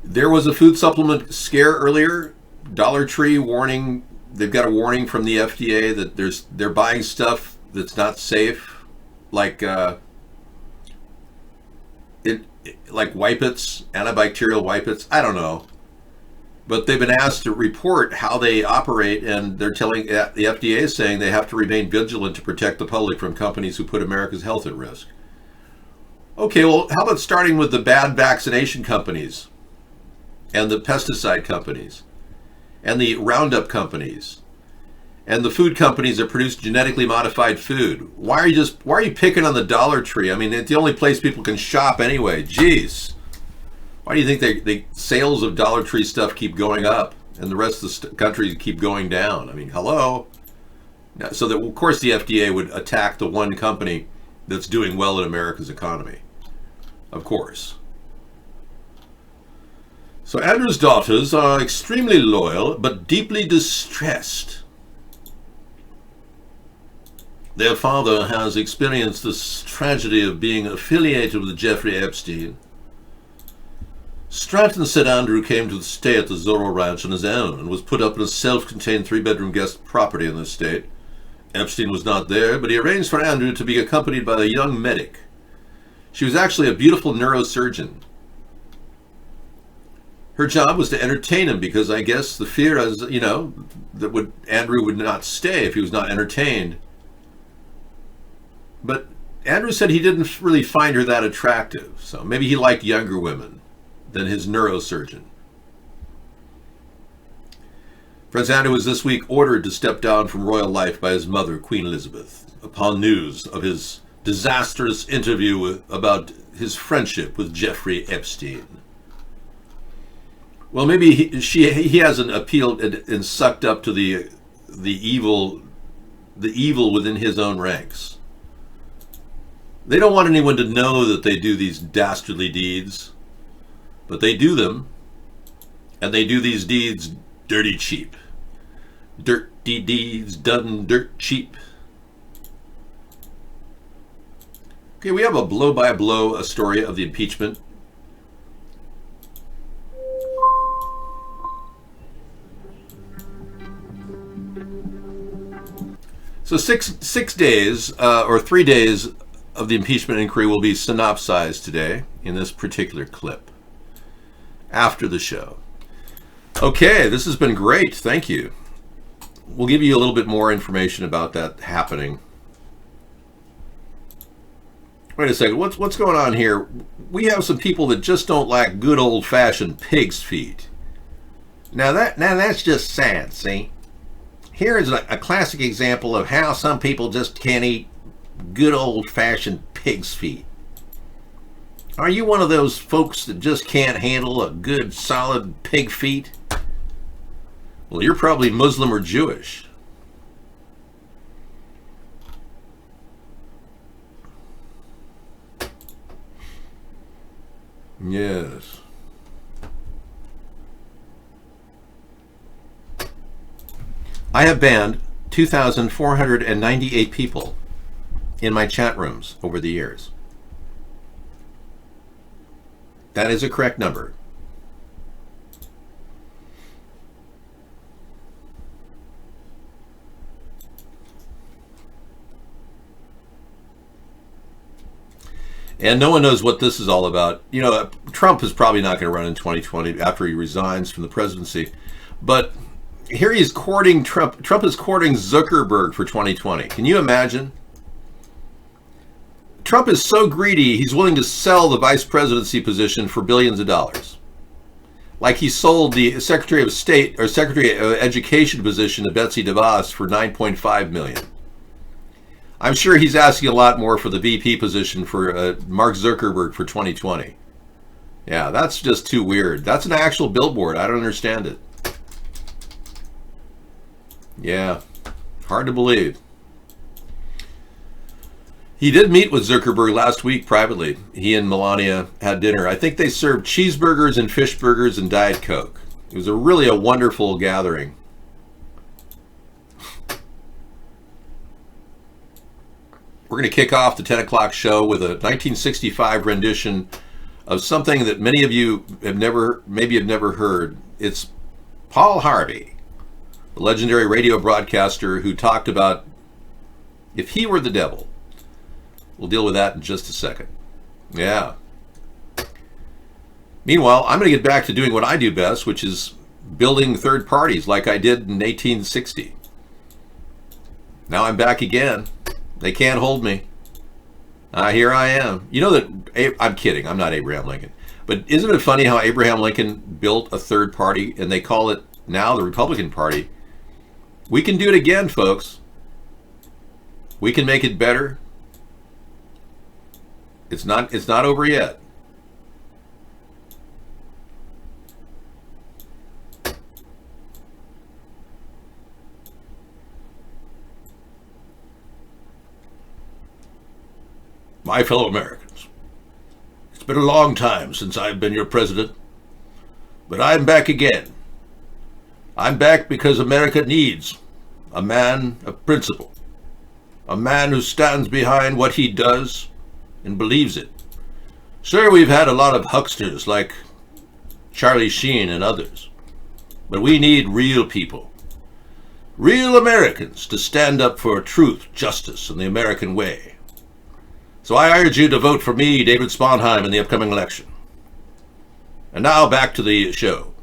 There was a food supplement scare earlier. Dollar Tree warning. They've got a warning from the FDA that they're buying stuff that's not safe, like like Whippets, antibacterial Whippets. I don't know, but they've been asked to report how they operate, and they're telling the FDA is saying they have to remain vigilant to protect the public from companies who put America's health at risk. Okay, well, how about starting with the bad vaccination companies, and the pesticide companies, and the Roundup companies, and the food companies that produce genetically modified food? Why are you picking on the Dollar Tree? I mean, it's the only place people can shop anyway. Jeez. Why do you think the sales of Dollar Tree stuff keep going up and the rest of the country keep going down? I mean, hello? So that, of course, the FDA would attack the one company that's doing well in America's economy. Of course. So Andrew's daughters are extremely loyal, but deeply distressed. their father has experienced this tragedy of being affiliated with Jeffrey Epstein. Stratton said Andrew came to stay at the Zorro Ranch on his own and was put up in a self-contained 3-bedroom guest property in the state. Epstein was not there, but he arranged for Andrew to be accompanied by a young medic. She was actually a beautiful neurosurgeon. Her job was to entertain him because I guess the fear is, that Andrew would not stay if he was not entertained. But Andrew said he didn't really find her that attractive, so maybe he liked younger women than his neurosurgeon. Prince Andrew was this week ordered to step down from royal life by his mother, Queen Elizabeth, upon news of his disastrous interview about his friendship with Jeffrey Epstein. Well, maybe he hasn't appealed and sucked up to the evil within his own ranks. They don't want anyone to know that they do these dastardly deeds, but they do them, and they do these deeds dirty cheap. Dirty deeds done dirt cheap. Okay, we have a blow-by-blow story of the impeachment. So six days, or 3 days of the impeachment inquiry will be synopsized today in this particular clip after the show. Okay, this has been great. Thank you. We'll give you a little bit more information about that happening. Wait a second. What's going on here? We have some people that just don't like good old-fashioned pig's feet. Now that's just sad, see? Here is a classic example of how some people just can't eat good old-fashioned pig's feet. Are you one of those folks that just can't handle a good, solid pig feet? Well, you're probably Muslim or Jewish. Yes. I have banned 2,498 people in my chat rooms over the years. That is a correct number. And no one knows what this is all about. You know, Trump is probably not going to run in 2020 after he resigns from the presidency. But here he is courting Trump. Trump is courting Zuckerberg for 2020. Can you imagine? Trump is so greedy, he's willing to sell the vice presidency position for billions of dollars. Like he sold the Secretary of State or Secretary of Education position to Betsy DeVos for $9.5 million. I'm sure he's asking a lot more for the VP position for Mark Zuckerberg for 2020. Yeah, that's just too weird. That's an actual billboard. I don't understand it. Yeah, hard to believe. He did meet with Zuckerberg last week privately. He and Melania had dinner. I think they served cheeseburgers and fish burgers and Diet Coke. It was really a wonderful gathering. We're going to kick off the 10 o'clock show with a 1965 rendition of something that many of you have never heard. It's Paul Harvey, the legendary radio broadcaster who talked about if he were the devil. We'll deal with that in just a second. Yeah. Meanwhile, I'm going to get back to doing what I do best, which is building third parties like I did in 1860. Now I'm back again. They can't hold me. Here I am. You know that, I'm kidding, I'm not Abraham Lincoln. But isn't it funny how Abraham Lincoln built a third party and they call it now the Republican Party? We can do it again, folks. We can make it better. It's not over yet. My fellow Americans, it's been a long time since I've been your president, but I'm back again. I'm back because America needs a man of principle. a man who stands behind what he does and believes it. Sure, we've had a lot of hucksters like Charlie Sheen and others, but we need real people, real Americans to stand up for truth, justice, and the American way. So I urge you to vote for me, David Sponheim, in the upcoming election. And now back to the show.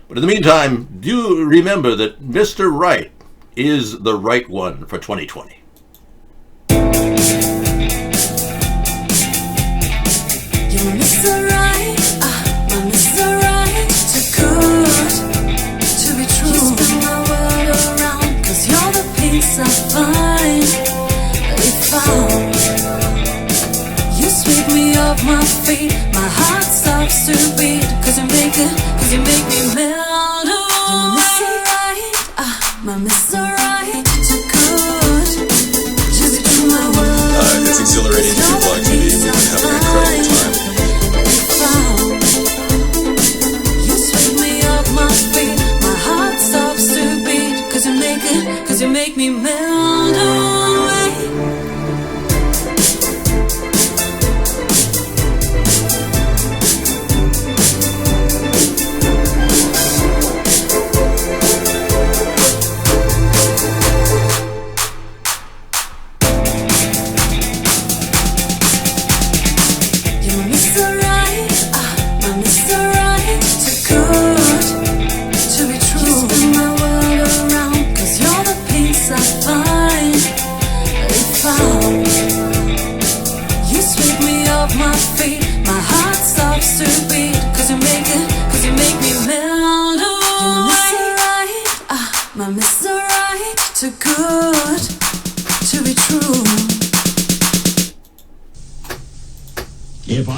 But in the meantime, do remember that Mr. Right is the right one for 2020. You're Mr. Right, my Mr. Right, too good to be true. You spin my world around, 'cause you're the peace I finally found. You sweep me off my feet, my heart stops to beat, 'cause you make me melt away. You're Mr. Right, my Mr. Right, too good to be true. My world It's exhilarating to do Blog TV. We've been having an incredible time. Cause you make me melt away. You're Mr. Right, my Mr. Right, too good to be true. You spin my world around, 'cause you're the peace I finally found. You sweep me off my feet, my heart stops to beat, 'cause you make me melt away. You're Mr. Right, my Mr. Right, too good to be true. If I